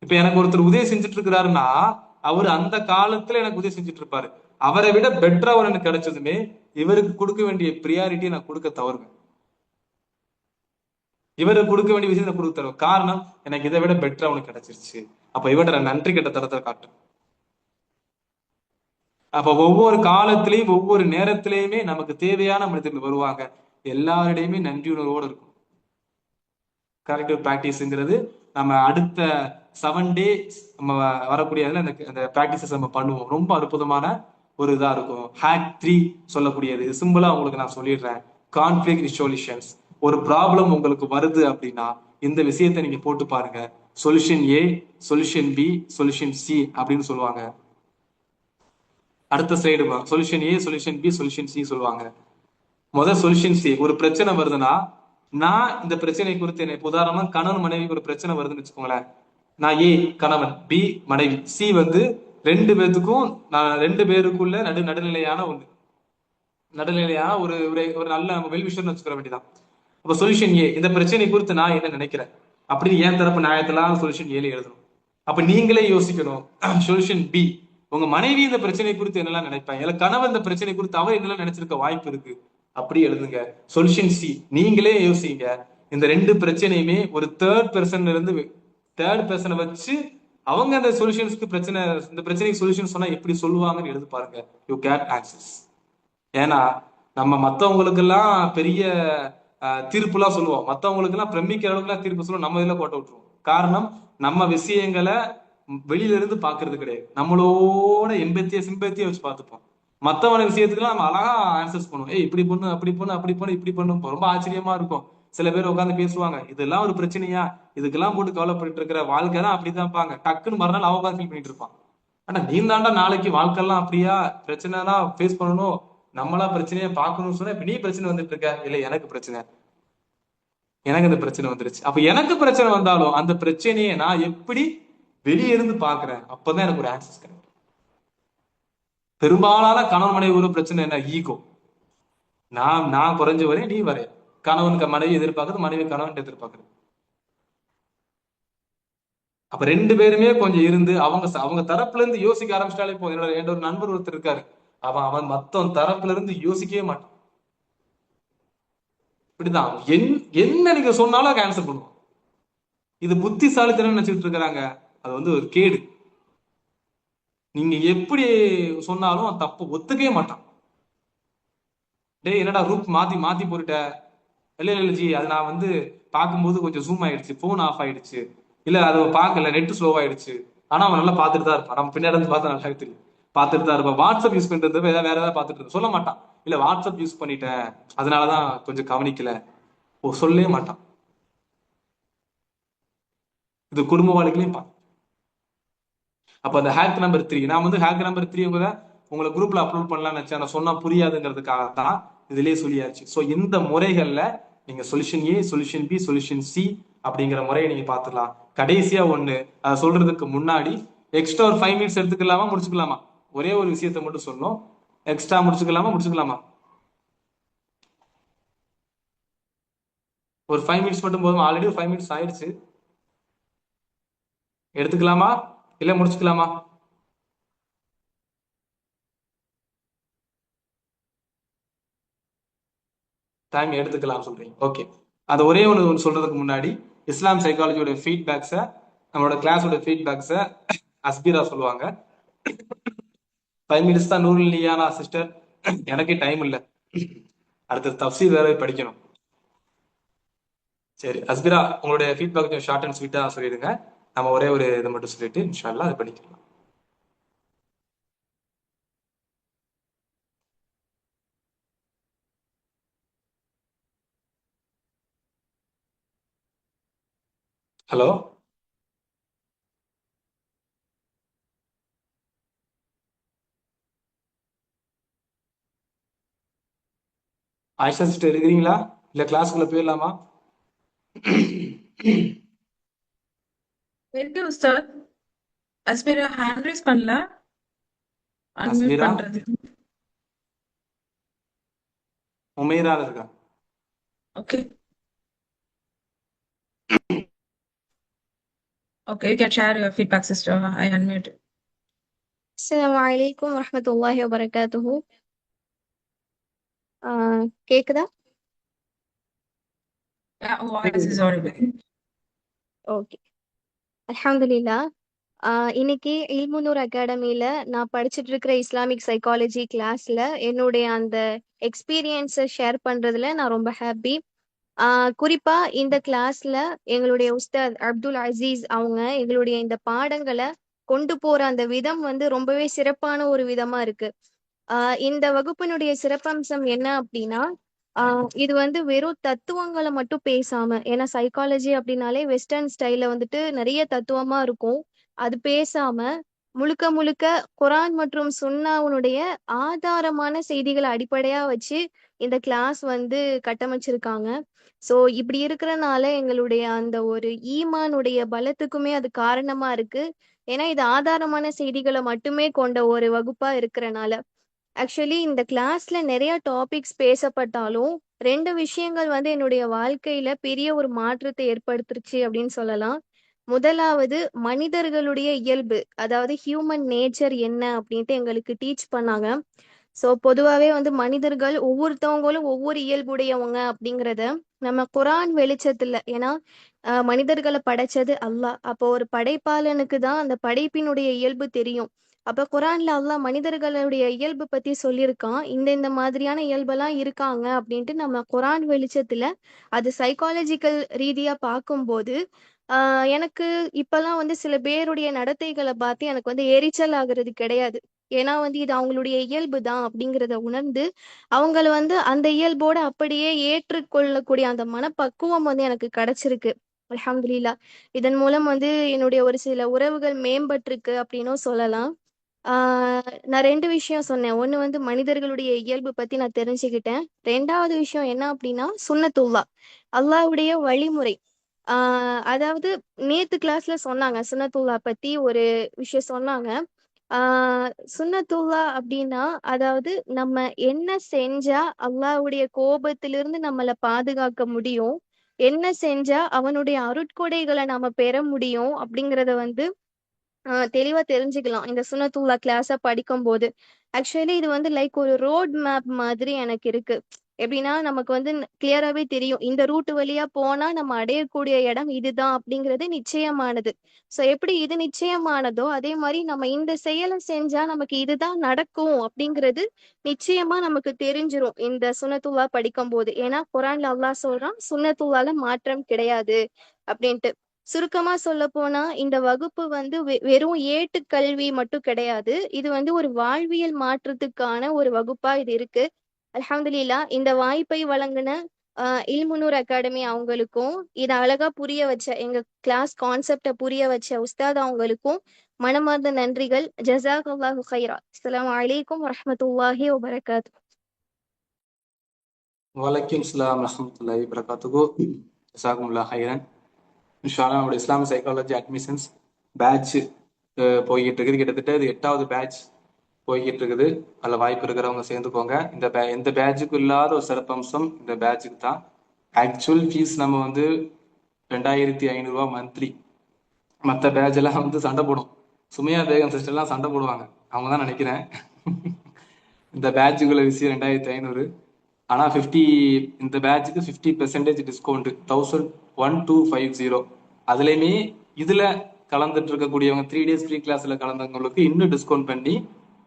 இப்ப எனக்கு ஒருத்தர் உதவி செஞ்சுட்டு இருக்கிறாருன்னா அவர் அந்த காலத்துல எனக்கு உதவி செஞ்சுட்டு இருப்பாரு. அவரை விட பெட்டரா அவர் எனக்கு கிடைச்சதுமே இவருக்கு கொடுக்க வேண்டிய ப்ரியாரிட்டியை நான் கொடுக்க தவறுவேன். இவருக்கு கொடுக்க வேண்டிய விஷயத்தை கொடுக்க தருவேன். காரணம், எனக்கு இதை விட பெட்டரா அவனுக்கு கிடைச்சிருச்சு. அப்ப இவட நன்றி கெட்ட தரத்தை காட்டு. அப்ப ஒவ்வொரு காலத்திலையும் ஒவ்வொரு நேரத்திலையுமே நமக்கு தேவையான மனிதர்கள் வருவாங்க. எல்லாரிடையுமே நன்றி உணர்வோடு இருக்கும். கரெக்டிவ் பிராக்டிஸ்ங்கிறது நம்ம அடுத்த 7 days நம்ம வரக்கூடிய அந்த பிராக்டிசஸ் நம்ம பண்ணுவோம். ரொம்ப அற்புதமான ஒரு இதா இருக்கும். ஹேக் 3 சொல்லக்கூடியது சிம்பிளா உங்களுக்கு நான் சொல்லிடுறேன். கான்ஃபிளிக்ட் ரிசொல்யூஷன்ஸ். ஒரு ப்ராப்ளம் உங்களுக்கு வருது அப்படின்னா இந்த விஷயத்தை நீங்க போட்டு பாருங்க. சொல்யூஷன் ஏ, சொல்யூஷன் பி, சொல்யூஷன் சி அப்படின்னு சொல்லுவாங்க. அடுத்த ஸ்லைடு சொல்யூஷன் ஏ, சொல்யூஷன் பி, சொல்யூஷன் சி சொல்லுவாங்க. முதல் சொல்யூஷன் சி. ஒரு பிரச்சனை வருதுன்னா நான் இந்த பிரச்சனை குறித்து என்ன, உதாரணமா கணவன் மனைவிக்கு ஒரு பிரச்சனை வருதுன்னு வச்சுக்கோங்களேன். நான் ஏ கணவன், பி மனைவி, சி வந்து 2 பேத்துக்கும் நான் 2 பேருக்குள்ள நடுநிலையான ஒண்ணு, நடுநிலையான ஒரு ஒரு நல்ல நம்ம வெல்விஷர்னு வச்சுக்கிற வேண்டியதான். அப்ப சொல்யூஷன் ஏ, இந்த பிரச்சனை குறித்து நான் என்ன நினைக்கிறேன் அப்படின்னு என் தரப்பு நியாயத்தெல்லாம் சொல்யூஷன் ஏல எழுதணும். அப்ப நீங்களே யோசிக்கணும். சொல்யூஷன் பி, உங்க மனைவி இந்த பிரச்சனை குறித்து என்னெல்லாம் நினைப்பாங்க, இல்ல கணவன் இந்த பிரச்சனை குறித்து அவர் என்னெல்லாம் நினைச்சிருக்க வாய்ப்பு இருக்கு அப்படி எழுதுங்க. சொல்யூஷன் சி, நீங்களே யோசிங்க. இந்த 2 பிரச்சனையுமே ஒரு தேர்ட் பர்சனை வச்சு அவங்க அந்த சொல்யூஷன்ஸ்க்கு இந்த பிரச்சனைக்கு சொல்யூஷன் சொன்னா எப்படி சொல்லுவாங்கன்னு எழுது பாருங்க. You get access. ஏன்னா நம்ம மத்தவங்களுக்கு எல்லாம் பெரிய தீர்ப்புலாம் சொல்லுவோம், மத்தவங்களுக்கு எல்லாம் பிரமிக்கிற அளவுக்கு எல்லாம் தீர்ப்பு சொல்லுவோம், நம்ம இதுல போட்ட விட்டுருவோம். காரணம், நம்ம விஷயங்களை வெளியில இருந்து பாக்குறது கிடையாது, நம்மளோட சிம்பத்திய வச்சு பார்த்துப்போம். மத்தவன விஷயத்துக்குலாம் நம்ம அழகா ஆன்சர்ஸ் பண்ணுவோம். இப்படி பண்ணு, அப்படி பண்ணு, அப்படி பண்ணு, இப்படி பண்ணும். ரொம்ப ஆச்சரியமா இருக்கும். சில பேர் உட்காந்து பேசுவாங்க, இதெல்லாம் ஒரு பிரச்சனையா, இதுக்கெல்லாம் போட்டு கவலைப்பட்டு இருக்கிற, வாழ்க்கை தான் அப்படிதான் பாங்க. டக்குன்னு மறுநாள் அவங்க உட்காந்து ஃபீல் பண்ணிட்டு இருப்பான். ஆனா நீ தாண்டா நாளைக்கு வாழ்க்கைலாம் அப்படியா, பிரச்சனைலாம் ஃபேஸ் பண்ணணும், நம்மளா பிரச்சனையை பார்க்கணும்னு சொன்னா இப்ப நீ பிரச்சனை வந்துட்டு இருக்க. இல்ல எனக்கு பிரச்சனை, எனக்கு அந்த பிரச்சனை வந்துருச்சு. அப்ப எனக்கு பிரச்சனை வந்தாலும் அந்த பிரச்சனையை நான் எப்படி வெளியே இருந்து பாக்குறேன், அப்பதான் எனக்கு ஒரு ஆக்சஸ் கிடைக்கும். பெரும்பாலான கணவன் மனைவி ஒரு பிரச்சனை என்ன, ஈகோ. நான் குறைஞ்ச வரேன், நீ வரைய. கணவனுக்கு மனைவி எதிர்பார்க்கறது, மனைவி கணவன் எதிர்பார்க்கறது. அப்ப 2 பேருமே கொஞ்சம் இருந்து அவங்க தரப்புல இருந்து யோசிக்க ஆரம்பிச்சிட்டாலே போதும். என்னோட ஒரு நண்பர் ஒருத்தர் இருக்காரு, அவன் மத்தவன் தரப்புல இருந்து யோசிக்கவே மாட்டான். இப்படிதான் என்ன நீங்க சொன்னாலும் கேன்சல் பண்ணுவான். இது புத்திசாலித்தனம் நினைச்சிட்டு இருக்கிறாங்க, அது வந்து ஒரு கேடு. நீங்க எப்படி சொன்னாலும் தப்பு ஒத்துக்கவே மாட்டான். டேய் என்னடா ரூப் மாத்தி போட்டுட்ட, இல்ல ஜி அது நான் வந்து பார்க்கும்போது கொஞ்சம் ஜூம் ஆயிடுச்சு, போன் ஆஃப் ஆயிடுச்சு, இல்ல அதை பார்க்கல, நெட் ஸ்லோ ஆயிடுச்சு. ஆனா அவன் நல்லா பார்த்துட்டு தான் இருப்பான், நம்ம பின்னாடி இருந்து பார்த்தா நல்லா தெரியும், பார்த்துட்டு தான் இருப்பான். வாட்ஸ்அப் யூஸ் பண்றது வேற ஏதாவது பார்த்துட்டு சொல்ல மாட்டான், இல்ல வாட்ஸ்அப் யூஸ் பண்ணிட்டேன் அதனாலதான் கொஞ்சம் கவனிக்கல, சொல்லவே மாட்டான். இது குடும்ப வாழ்க்கையிலையும் பார்த்து. அப்ப அந்த ஹேக் நம்பர் 3, நான் வந்து ஹேக் நம்பர் 3 உங்களை குரூப்ல அப்லோட் பண்ணலாம்னு நினைச்சேன், நான் சொன்னா புரியாதுங்கிறதுக்காக தான் இதுலயே சொல்லியாச்சு. ஸோ இந்த முறைகள்ல நீங்க சொல்யூஷன் ஏ, சொல்யூஷன் பி, சொல்யூஷன் சி அப்படிங்கிற முறையை நீங்க பார்த்துக்கலாம். கடைசியா ஒண்ணு அதை சொல்றதுக்கு முன்னாடி எக்ஸ்ட்ரா ஒரு 5 minutes எடுத்துக்கலாமா, முடிச்சுக்கலாமா? ஒரே ஒரு விஷயத்த மட்டும் சொல்லணும். எக்ஸ்ட்ரா முடிச்சுக்கலாமா? ஒரு 5 minutes மட்டும் போதும். ஆல்ரெடி ஒரு 5 minutes ஆயிடுச்சு. எடுத்துக்கலாமா இல்ல முடிச்சுக்கலாமா? டைம் எடுத்துக்கலாம் சொல்றீங்க. ஓகே, அந்த ஒரே ஒன்று சொல்றதுக்கு முன்னாடி இஸ்லாம் சைக்காலஜியோட ஃபீட்பேக்ஸை, நம்மளோட கிளாஸோட ஃபீட்பேக்ஸை அஸ்பீரா சொல்லுவாங்க. 5 மினிட்ஸ் தான் நூறு இல்லையானா சிஸ்டர், எனக்கே டைம் இல்லை, அடுத்த தஃப்சீர் வேற படிக்கணும். சரி அஸ்பிரா, உங்களுடைய ஃபீட்பேக் கொஞ்சம் ஷார்ட் அண்ட் ஸ்வீட்டா சொல்லிடுங்க. நம்ம ஒரே ஒரு இதை மட்டும் சொல்லிட்டு இன்ஷா அல்லாஹ் அதை படிக்கலாம். ஹலோ ஆயிஷா சிஸ்டர் இருக்கிறீங்களா, இல்ல கிளாஸ்க்குள்ள போயிடலாமா? இருக்கு உஸ்தாத். அஸ்பிரா ஹேண்ட் ரைஸ் பண்ணல, அன்மியூட் அஸ்பிரா பண்றது. உமேரா இருக்கா? Okay okay, you can share your feedback sister. I unmute. அஸ்ஸலாமு அலைக்கும் வரஹ்மத்துல்லாஹி வபரகாத்துஹு. கேக்குதா? Yeah, voice is audible. Okay, அல்ஹம்துலில்லாஹ். இன்னைக்கு இல்முனூர் அகாடமியில நான் படிச்சுட்டு இருக்கிற இஸ்லாமிக் சைக்காலஜி கிளாஸ்ல என்னுடைய அந்த எக்ஸ்பீரியன்ஸை ஷேர் பண்றதுல நான் ரொம்ப ஹாப்பி. குறிப்பா இந்த கிளாஸ்ல எங்களுடைய உஸ்தாத் அப்துல் அசீஸ் அவங்க எங்களுடைய இந்த பாடங்களை கொண்டு போற அந்த விதம் வந்து ரொம்பவே சிறப்பான ஒரு விதமா இருக்கு. இந்த வகுப்பினுடைய சிறப்பம்சம் என்ன அப்படின்னா, இது வந்து வெறும் தத்துவங்களை மட்டும் பேசாம, ஏன்னா சைக்காலஜி அப்படின்னாலே வெஸ்டர்ன் ஸ்டைல்ல வந்துட்டு நிறைய தத்துவமா இருக்கும். அது பேசாம முழுக்க முழுக்க குரான் மற்றும் சுன்னாவுடைய ஆதாரமான செய்திகளை அடிப்படையா வச்சு இந்த கிளாஸ் வந்து கட்டமைச்சிருக்காங்க. ஸோ இப்படி இருக்கிறனால எங்களுடைய அந்த ஒரு ஈமானுடைய பலத்துக்குமே அது காரணமா இருக்கு. ஏன்னா இது ஆதாரமான செய்திகளை மட்டுமே கொண்ட ஒரு வகுப்பா இருக்கிறனால. ஆக்சுவலி இந்த கிளாஸ்ல நிறைய டாபிக்ஸ் பேசப்பட்டாலும் 2 விஷயங்கள் வந்து என்னுடைய வாழ்க்கையில பெரிய ஒரு மாற்றத்தை ஏற்படுத்துருச்சு அப்படின்னு சொல்லலாம். முதலாவது மனிதர்களுடைய இயல்பு, அதாவது ஹியூமன் நேச்சர் என்ன அப்படின்ட்டு எங்களுக்கு டீச் பண்ணாங்க. ஸோ பொதுவாகவே வந்து மனிதர்கள் ஒவ்வொருத்தவங்களும் ஒவ்வொரு இயல்புடையவங்க அப்படிங்கிறத நம்ம குரான் வெளிச்சத்துல, ஏன்னா மனிதர்களை படைச்சது அல்லாஹ். அப்போ ஒரு படைப்பாளனுக்கு தான் அந்த படைப்பினுடைய இயல்பு தெரியும். அப்ப குரான்ல அல்லாஹ் மனிதர்களுடைய இயல்பு பத்தி சொல்லியிருக்கான். இந்த மாதிரியான இயல்பெல்லாம் இருக்காங்க அப்படின்ட்டு நம்ம குரான் வெளிச்சத்துல அது சைக்காலஜிக்கல் ரீதியா பார்க்கும்போது எனக்கு இப்பெல்லாம் வந்து சில பேருடைய நடத்தைகளை பார்த்து எனக்கு வந்து எரிச்சல் ஆகுறது கிடையாது. ஏன்னா வந்து இது அவங்களுடைய இயல்பு தான் அப்படிங்கிறத உணர்ந்து அவங்கள வந்து அந்த இயல்போட அப்படியே ஏற்றுக்கொள்ளக்கூடிய அந்த மனப்பக்குவம் வந்து எனக்கு கிடைச்சிருக்கு. அல்ஹம்துலில்லாஹ். இதன் மூலம் வந்து என்னுடைய ஒரு சில உறவுகள் மேம்பட்டிருக்கு அப்படின்னும் சொல்லலாம். நான் 2 விஷயம் சொன்னேன். ஒண்ணு வந்து மனிதர்களுடைய இயல்பு பத்தி நான் தெரிஞ்சுக்கிட்டேன். 2வது விஷயம் என்ன அப்படின்னா, சுன்னத்துல்லாஹ். அல்லாஹ்வுடைய வழிமுறை. ஆ அதாவது நேத்து கிளாஸ்ல சொன்னாங்க. சுன்னத்துல்லாஹ் பத்தி ஒரு விஷயம் சொன்னாங்க. ஆ சுன்னத்துல்லாஹ் அப்படின்னா, அதாவது நம்ம என்ன செஞ்சா அல்லாஹ்வுடைய கோபத்திலிருந்து நம்மள பாதுகாக்க முடியும்? என்ன செஞ்சா அவனுடைய அருட்கொடைகள நாம பெற முடியும்? அப்படிங்கிறத வந்து தெளிவா தெரிஞ்சுக்கலாம் இந்த சுன்னத்துல்லா கிளாஸ படிக்கும்போது. ஆக்சுவலி இது வந்து லைக் ஒரு ரோட் மேப் மாதிரி எனக்கு இருக்கு. எப்படின்னா நமக்கு வந்து கிளியராவே தெரியும். இந்த ரூட் வழியா போனா நம்ம அடையக்கூடிய இடம் இதுதான் அப்படிங்கிறது நிச்சயமானது. ஸோ எப்படி இது நிச்சயமானதோ, அதே மாரி நம்ம இந்த செயல செஞ்சா நமக்கு இதுதான் நடக்கும் அப்படிங்கிறது நிச்சயமா நமக்கு தெரிஞ்சிரும் இந்த சுன்னத்துல்லா படிக்கும்போது. ஏன்னா குரான்ல அல்லாஹ் சொல்றான், சுன்னத்துல்லால மாற்றம் கிடையாது அப்படின்ட்டு. சுருக்கமா சொல்லப்போனா, இந்த வகுப்பு வந்து வெறும் ஏட்டுக்கல்வி மட்டும் கிடையாது. இது வந்து ஒரு வாழ்வியல் மாற்றத்துக்கான ஒரு வகுப்பா இது இருக்கு. அல்ஹம்துலில்லாஹ். இந்த வாய்ப்பை வழங்குன அ இல்முனூர் அகாடமி அவங்களுக்கும், இத அழகா புரிய வச்ச எங்க கிளாஸ் கான்செப்ட்ட புரிய வச்ச உஸ்தாத் அவங்களுக்கும் மனமார்ந்த நன்றிகள். ஜஸாக்கல்லாஹு கைரா. அஸ்ஸலாமு அலைக்கும் வரஹ்மத்துல்லாஹி வபரகாத்துஹு. வலைக்கும் ஸலாம் ரஹ்மத்துல்லாஹி வபரகாத்துஹு. ஜஸாக்குமுல்லாஹ் ஹைரன். இன்ஷா அல்லாஹ் நம்மளுடைய இஸ்லாமிக் சைக்காலஜி அட்மிஷன்ஸ் பேட்ச் போய்கிட்டு இருக்குது. கிட்டத்தட்ட இது 8வது பேட்ச் போய்கிட்டு இருக்குது. அதில் வாய்ப்பு இருக்கிறவங்க சேர்ந்துக்கோங்க. இந்த பேட்சுக்கு இல்லாத ஒரு சிறப்பம்சம் இந்த பேட்சுக்கு தான். ஆக்சுவல் ஃபீஸ் நம்ம வந்து 2500 ரூபா மந்த்லி. மற்ற பேட்ச் எல்லாம் வந்து சண்டை போடும். சுமையா பேகம் சிஸ்டர்லாம் சண்டை போடுவாங்க, அவங்க தான் நினைக்கிறேன். இந்த பேட்சுக்குள்ள விஷயம் 2500. ஆனா இந்த பேட்சுக்கு 50% டிஸ்கவுண்ட் 11,250. அதுலயுமே இதுல கலந்துட்டு இருக்கக்கூடியவங்க 3 days ஃப்ரீ கிளாஸ்ல கலந்தவங்களுக்கு இன்னும் டிஸ்கவுண்ட் பண்ணி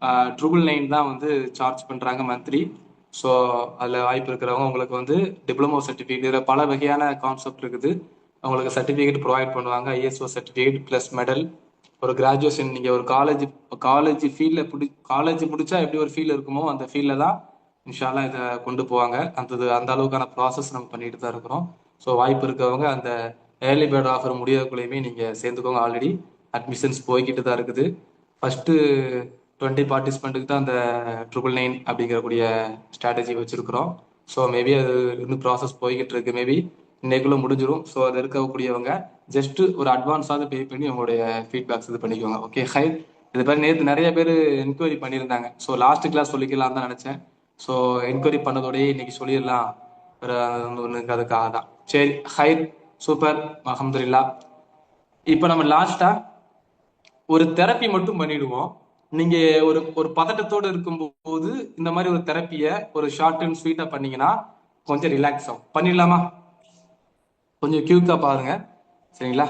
999 தான் வந்து சார்ஜ் பண்றாங்க மந்த்லி. ஸோ அதில் வாய்ப்பு இருக்கிறவங்க உங்களுக்கு வந்து டிப்ளமோ சர்டிஃபிகேட், இதில் பல வகையான கான்செப்ட் இருக்குது. உங்களுக்கு சர்டிஃபிகேட் ப்ரொவைட் பண்ணுவாங்க, ஐஎஸ்ஓ சர்டிஃபிகேட் ப்ளஸ் மெடல். ஒரு கிராஜுவேஷன், நீங்கள் ஒரு காலேஜ் ஃபீல்டில் காலேஜ் முடிச்சா எப்படி ஒரு ஃபீல் இருக்குமோ அந்த ஃபீல்டில் தான் இன்ஷால்லா இதை கொண்டு போவாங்க. அந்த அளவுக்கான ப்ராசஸ் நம்ம பண்ணிட்டு தான் இருக்கிறோம். ஸோ வாய்ப்பு இருக்கவங்க அந்த ஏர்லி பேர்ட் ஆஃபர் முடியறதுக்குள்ளேயுமே நீங்கள் சேர்ந்துக்கோங்க. ஆல்ரெடி அட்மிஷன்ஸ் போய்கிட்டு தான் இருக்குது. ஃபர்ஸ்ட் 20 பார்ட்டிசிபெண்ட்டுக்கு தான் அந்த 999 அப்படிங்கக்கூடிய ஸ்ட்ராட்டஜி வச்சிருக்கிறோம். ஸோ மேபி அது இன்னும் ப்ராசஸ் போய்கிட்டு இருக்கு. மேபி இன்னைக்குள்ள முடிஞ்சிடும். ஸோ அது இருக்கக்கூடியவங்க ஜஸ்ட் ஒரு அட்வான்ஸாவது பே பண்ணி உங்களுடைய ஃபீட்பேக்ஸ் இது பண்ணிக்கோங்க. Okay high. இது மாதிரி நேற்று நிறைய பேர் என்கொயரி பண்ணியிருந்தாங்க. ஸோ லாஸ்ட் கிளாஸ் சொல்லிக்கலாம் தான் நினைச்சேன். ஸோ என்கொயரி பண்ணதோடய இன்னைக்கு சொல்லிடலாம் ஒன்றுக்கு அதுக்காக தான். சரி ஹை, சூப்பர், அல்ஹம்துலில்லா. இப்போ நம்ம லாஸ்டா ஒரு தெரப்பி மட்டும் பண்ணிடுவோம். நீங்க ஒரு ஒரு பதட்டத்தோடு இருக்கும்போது இந்த மாதிரி ஒரு தெரப்பியை ஒரு ஷார்ட் அண்ட் ஸ்வீட்டா பண்ணீங்கன்னா கொஞ்சம் ரிலாக்ஸ் ஆகும். பண்ணிடலாமா? கொஞ்சம் கியூக்கா பாருங்க, சரிங்களா?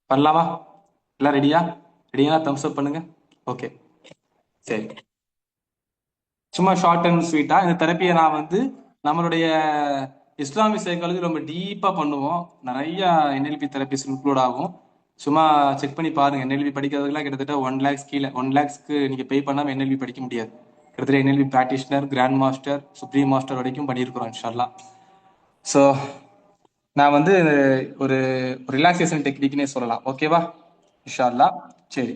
பண்ணலாமா? எல்லாம் ரெடியா? ரெடியா தம்ஸ் அப் பண்ணுங்க. ஓகே, சரி. சும்மா ஷார்ட் அண்ட் ஸ்வீட்டா இந்த தெரப்பியை நான் வந்து நம்மளுடைய இஸ்லாமிக் சைக்காலஜி ரொம்ப டீப்பா பண்ணுவோம். நிறைய என்எல்பி தெரப்பிஸ் இன்க்ளூட் ஆகும். சும்மா செக் பண்ணி பாருங்க. என்எல்பி படிக்கிறதுக்குலாம் கிட்டத்தட்ட 1 lakhs கீழே, 1 lakhsக்கு நீங்க பே பண்ணாம என்எல்பி படிக்க முடியாது. கிட்டத்தட்ட NLP practitioner, grand master, supreme master வரைக்கும் பண்ணியிருக்கிறோம் இன்ஷால்லா. ஸோ நான் வந்து ஒரு ரிலாக்ஸேஷன் டெக்னிக்னே சொல்லலாம். ஓகேவா? இன்ஷால்லா. சரி,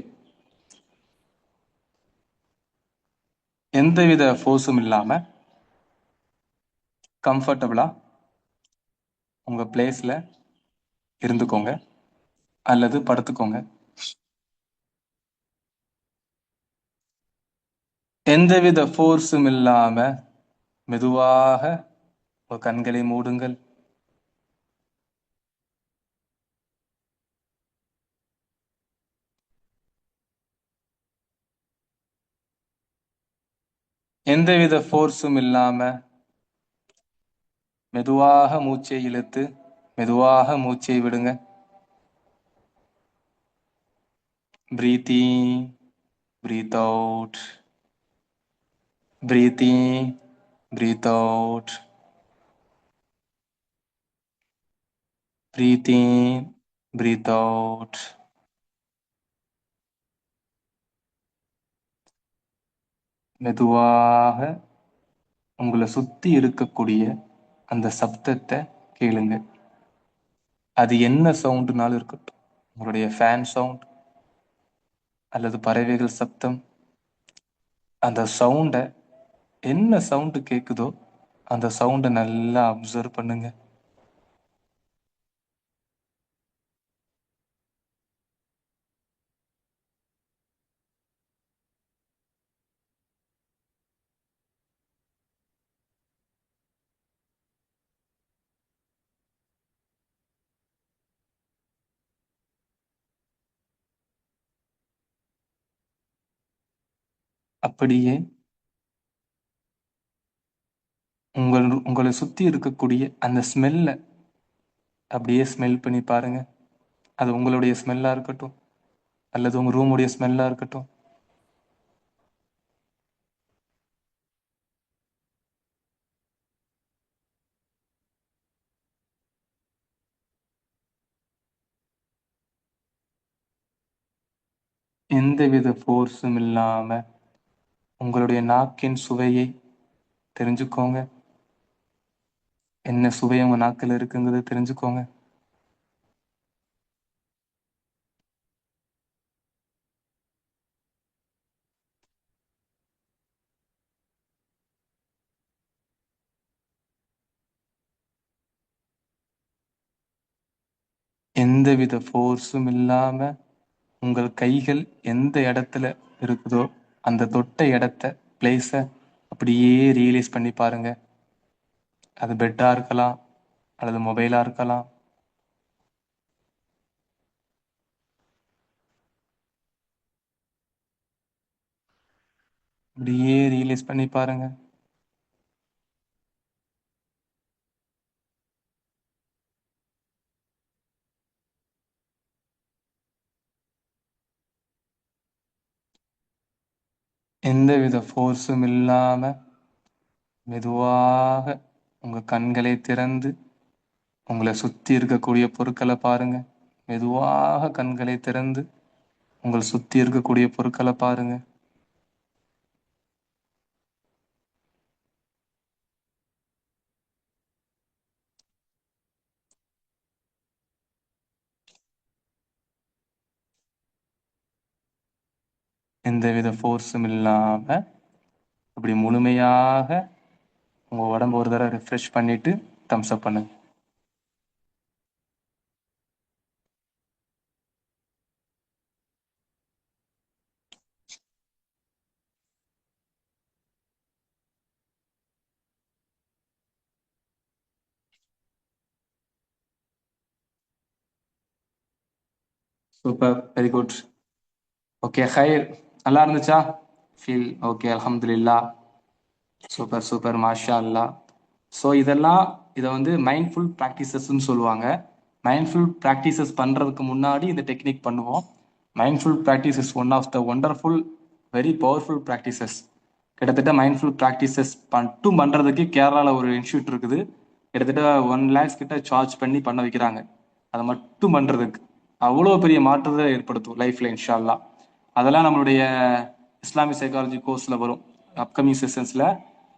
எந்தவித ஃபோர்ஸும் இல்லாம கம்ஃபர்டபுளா உங்க பிளேஸ்ல இருந்துக்கோங்க அல்லது படுத்துக்கோங்க. எந்தவித ஃபோர்ஸும் இல்லாம மெதுவாக உங்க கண்களை மூடுங்கள். எந்தவித ஃபோர்ஸும் இல்லாம மெதுவாக மூச்சை இழுத்து மெதுவாக மூச்சை விடுங்க. பிரீத் இன், பிரீத் அவுட், பிரீத் இன், பிரீத் அவுட், பிரீத் இன், பிரீத் அவுட். மெதுவாக உங்களை சுத்தி இருக்கக்கூடிய அந்த சப்தத்தை கேளுங்க. அது என்ன சவுண்டுனாலும் இருக்கட்டும், உங்களுடைய ஃபேன் சவுண்ட் அல்லது பறவைகள் சப்தம், அந்த சவுண்டை, என்ன சவுண்டு கேக்குதோ அந்த சவுண்டை நல்லா அப்சர்வ் பண்ணுங்க. அப்படியே உங்களை சுத்தி இருக்கக்கூடிய அந்த ஸ்மெல்ல அப்படியே ஸ்மெல் பண்ணி பாருங்க. அது உங்களுடைய ஸ்மெல்லா இருக்கட்டும் அல்லது உங்க ரூமுடைய ஸ்மெல்லா இருக்கட்டும். எந்தவித ஃபோர்ஸும் இல்லாம உங்களுடைய நாக்கின் சுவையை தெரிஞ்சுக்கோங்க. என்ன சுவை உங்க நாக்கில் இருக்குங்கிறத தெரிஞ்சுக்கோங்க. எந்தவித ஃபோர்ஸும் இல்லாம உங்கள் கைகள் எந்த இடத்துல இருக்குதோ அந்த தொட்ட இடத்த, பிளேஸை அப்படியே ரியலைஸ் பண்ணி பாருங்க. அது பெட்டா இருக்கலாம் அல்லது மொபைலா இருக்கலாம். அப்படியே ரியலைஸ் பண்ணி பாருங்க. எந்தவித ஃபோர்ஸும் இல்லாம மெதுவாக உங்க கண்களை திறந்து உங்களை சுத்தி இருக்கக்கூடிய பொருட்களை பாருங்க. மெதுவாக கண்களை திறந்து உங்களை சுத்தி இருக்கக்கூடிய பொருட்களை பாருங்க. எந்தவித ஃபோர்ஸும் இல்லாம அப்படி முழுமையாக உங்க உடம்பு ஒரு தடவை ரிஃப்ரெஷ் பண்ணிட்டு தம்ஸ் அப் பண்ணுங்க. Super, very good. ஓகே ஹைர், நல்லா இருந்துச்சா? ஃபீல் ஓகே, அல்ஹம்துலில்லா. சூப்பர் சூப்பர், மாஷா அல்லா. ஸோ இதை வந்து மைண்ட்ஃபுல் ப்ராக்டிசஸ்ன்னு சொல்லுவாங்க. மைண்ட்ஃபுல் ப்ராக்டிசஸ் பண்ணுறதுக்கு முன்னாடி இந்த டெக்னிக் பண்ணுவோம். Mindful practice is one of the wonderful very powerful practices. கிட்டத்தட்ட மைண்ட்ஃபுல் ப்ராக்டிசஸ் மட்டும் பண்ணுறதுக்கு கேரளாவில் ஒரு இன்ஸ்டியூட் இருக்குது. கிட்டத்தட்ட 1 lakhs கிட்ட சார்ஜ் பண்ணி பண்ண வைக்கிறாங்க. அதை மட்டும் பண்ணுறதுக்கு அவ்வளோ பெரிய மாற்றத்தை ஏற்படுத்தும் லைஃப்பில் இன்ஷா அல்லா. அதெல்லாம் நம்மளுடைய இஸ்லாமிக் சைக்காலஜி கோர்ஸில் வரும். அப்கமிங் செஷன்ஸில்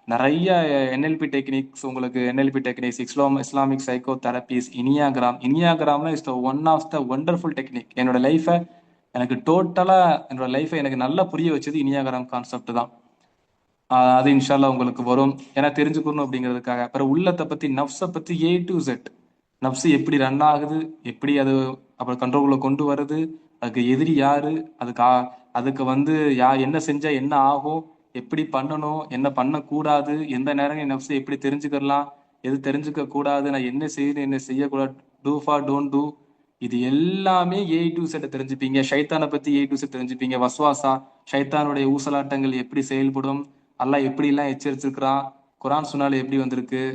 நிறைய என்எல்பி டெக்னிக்ஸ், உங்களுக்கு NLP techniques, Islamic psychotherapies, இனியாகிராம்ல is the one of the wonderful technique. என்னோட லைஃபை எனக்கு நல்லா புரிய வச்சது இனியாகிராம் கான்செப்ட் தான். அது இன்ஷால்லா உங்களுக்கு வரும். ஏன்னா தெரிஞ்சுக்கணும் அப்படிங்கிறதுக்காக. அப்புறம் உள்ளத்தை பத்தி, நப்ஸை பத்தி A to Z, நப்சு எப்படி ரன் ஆகுது, எப்படி அது அப்புறம் கண்ட்ரோல்ல கொண்டு வருது, அதுக்கு எதிரி யாரு, அதுக்கு வந்து என்ன செஞ்சா என்ன ஆகும், எப்படி பண்ணணும், என்ன பண்ணக்கூடாது, எந்த நேரம் நப்சு எப்படி தெரிஞ்சுக்கலாம், எது தெரிஞ்சுக்க கூடாது, நான் என்ன செய்யணும் என்ன செய்யக்கூடாது, டூ ஃபார் டோன்ட் டூ, இது எல்லாமே A to Z தெரிஞ்சுப்பீங்க. ஷைத்தானை பத்தி A to Z தெரிஞ்சுப்பீங்க. வஸ்வாசா, ஷைத்தானுடைய ஊசலாட்டங்கள் எப்படி செயல்படும், அல்லாஹ் எப்படி எல்லாம் எச்சரிச்சிருக்கிறான், குரான் சொன்னால எப்படி வந்திருக்கு.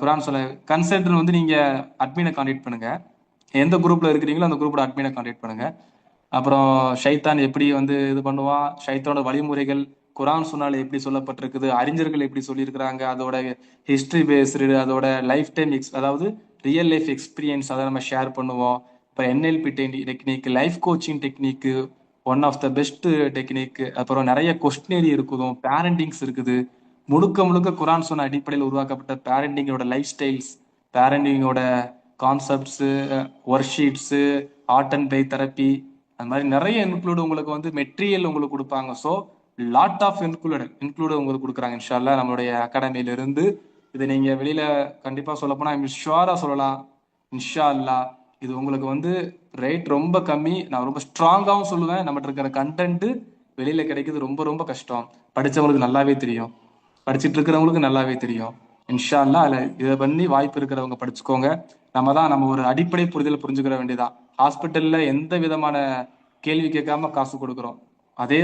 குரான் சொல்ல கன்சல்டன் வந்து நீங்க அட்மினை கான்டாக்ட் பண்ணுங்க. எந்த குரூப்ல இருக்கிறீங்களோ அந்த குரூப்ல அட்மினை கான்டாக்ட் பண்ணுங்க. அப்புறம் ஷைத்தான் எப்படி வந்து இது பண்ணுவான், ஷைத்தானோட வழிமுறைகள் குரான் சொன்னால எப்படி சொல்லப்பட்டிருக்குது, அறிஞர்கள் எப்படி சொல்லியிருக்கிறாங்க, அதோட ஹிஸ்டரி பேஸ்டு, அதோட லைஃப் டைம் அதாவது ரியல் லைஃப் எக்ஸ்பீரியன்ஸ், அதை நம்ம ஷேர் பண்ணுவோம். இப்போ NLP technique, life coaching technique, one of the best technique. அப்புறம் நிறைய கொஸ்டினரி இருக்குது, பேரண்டிங்ஸ் இருக்குது. முழுக்க முழுக்க குரான் சொன்ன அடிப்படையில் உருவாக்கப்பட்ட பேரண்டிங்கோட லைஃப் ஸ்டைல்ஸ், பேரண்டிங்கோட concepts, worksheets, art and play therapy, அந்த மாதிரி நிறைய இன்க்ளூட் உங்களுக்கு வந்து மெட்டீரியல் உங்களுக்கு கொடுப்பாங்க. ஸோ லாட் ஆஃப் இன்க்ளூட் உங்களுக்கு கொடுக்குறாங்க இன்ஷால்லா நம்மளுடைய அகாடமியில இருந்து. இதை நீங்க வெளியில கண்டிப்பா சொல்ல போனா ஷுவரா சொல்லலாம் இன்ஷா அல்லா. இது உங்களுக்கு வந்து ரேட் ரொம்ப கம்மி. நான் ரொம்ப ஸ்ட்ராங்காகவும் சொல்லுவேன், நம்மகிட்ட இருக்கிற கண்டென்ட் வெளியில கிடைக்கிறது ரொம்ப ரொம்ப கஷ்டம். படிச்சவங்களுக்கு நல்லாவே தெரியும், படிச்சுட்டு இருக்கிறவங்களுக்கு நல்லாவே தெரியும் இன்ஷா அல்லா. அதில் இதை பண்ணி வாய்ப்பு இருக்கிறவங்க படிச்சுக்கோங்க. நம்ம ஒரு அடிப்படை புரிதல் புரிஞ்சுக்கிற வேண்டியதான். ஹாஸ்பிட்டல்ல எந்த விதமான கேள்வி கேட்காம காசு கொடுக்குறோம். அதே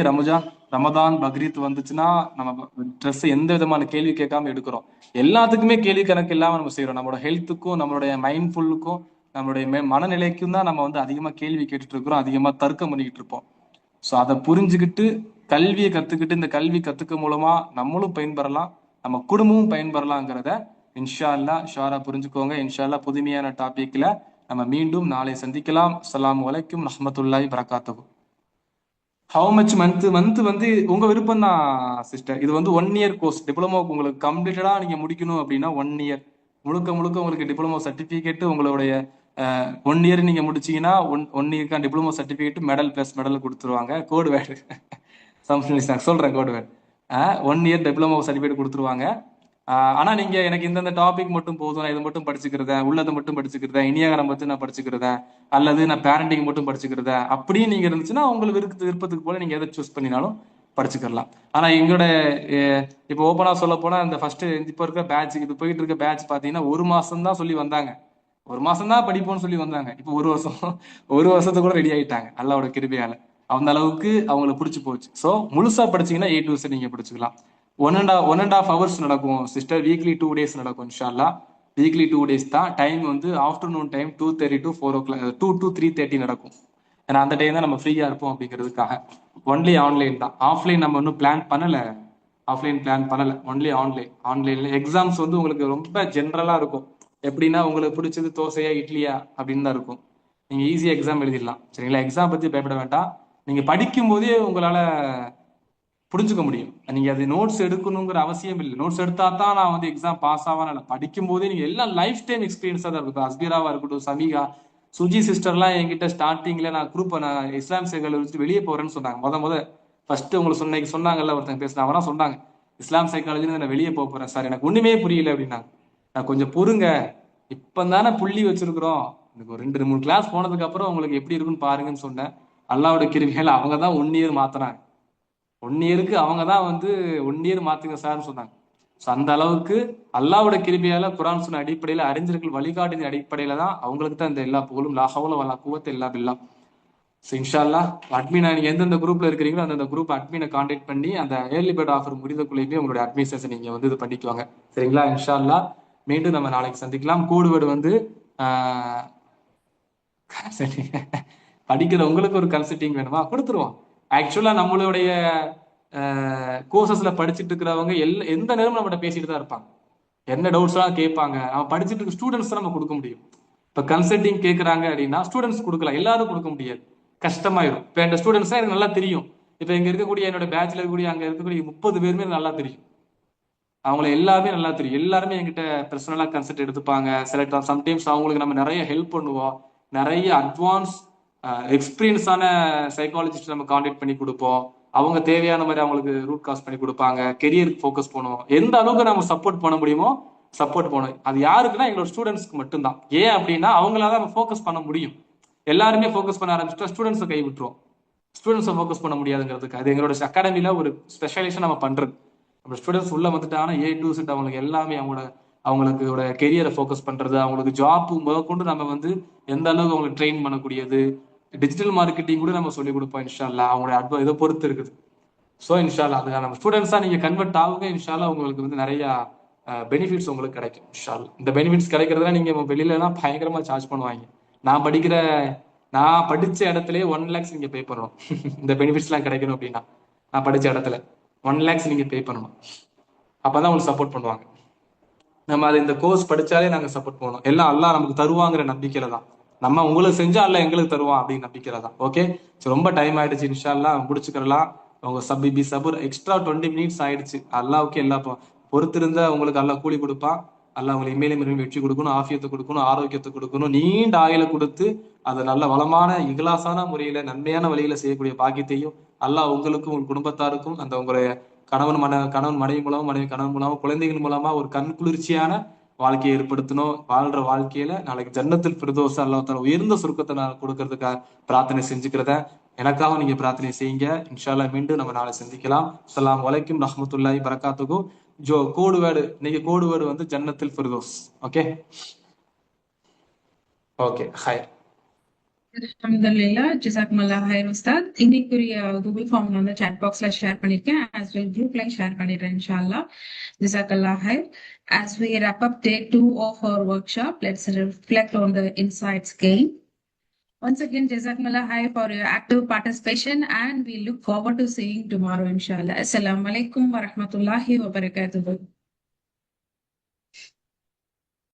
ரமதான் பக்ரீத் வந்துச்சுன்னா நம்ம ட்ரெஸ் எந்த விதமான கேள்வி கேட்காம எடுக்கிறோம். எல்லாத்துக்குமே கேள்வி கணக்கு இல்லாம நம்ம செய்யறோம். நம்மளோட ஹெல்த்துக்கும் நம்மளுடைய மைண்ட்ஃபுல்லுக்கும் நம்மளுடைய மனநிலைக்கும் தான் நம்ம வந்து அதிகமா கேள்வி கேட்டுட்டு இருக்கிறோம், அதிகமா தர்க்கம் பண்ணிக்கிட்டு இருப்போம். ஸோ அதை புரிஞ்சுக்கிட்டு கல்வியை கத்துக்கிட்டு இந்த கல்வி கத்துக்க மூலமா நம்மளும் பயன்பெறலாம், நம்ம குடும்பமும் பயன்பெறலாங்கிறத இன்ஷா அல்லா ஷாரா புரிஞ்சுக்கோங்க. இன்ஷா அல்லா புதுமையான டாபிக்ல நம்ம மீண்டும் நாளை சந்திக்கலாம். அஸ்ஸலாமு அலைக்கும் ரஹ்மத்துல்லாஹி வரகாத்துஹு. ஹவு மச் மந்த் வந்து உங்க விருப்பம் தான் சிஸ்டர். இது வந்து 1 year கோர்ஸ். டிப்ளமோக்கு உங்களுக்கு கம்ப்ளீட்டடா நீங்க முடிக்கணும் அப்படின்னா 1 year முழுக்க உங்களுக்கு டிப்ளமோ சர்டிபிகேட் உங்களுடைய 1 year நீங்க முடிச்சீங்கன்னா 1 year diploma certificate medal plus medal கொடுத்துருவாங்க. கோடு வேர்டு சொல்றேன், கோடு வேர்டு 1 year டிப்ளமோ சர்டிபிகேட் கொடுத்துருவாங்க. ஆனா நீங்க எனக்கு இந்தந்த டாபிக் மட்டும் போதும், நான் இதை மட்டும் படிச்சுக்கிறதேன், உள்ளதை மட்டும் படிச்சுக்கிறதேன், இனியாகரம் பத்தி நான் படிச்சுக்கிறதேன், அல்லது நான் பேரண்டிங் மட்டும் படிச்சுக்கிறதேன் அப்படின்னு நீங்க இருந்துச்சுன்னா உங்களுக்கு விருப்பத்துக்கு போல நீங்க எதை சூஸ் பண்ணினாலும் படிச்சுக்கலாம். ஆனா எங்களோட இப்போ ஓப்பனா சொல்ல போனா இந்த ஃபர்ஸ்ட் இப்போ இருக்க பேட்ச், இது போயிட்டு இருக்க பேட்ச் பாத்தீங்கன்னா 1 மாசம் தான் சொல்லி வந்தாங்க, 1 மாசம் தான் படிப்போம்னு சொல்லி வந்தாங்க. இப்போ 1 வருஷத்துக்கு கூட ரெடி ஆயிட்டாங்க அல்லாவோட கிருபையால. அந்த அளவுக்கு அவங்களுக்கு பிடிச்சு போச்சு. ஸோ முழுசா படிச்சீங்கன்னா A to Z நீங்க படிச்சுக்கலாம். 1.5 hours நடக்கும் சிஸ்டர். வீக்லி 2 days நடக்கும் இன்ஷால்லா. வீக்லி 2 days தான். டைம் வந்து afternoon time 2:30 to 4 o'clock, 2 to 3:30 நடக்கும். ஏன்னா அந்த டைம் தான் நம்ம ஃப்ரீயா இருப்போம் அப்படிங்கிறதுக்காக. ஒன்லி ஆன்லைன் தான், ஆஃப்லைன் நம்ம இன்னும் பிளான் பண்ணல. Only online. ஆன்லைன்ல எக்ஸாம்ஸ் வந்து உங்களுக்கு ரொம்ப ஜென்ரலா இருக்கும். எப்படின்னா உங்களுக்கு பிடிச்சது தோசையா இட்லியா அப்படின்னு தான் இருக்கும். நீங்க ஈஸியா எக்ஸாம் எழுதிடலாம். சரிங்களா? எக்ஸாம் பத்தி பயப்பட வேண்டாம். நீங்க படிக்கும் போதே உங்களால புரிஞ்சுக்க முடியும். நீங்க அது நோட்ஸ் எடுக்கணுங்கிற அவசியம் இல்லை. நோட்ஸ் எடுத்தா தான் நான் வந்து எக்ஸாம் பாஸ் ஆவான்னு படிக்கும் போதே நீங்க எல்லாம் லைஃப் டைம் எக்ஸ்பீரியன்ஸா தான் இருக்கும். அஸ்பீராவா இருக்கட்டும், சமீகா, சுஜி சிஸ்டர்லாம் என்கிட்ட ஸ்டார்டிங்ல நான் இஸ்லாம் சைக்காலஜி வச்சுட்டு வெளியே போறேன்னு சொன்னாங்க. ஃபர்ஸ்ட் உங்களுக்கு சொன்னாங்கல்ல, ஒருத்தங்க பேசினா அவனா சொன்னாங்க, இஸ்லாம் சைக்காலஜின்னு நான் வெளியே போறேன் சார், எனக்கு ஒண்ணுமே புரியல அப்படின்னாங்க. நான் கொஞ்சம் பொறுங்க, இப்பதானே புள்ளி வச்சிருக்கிறோம், எனக்கு ஒரு 2-3 கிளாஸ் போனதுக்கு அப்புறம் உங்களுக்கு எப்படி இருக்குன்னு பாருங்கன்னு சொன்னேன். அல்லாவோட கிருபையால அவங்க தான் 1 இயர் மாத்தினாங்க. 1 இயருக்கு அவங்க தான் வந்து 1 இயர் மாத்துங்க சார்னு சொன்னாங்க. அந்த அளவுக்கு அல்லாவோட கிருபையால குரான் சொன்ன அடிப்படையில அறிஞர்கள் வழிகாட்டின அடிப்படையில தான் அவங்களுக்கு தான் இந்த எல்லா புகழும். லா ஹவ்ல வலா குவத்த இல்லா பில்லாஹ். இன்ஷா அல்லாஹ் அட்மினா நீங்க எந்தெந்த குரூப்ல இருக்கிறீங்களோ அந்த குரூப் அட்மினை கான்டாக்ட் பண்ணி அந்த ஏர்லி பேர்ட் ஆஃபர் முடிந்தக்குள்ளேயுமே உங்களுடைய அட்மிஷன்ஸ் நீங்க வந்து இது பண்ணிக்குவாங்க. சரிங்களா? இன்ஷா அல்லாஹ் மீண்டும் நம்ம நாளைக்கு சந்திக்கலாம். கோடுவேர்டு வந்து படிக்கிற உங்களுக்கு ஒரு கன்சல்டிங் வேணுமா? கொடுத்துருவோம். ஆக்சுவலா நம்மளுடைய கோர்சஸ்ல படிச்சுட்டு இருக்கிறவங்க எந்த நேரமும் நம்மகிட்ட பேசிட்டு தான் இருப்பாங்க. என்ன டவுட்ஸ் எல்லாம் கேட்பாங்க. அவன் படிச்சுட்டு இருக்க ஸ்டூடெண்ட்ஸ் தான் நம்ம கொடுக்க முடியும். இப்ப கன்சல்டிங் கேட்கறாங்க அப்படின்னா ஸ்டூடெண்ட்ஸ் கொடுக்கலாம், எல்லாரும் கொடுக்க முடியாது, கஷ்டமாயிடும். இப்ப என் ஸ்டூடெண்ட்ஸ் எனக்கு நல்லா தெரியும். இப்ப இங்க இருக்கக்கூடிய என்னோட பேட்ச்ல இருக்கக்கூடிய அங்க இருக்கக்கூடிய 30 பேருமே நல்லா தெரியும். அவங்கள எல்லாருமே நல்லா தெரியும். எல்லாருமே என்கிட்ட பர்சனலா கன்சல்ட் எடுத்துப்பாங்க. சம்டைம்ஸ் அவங்களுக்கு நம்ம நிறைய ஹெல்ப் பண்ணுவோம். நிறைய அட்வான்ஸ் எக்ஸ்பீரியன்ஸான சைக்காலஜிஸ்ட் நம்ம கான்டாக்ட் பண்ணி கொடுப்போம். அவங்க தேவையான மாதிரி அவங்களுக்கு ரூட் காஸ் பண்ணி கொடுப்பாங்க. கெரியருக்கு ஃபோக்கஸ் பண்ணுவோம். எந்த அளவுக்கு நம்ம சப்போர்ட் பண்ண முடியுமோ சப்போர்ட் பண்ணுவோம். அது யாருக்குன்னா எங்களோட ஸ்டூடெண்ட்ஸ்க்கு மட்டும்தான். ஏன் அப்படின்னா அவங்களால நம்ம ஃபோக்கஸ் பண்ண முடியும். எல்லாருமே ஃபோக்கஸ் பண்ண ஆரம்பிச்சுட்டா ஸ்டூடெண்ட்ஸை கை விட்டுருவோம். ஸ்டூடெண்ட்ஸை ஃபோக்கஸ் பண்ண முடியாதுங்கிறதுக்கு அது எங்களோட அகாடமியில ஒரு ஸ்பெஷலைசேஷன் நம்ம பண்றது. நம்ம ஸ்டூடெண்ட்ஸ் உள்ள வந்துட்டாங்கன்னா A to Z அவங்களுக்கு எல்லாமே அவங்களுக்கு கெரியரை ஃபோக்கஸ் பண்றது, அவங்களுக்கு ஜாப் முதற்கொண்டு நம்ம வந்து எந்த அளவுக்கு அவங்களுக்கு ட்ரெயின் பண்ணக்கூடியது, டிஜிட்டல் மார்க்கெட்டிங் கூட நம்ம சொல்லிக் கொடுப்போம். இன்ஷா அல்லாஹ் அவங்களுடைய இதை பொறுத்து இருக்குது. ஸோ இன்ஷா அல்லாஹ் அது நம்ம ஸ்டூடெண்ட்ஸா நீங்க கன்வெர்ட் ஆகுங்க. இன்ஷா அல்லாஹ் உங்களுக்கு வந்து நிறைய பெனிஃபிட்ஸ் உங்களுக்கு கிடைக்கும். இன்ஷா அல்லாஹ் இந்த பெனிஃபிட்ஸ் கிடைக்கிறதுல நீங்க வெளியில எல்லாம் பயங்கரமா சார்ஜ் பண்ணுவாங்க. நான் படிச்ச இடத்துலயே 1 lakhs நீங்க பே பண்ணணும். இந்த பெனிஃபிட்ஸ் எல்லாம் கிடைக்கணும் அப்படின்னா நான் படிச்ச இடத்துல 1 lakhs நீங்க பே பண்ணணும். அப்பதான் உங்களுக்கு சப்போர்ட் பண்ணுவாங்க. நம்ம அது இந்த கோர்ஸ் படிச்சாலே நாங்க சப்போர்ட் பண்ணுவோம். எல்லாம் அல்லாஹ் நமக்கு தருவாங்கிற நம்பிக்கையில தான். நம்ம உங்களுக்கு செஞ்சா அல்லாஹ் எங்களுக்கு தருவான் அப்படின்னு நம்பிக்கையில தான். ஓகே, ரொம்ப டைம் ஆயிடுச்சு. இன்ஷா அல்லாஹ் முடிச்சுக்கலாம். உங்க சபூர் எக்ஸ்ட்ரா 20 minutes ஆயிடுச்சு. அல்லாஹ்வுக்கு எல்லா பொறுத்திருந்தா உங்களுக்கு அல்லாஹ் கூலி கொடுப்பான். அல்லாஹ் உங்களுக்கு இமேலும் வெற்றி கொடுக்கணும், ஆஃபியத்தை கொடுக்கணும், ஆரோக்கியத்தை கொடுக்கணும், நீண்ட ஆயுளை கொடுத்து அதை நல்ல வளமான இகலாசான முறையில நன்மையான வழியில செய்யக்கூடிய பாக்கியத்தையும் அல்லாஹ் உங்களுக்கும் உங்க குடும்பத்தாருக்கும் அந்த உங்களுடைய கணவன் மனைவி மூலமா, மனைவி கணவன் மூலமா, குழந்தைகள் மூலமா ஒரு கண் குளிர்ச்சியான வாழ்க்கையை ஏற்படுத்தணும். வாழ்ற வாழ்க்கையில நாளைக்கு ஜன்னத்துல் ஃபிர்தௌஸ் அல்லாஹ் தஆலா உயர்ந்த சுருக்கத்தை நான் கொடுக்கறதுக்காக பிரார்த்தனை செஞ்சுக்கிறத எனக்காக நீங்க பிரார்த்தனை செய்யுங்க. இன்ஷா அல்லாஹ் மீண்டும் நம்ம நாளை சந்திக்கலாம். அஸ்ஸலாமு அலைக்கும் ரஹ்மத்துல்லாஹி பரகாத்துஹு. இன்னைக்கு கோடு வேர்டு வந்து ஜன்னத்துல் Firdaus. Okay hi. Alhamdulillah, Jazakumullah khair Ustad. இன்னைக்குரிய Google form வந்து chat boxல ஷேர் பண்ணிருக்கேன். as well groupல ஷேர் பண்ணிடுறேன் இன்ஷாஅல்லாஹ். Jazakallah khair. As we wrap up day 2 of our workshop, let's reflect on the insights gained. Once again, Jazakumullah khair for your active participation, and we look forward to seeing tomorrow inshallah. Assalamu alaikum wa rahmatullahi wa barakatuh.